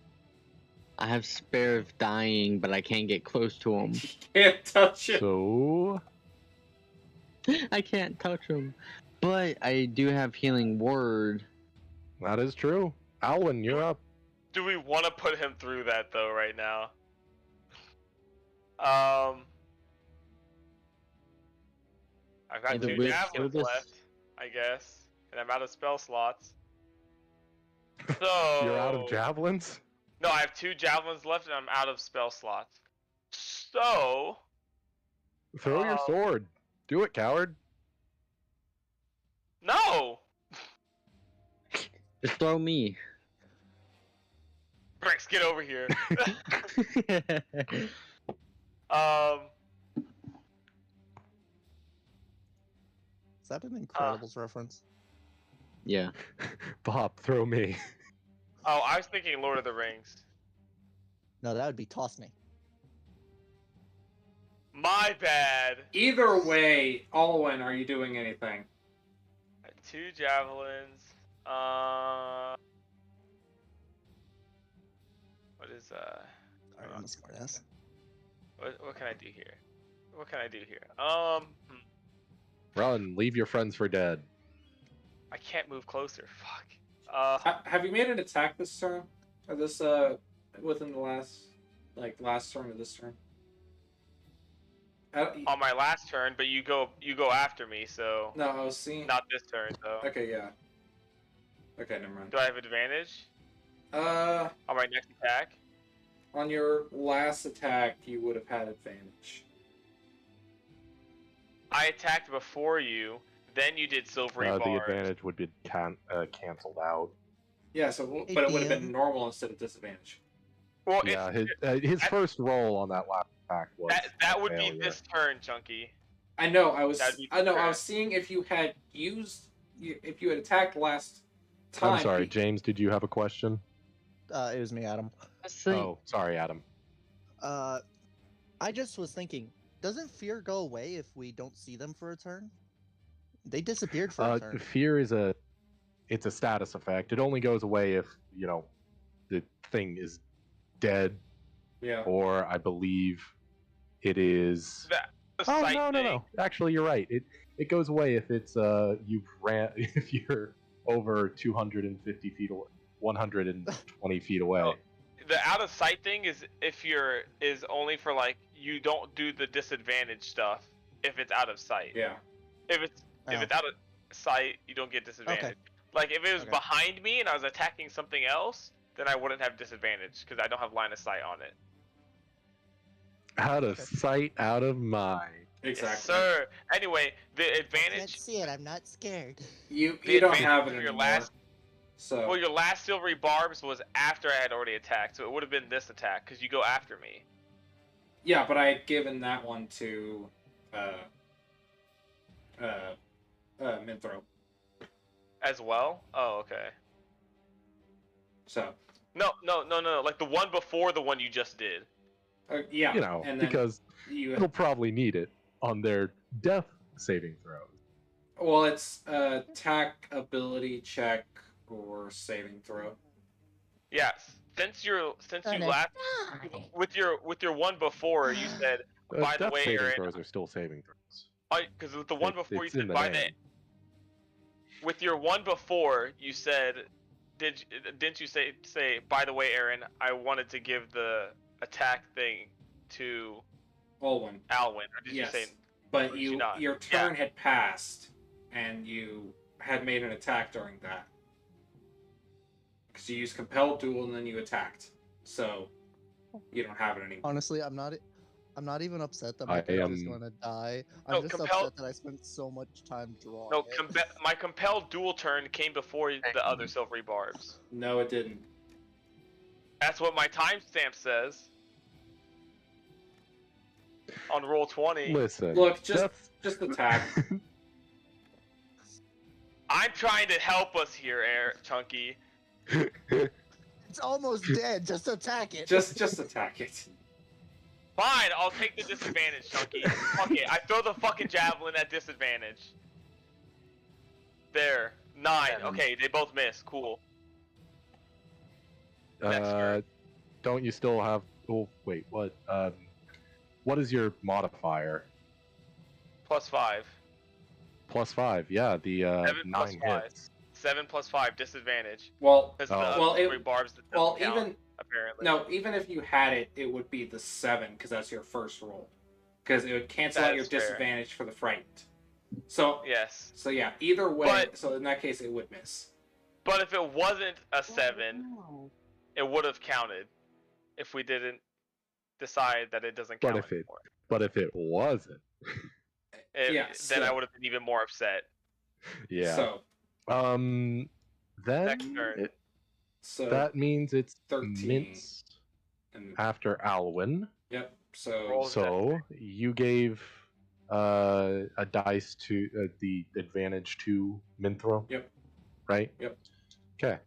I have spare of dying, but I can't get close to him. Can't touch it. So, I can't touch him. But I do have healing word. that is true. Alwyn, you're up. Do we want to put him through that though right now? I've got Either 2 we'll javelins kill this- left, I guess, and I'm out of spell slots. So You're out of javelins? No, I have 2 javelins left, and I'm out of spell slots. So Throw your sword. Do it, coward. no, Just throw me. Bricks, get over here. Is that an Incredibles reference? Yeah. Bob, throw me. Oh, I was thinking Lord of the Rings. No, that would be Toss Me. My bad. Either way, Alwyn, are you doing anything? 2 javelins. What is Alright, I'm a smartass. what can I do here? What can I do here? Run. Leave your friends for dead. I can't move closer. Fuck. Have you made an attack this turn? Or this within the last turn of this turn? On my last turn, but you go after me, so No, I was seeing. not this turn though. Okay, yeah. Okay, never mind. Do I have advantage Uh, on my next attack? on your last attack, you would have had advantage. I attacked before you, then you did silvery bars. The advantage would be canceled out. Yeah, so Hey, but it would have DM. been normal instead of disadvantage. Well, Yeah, if his that- first roll on that last attack was that a would be failure. this turn, Chunky. I know. That'd be I know. I correct. was seeing if you had if you had attacked last time. I'm sorry, James. Did you have a question? It was me, Adam. Oh, sorry, Adam. I just was thinking, doesn't fear go away if we don't see them for a turn? They disappeared for a turn. Fear is it's a status effect. It only goes away if the thing is dead, Yeah. or I believe it is. The Oh sight no. thing. Actually, you're right. It goes away if it's if you're over 250 feet away, 120 feet away. Oh. The out of sight thing is is only for like you don't do the disadvantage stuff if it's out of sight. Yeah. If it's out of sight, you don't get disadvantage. Okay. Like if it was Okay. behind me and I was attacking something else, then I wouldn't have disadvantage because I don't have line of sight on it. Out of sight, out of mind. Exactly. Yes, sir. Anyway, the I can't advantage. see it. I'm not scared. You The don't advantage have it for your anymore. last- So Well, your last silvery barbs was after I had already attacked, so it would have been this attack because you go after me. yeah, but I had given that one to Minthro. As well? Oh, okay. So No. Like the one before the one you just did. yeah, and then because you it'll probably need it on their death saving throws. well, it's attack, ability check, or saving throw. Yes. Since you Gonna last with your one before you said by the Death way, saving Aaron, throws are still saving throws. because with the one before you it's in said the by name. with your one before you said didn't you say by the way, Aaron, I wanted to give the attack thing to Alwyn. Alwyn, or did Yes. you say? But Or did you not? your turn had passed, and you had made an attack during that. Because you used compelled duel and then you attacked, so you don't have it anymore. Honestly, I'm not even upset that my I character is am- going to die. No, I'm just compelled- upset that I spent so much time drawing No, it. my compelled duel turn came before the other silvery barbs. No, it didn't. That's what my timestamp says. On roll 20. Listen, Look, death- just attack. I'm trying to help us here, Chunky. It's almost dead. Just attack it. just attack it. Fine, I'll take the disadvantage, Chunky. Fuck it, I throw the fucking javelin at disadvantage. There. 9. Okay, they both miss. Cool. Next turn. Don't you still have? Oh wait, what? What is your modifier? +5. +5. Yeah, the 7 plus 9 5. hits. 7 plus 5 disadvantage. Well, Because Oh. Well, the it- three barbs that well, doesn't count, even apparently. no, even if you had it, it would be the 7 because that's your first roll. Because it would cancel That out your is fair. disadvantage for the frightened. So Yes. so yeah, either way. But- So in that case, it would miss. But if it wasn't a 7, it would have counted. If we didn't decide that it doesn't But count if it- anymore. But if it wasn't, Yeah, Then I so- would have been even more upset. yeah. So Then Next turn. so that means it's 13. Mint's and, after Alwyn. yep. So Roll. So you gave a dice to the advantage to Minthro. Yep. Right. Yep. Okay.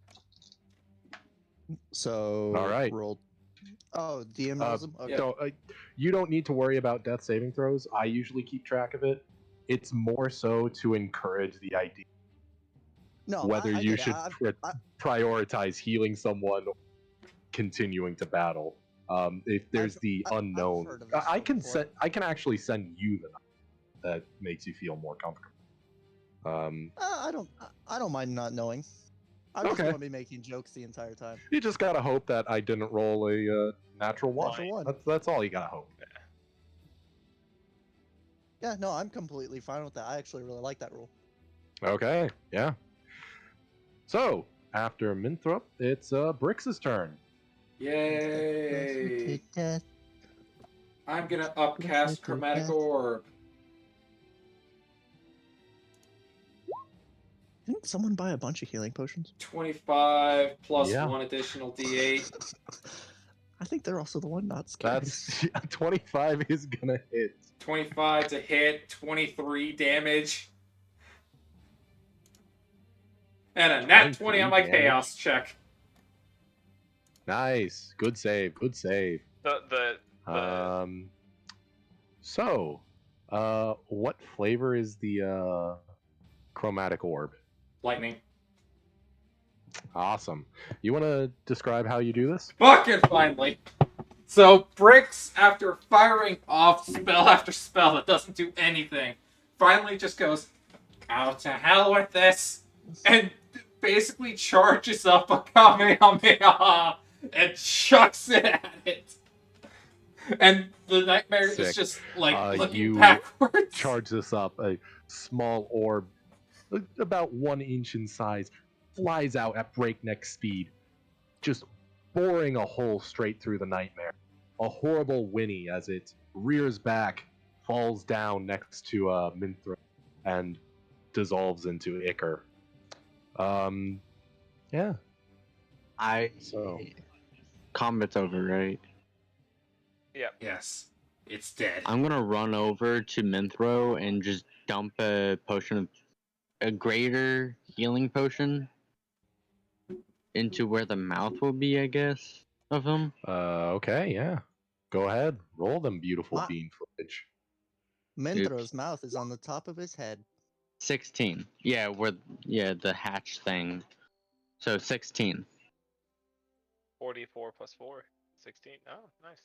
So All right. roll. Oh, DM knows him. Okay. So you don't need to worry about death saving throws. I usually keep track of it. It's more so to encourage the idea No, whether I you get it. should I- prioritize healing someone or continuing to battle. If there's the I've unknown, heard of this I one can before. I can actually send you the that makes you feel more comfortable. I don't mind not knowing. I'm just Okay. going to be making jokes the entire time. You just gotta hope that I didn't roll a natural one. Natural one. That's all you gotta hope. Yeah, no, I'm completely fine with that. I actually really like that rule. Okay, yeah. So after Minthrop, it's Brix's turn. Yay! Death. I'm gonna upcast Chromatic Orb. Didn't someone buy a bunch of healing potions? 25 plus Yeah. 1 additional D8. I think they're also the one not scared. That's 25 is gonna hit. 25 to hit, 23 damage. And a nat 20 on my 23 damage. chaos check. Nice. Good save. Good save. So, what flavor is the chromatic orb? Lightning. Awesome. You want to describe how you do this? Fucking finally. So Brix, after firing off spell after spell that doesn't do anything, finally just goes, "Oh, to hell with this," and basically charges up a Kamehameha and chucks it at it. And the nightmare is Sick. just like looking You backwards. charge this up. A small orb, about 1 inch in size, flies out at breakneck speed, just boring a hole straight through the nightmare. A horrible whinny as it rears back, falls down next to Minthrop, and dissolves into ichor. Yeah. So Combat's over, right? Yes, it's dead. I'm gonna run over to Minthro and just dump a potion of a greater healing potion into where the mouth will be, I guess, of him. Okay, yeah. Go ahead. Roll them beautiful What? bean footage. Menthro's mouth is on the top of his head. 16. Yeah, the hatch thing. So 16. 44 plus 4. 16. Oh, nice.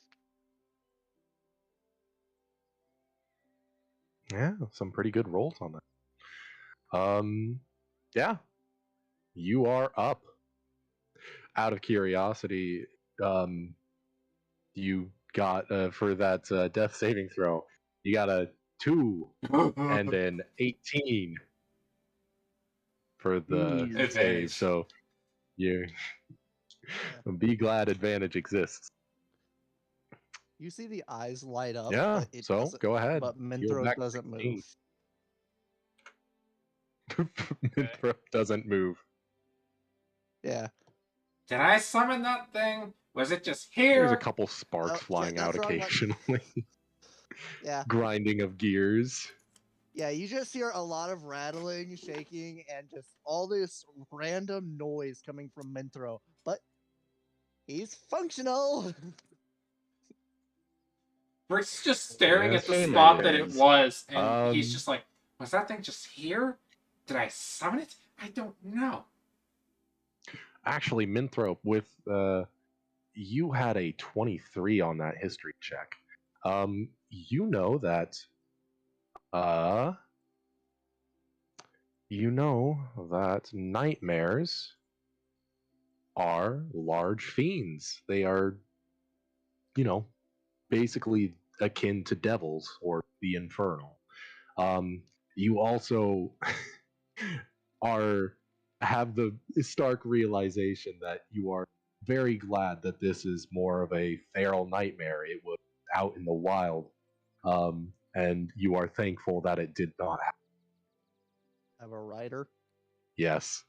Yeah, some pretty good rolls on that. Yeah. You are up. Out of curiosity, you got for that death saving throw, you got a 2 and an 18 for the save. Advantage. So you be glad advantage exists. You see the eyes light up, Yeah, but it so doesn't. go ahead. But Heal Menthro back doesn't 16. move. Minthrop doesn't move. Yeah. Did I summon that thing? Was it just There's here? a couple sparks flying out that's wrong one. occasionally. Yeah. Grinding of gears. Yeah, you just hear a lot of rattling, shaking, and just all this random noise coming from Menthro. But he's functional. Brix is just staring Yes, at the he spot that it is. was, and he's Um, just like, was that thing just here? Did I summon it? I don't know. Actually, Minthrop, with you had a 23 on that history check. You know that nightmares are large fiends. They are, basically akin to devils or the infernal. You also have the stark realization that you are very glad that this is more of a feral nightmare. It was out in the wild, and you are thankful that it did not happen. Have a rider. Yes.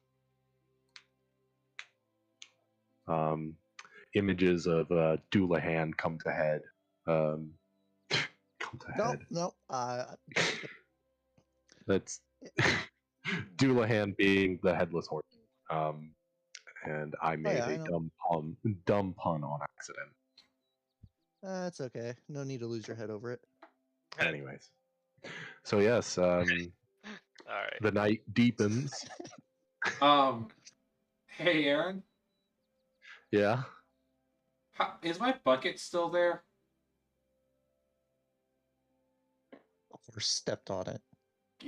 Images of Doulahan come to head. Come to head. No. That's Doulahan being the headless horse. And I made I a know. dumb pun on accident. That's okay. No need to lose your head over it. Anyways, so yes, All right. the night deepens. Hey Aaron, Yeah. is my bucket still there? Or stepped on it.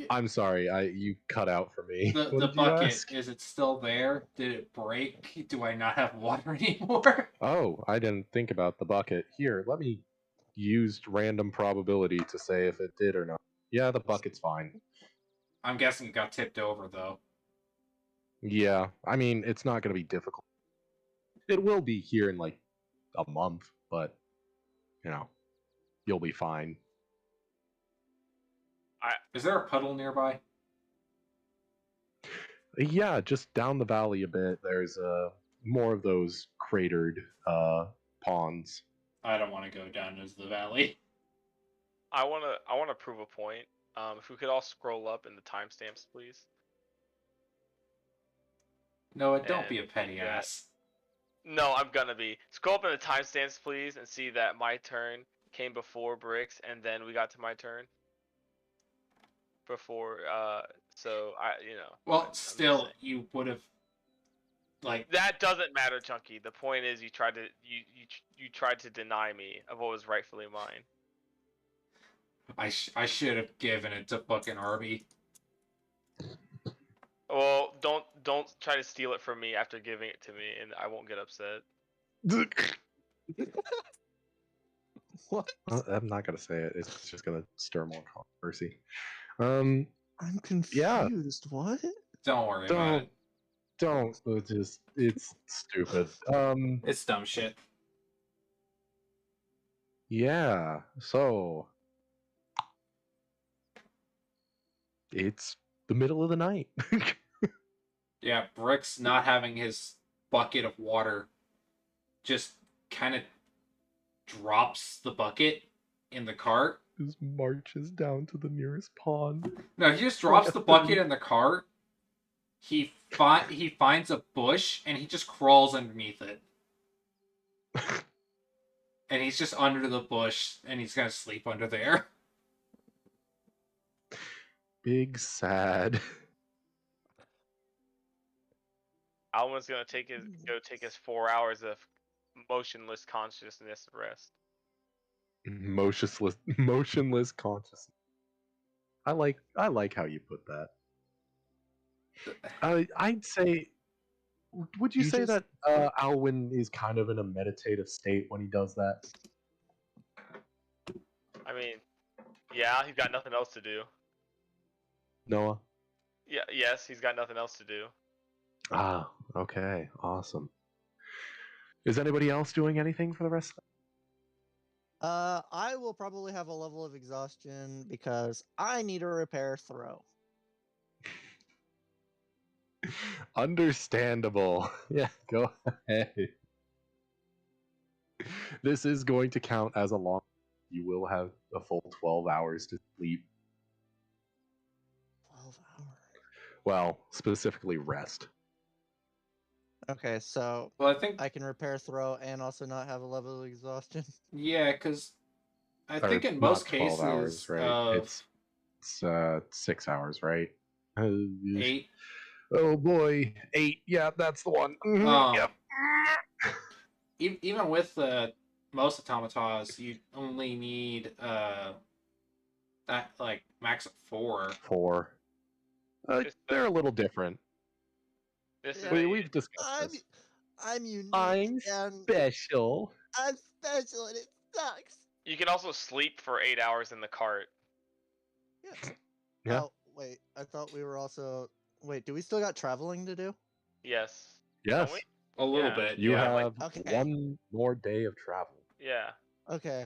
I'm sorry, you cut out for me. The What did you bucket, ask? is it still there? Did it break? Do I not have water anymore? Oh, I didn't think about the bucket. Here, let me use random probability to say if it did or not. Yeah, the bucket's fine. I'm guessing it got tipped over though. Yeah, I mean, it's not going to be difficult. It will be here in like a month, but you know, you'll be fine. Is there a puddle nearby? Yeah, just down the valley a bit. There's more of those cratered ponds. I don't want to go down into the valley. I wanna prove a point. If we could all scroll up in the timestamps, please. Noah, don't be a And petty yeah. ass. No, I'm gonna be. Scroll up in the timestamps, please, and see that my turn came before Bricks, and then we got to my turn. Before, so Well, I'm just still, saying. you would have like That doesn't matter, Chunky. The point is, you tried to deny me of what was rightfully mine. I should have given it to fucking Arby. Well, don't try to steal it from me after giving it to me, and I won't get upset. What? I'm not gonna say it. It's just gonna stir more controversy. I'm confused. What? Don't worry about it. Don't. It's stupid. It's dumb shit. Yeah. So it's the middle of the night. Yeah, Brick's not having his bucket of water just kind of drops the bucket in the cart. Just marches down to the nearest pond. No, he just drops the bucket in the cart. He finds a bush and he just crawls underneath it. And he's just under the bush and he's gonna sleep under there. Big sad. Alwyn's gonna go take his 4 hours of motionless consciousness rest. Motionless consciousness. I like how you put that. I'd say. Would you You say just- that Alwyn is kind of in a meditative state when he does that? I mean, yeah, he's got nothing else to do. Noah? Yeah, yes, he's got nothing else to do. Ah, okay, awesome. Is anybody else doing anything for the rest of I will probably have a level of exhaustion because I need a repair throw. Understandable. Yeah, go ahead. This is going to count as a long. You will have a full 12 hours to sleep. 12 hours. Well, specifically rest. Okay, so Well, I think I can repair throw and also not have a level of exhaustion. yeah, because I Or think in not most 12 cases hours, right? of It's 6 hours, right? 8, Oh boy, 8. Yeah, that's the one. Yep. even with most automatas, you only need that like max of 4. 4. Just They're a little different. This is Yeah. We've discussed this. I'm unique I'm and special. I'm special and it sucks. you can also sleep for 8 hours in the cart. Yeah. Oh, wait. I thought we were also. Wait, do we still got traveling to do? Yes. Yes. Don't we? A little Yeah. bit. You yeah. have Okay. one more day of travel. Yeah. Okay.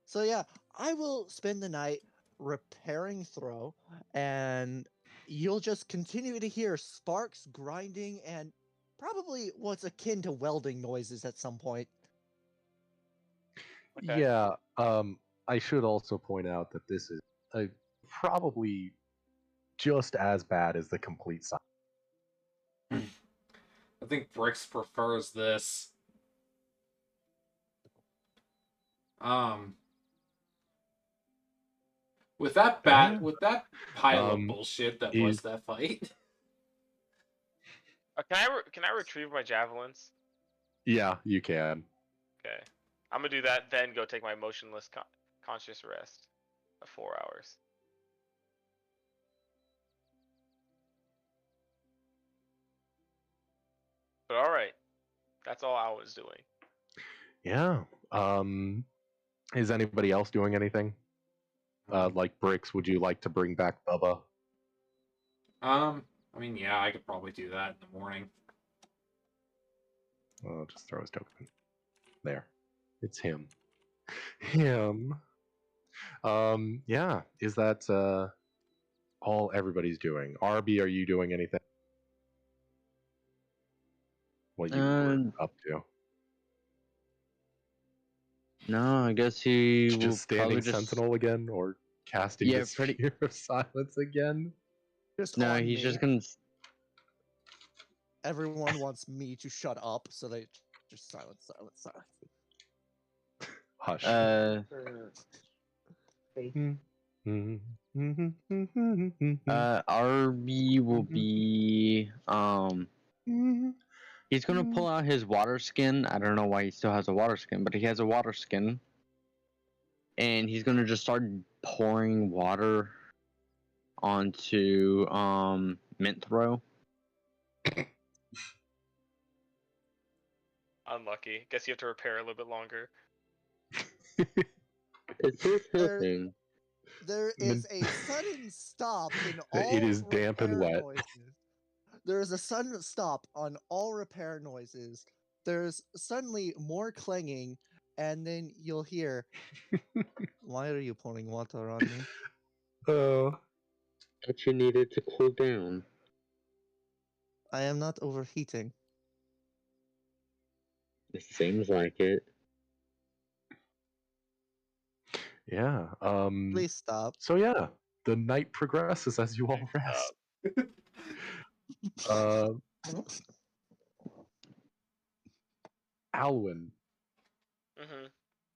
So yeah, I will spend the night repairing throw, and you'll just continue to hear sparks grinding and probably what's akin to welding noises at some point. Okay. Yeah. I should also point out that this is probably just as bad as the complete silence. I think Bricks prefers this. With that pile of bullshit that was that fight. Can I retrieve my javelins? Yeah, you can. Okay. I'm gonna do that, then go take my motionless conscious rest of 4 hours. But all right, that's all I was doing. Yeah. Is anybody else doing anything? Like Bricks, would you like to bring back Bubba? I I mean, yeah, I could probably do that in the morning. I'll just throw his token. There. It's him. Him. Yeah. Is that all everybody's doing? RB, are you doing anything? What you were up to? No, I guess he will Just standing probably just. sentinel again, or casting Yeah, the pretty- sphere of silence again? Just No, on he's me. just gonna. Everyone wants me to shut up, so they just silence. Hush. RB will be he's gonna pull out his water skin. I don't know why he still has a water skin, but he has a water skin. And he's gonna just start pouring water onto Mint Throw. Unlucky. Guess you have to repair a little bit longer. It's his helping. There is a sudden stop in all It is damp and repair wet. noises. There is a sudden stop on all repair noises. There's suddenly more clanging, and then you'll hear, "Why are you pouring water on me?" Oh. That you needed to cool down. I am not overheating. It seems like it. Yeah. Please stop. So yeah, the night progresses as you all rest. Alwyn, Mm-hmm.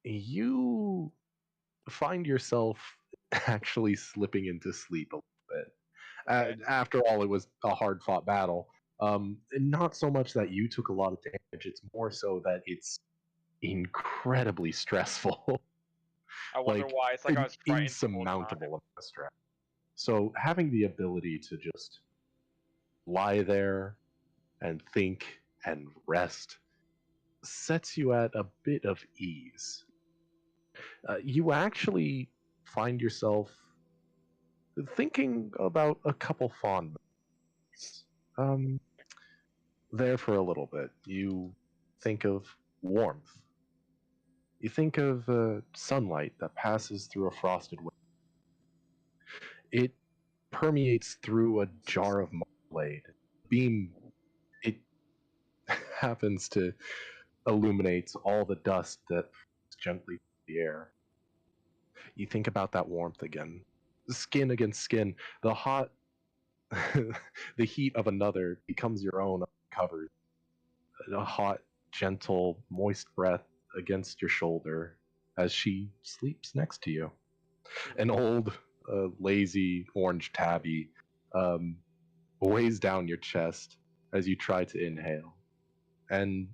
you find yourself actually slipping into sleep a little bit. Okay. After all, it was a hard-fought battle. Not so much that you took a lot of damage; it's more so that it's incredibly stressful. I wonder like why. It's like I an was frightened the whole time. insurmountable amount of stress. So having the ability to just lie there and think and rest sets you at a bit of ease. You actually find yourself thinking about a couple fond memories. There for a little bit. You think of warmth. You think of sunlight that passes through a frosted window. It permeates through a jar of marmalade. Beam, it happens to illuminate all the dust that floats gently through the air. You think about that warmth again. Skin against skin. The hot, the heat of another becomes your own covered. A hot, gentle, moist breath against your shoulder as she sleeps next to you. An old, lazy orange tabby weighs down your chest as you try to inhale. And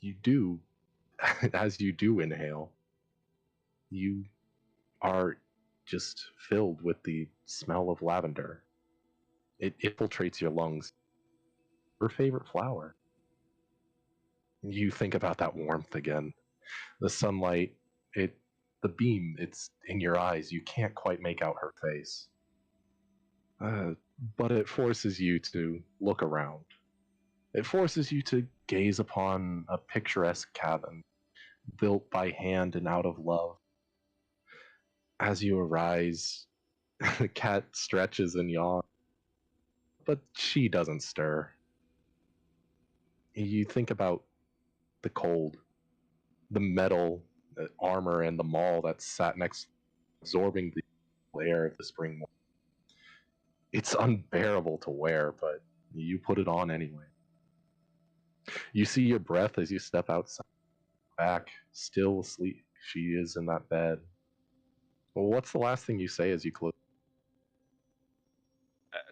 you do, as you do inhale, you are just filled with the smell of lavender. It infiltrates your lungs. Her favorite flower. You think about that warmth again. The sunlight, the beam, it's in your eyes. You can't quite make out her face. But it forces you to look around. It forces you to gaze upon a picturesque cabin built by hand and out of love. As you arise, the cat stretches and yawns, but she doesn't stir. You think about the cold, the metal armor, and the maul that sat next, absorbing the air of the spring morning. It's unbearable to wear, but you put it on anyway. You see your breath as you step outside. Back, still asleep. She is in that bed. Well, what's the last thing you say as you close?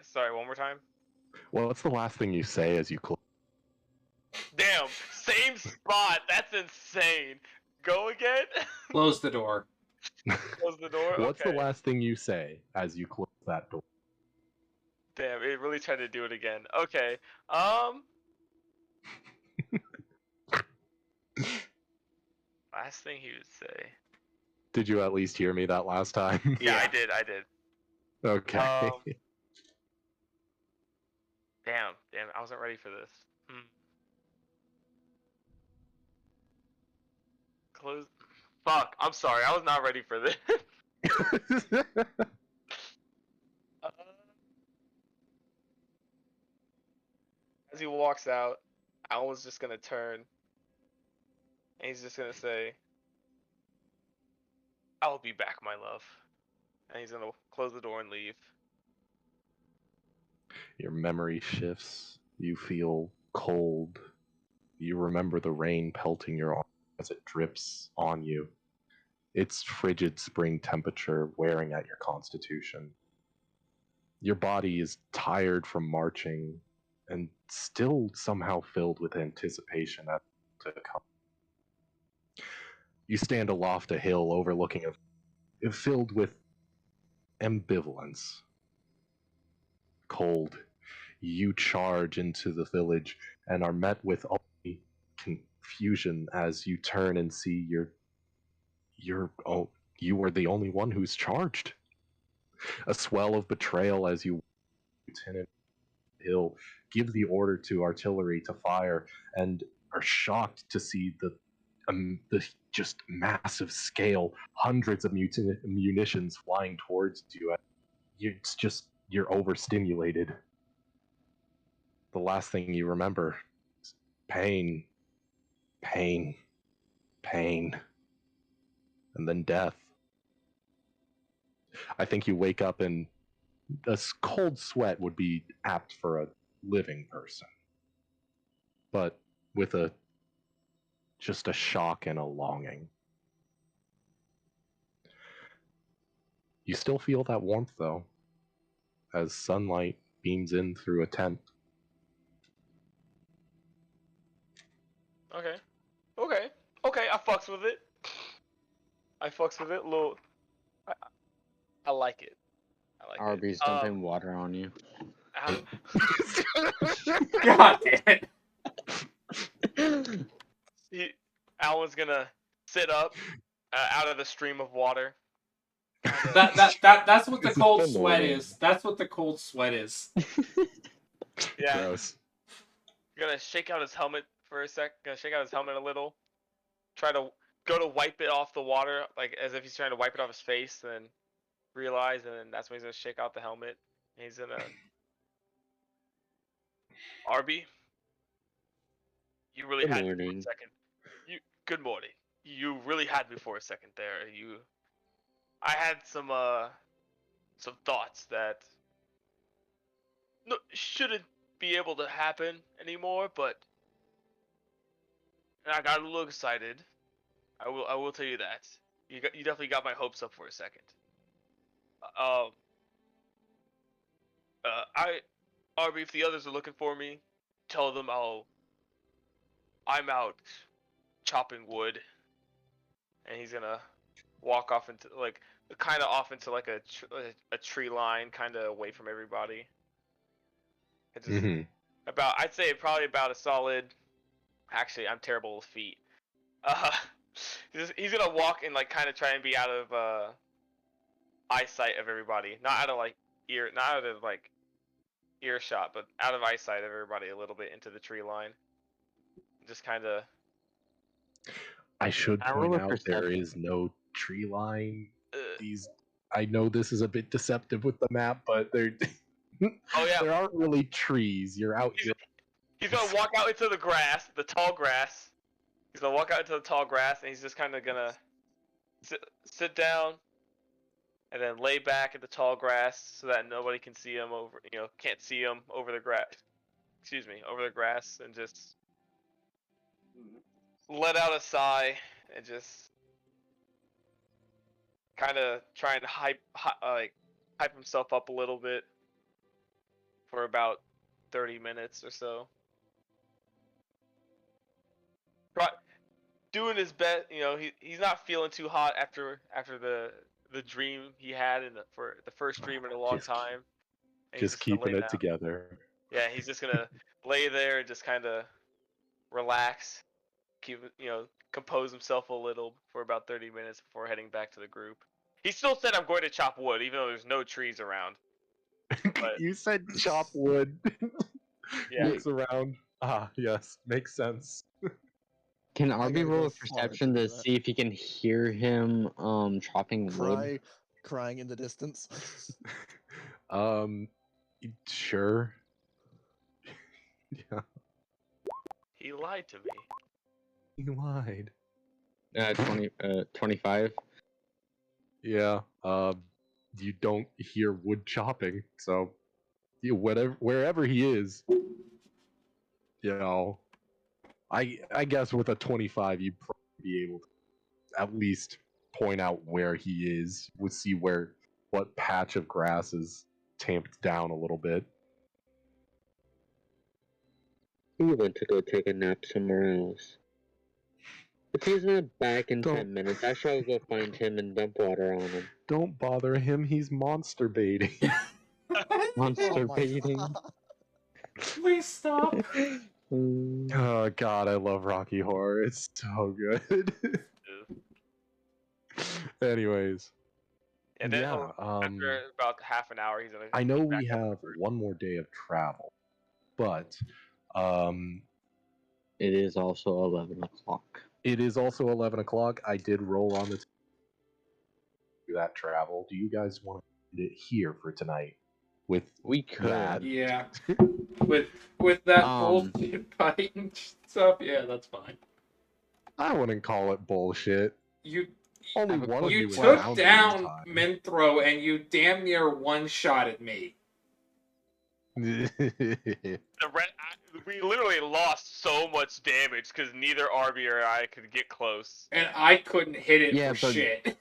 Sorry, one more time. Well, what's the last thing you say as you close? Damn, same spot. That's insane. Go again. Close the door. Close the door. What's Okay. the last thing you say as you close that door? Damn, it really tried to do it again. Okay. Last thing he would say. Did you at least hear me that last time? Yeah, I did. Okay. Damn, I wasn't ready for this. Close. Fuck, I'm sorry, I was not ready for this. Uh, as he walks out, Alan's just gonna turn, and he's just gonna say, "I'll be back, my love," and he's gonna close the door and leave. Your memory shifts. You feel cold. You remember the rain pelting your arm as it drips on you. Its frigid spring temperature wearing at your constitution. Your body is tired from marching and still somehow filled with anticipation to come. You stand aloft a hill overlooking filled with ambivalence. Cold, you charge into the village and are met with only confusion as you turn and see you are the only one who's charged. A swell of betrayal as you, Lieutenant Hill, give the order to artillery to fire and are shocked to see the just massive scale, hundreds of munitions flying towards you. It's just you're overstimulated. The last thing you remember is pain, pain, pain, and then death. I think you wake up and a cold sweat would be apt for a living person, but with just a shock and a longing. You still feel that warmth though, as sunlight beams in through a tent. Okay, I fucks with it. I fucks with it. Little, I, I like it. I like Arby's it. dumping water on you. God damn it. Alan's gonna sit up out of the stream of water. That's what the It's cold the sweat morning. is. That's what the cold sweat is. Yeah. Gross. Gonna shake out his helmet for a sec. Gonna shake out his helmet a little. Try to go to wipe it off the water, like as if he's trying to wipe it off his face. Then realize, and then that's when he's gonna shake out the helmet. And he's gonna, Arby, you really Good had me for a morning. second. Good morning. You really had me for a second there. I had some thoughts that no, shouldn't be able to happen anymore, but I got a little excited. I will tell you that. You definitely got my hopes up for a second. Um, Arby, if the others are looking for me, tell them I'm out chopping wood, and he's gonna walk off into kind of off into like a tree line, kind of away from everybody. It just I'd say probably about a solid. Actually, I'm terrible with feet. Uh, he's gonna walk and like kind of try and be out of eyesight of everybody, not out of earshot, but out of eyesight of everybody a little bit into the tree line. Just kind of. I should I point roll a out there perception. is no tree line. Uh, I know this is a bit deceptive with the map, but there oh yeah, there aren't really trees. You're out here. he's gonna walk out into the grass, the tall grass. He's gonna walk out into the tall grass, and he's just kind of gonna sit down, and then lay back in the tall grass so that nobody can see him can't see him over the grass. Excuse me, over the grass, and just let out a sigh and just kind of try and hype himself up a little bit for about 30 minutes or so. Doing his best, he's not feeling too hot after the dream he had for the first dream in a long time. And he's Just just gonna lay keeping it down. together. Yeah, he's just gonna lay there and just kind of relax, compose himself a little for about 30 minutes before heading back to the group. He still said, "I'm going to chop wood," even though there's no trees around. But You said chop wood. Yeah. Looks around. Ah, yes, makes sense. Can I Arby gotta roll go a far perception to to do that. see if he can hear him chopping wood? Crying in the distance. Um, sure. Yeah, He lied to me. he lied. 25. Yeah. You don't hear wood chopping, so wherever he is, you know, I guess with a 25, you'd probably be able to at least point out where he is. We'll see what patch of grass is tamped down a little bit. He went to go take a nap somewhere else. If he's not back in Don't- 10 minutes, I shall go find him and dump water on him. Don't bother him. He's monster baiting. Monster Oh my baiting. God. Please stop. Oh god, I love Rocky Horror. It's so good. Anyways, And then yeah. he'll, after about half an hour, he's gonna. I know meet we back up have with the group. one more day of travel, but It is also 11 o'clock. it is also 11 o'clock. I did roll on the that travel. Do you guys want to end it here for tonight? With We could. that? Yeah. With that Um, bullshit fight and stuff, yeah, that's fine. I wouldn't call it bullshit. You Only have a one of you you was took down down this Minthro and you damn near one shot at me. time. We literally lost so much damage because neither Arby or I could get close. And I couldn't hit it Yeah, for but- shit.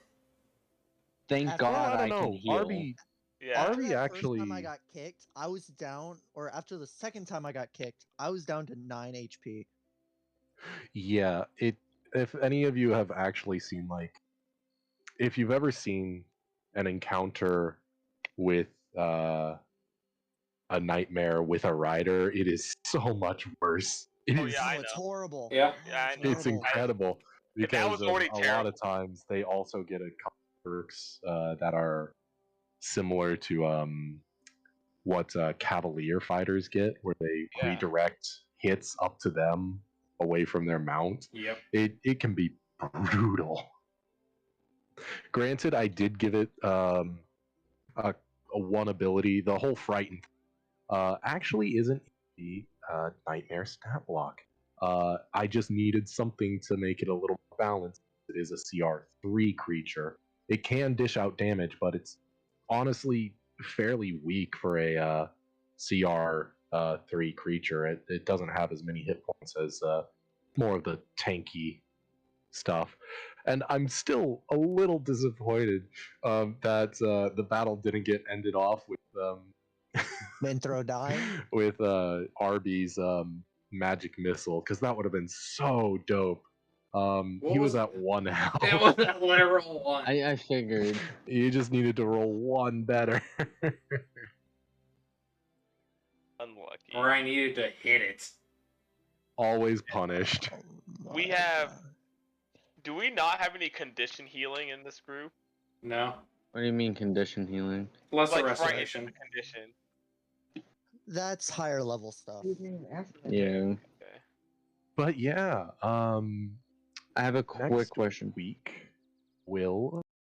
Thank After- Well, God I I don't can know. heal. Arby, Yeah. After Arby that actually. first time I got kicked, I was down, or after the second time I got kicked, I was down to 9 HP. Yeah, it. If any of you have actually seen if you've ever seen an encounter with a nightmare with a rider, it is so much worse. It Oh, is. yeah, I It's know. horrible. Yeah. Yeah, I It's know. It's horrible. incredible And that because was already a lot terrible. of times they also get a couple perks that are similar to what Cavalier fighters get, where they Yeah. redirect hits up to them away from their mount. Yep. It can be brutal. Granted, I did give it a one ability. The whole frighten actually isn't the nightmare stat block. I just needed something to make it a little balanced. It is a CR3 creature. It can dish out damage, but it's honestly fairly weak for a CR3 creature. It doesn't have as many hit points as more of the tanky stuff. And I'm still a little disappointed that the battle didn't get ended off with Minthro dying. with Arby's magic missile, because that would have been so dope. What He was was- at 1 health. It was a literal one. I figured. You just needed to roll one better. Unlucky. Or I needed to hit it. Always punished. Oh We my have- God. Do we not have any condition healing in this group? No. What do you mean condition healing? Lesser Like frightened restoration. condition. That's higher level stuff. Yeah. Okay. But yeah, I have a next quick question. week will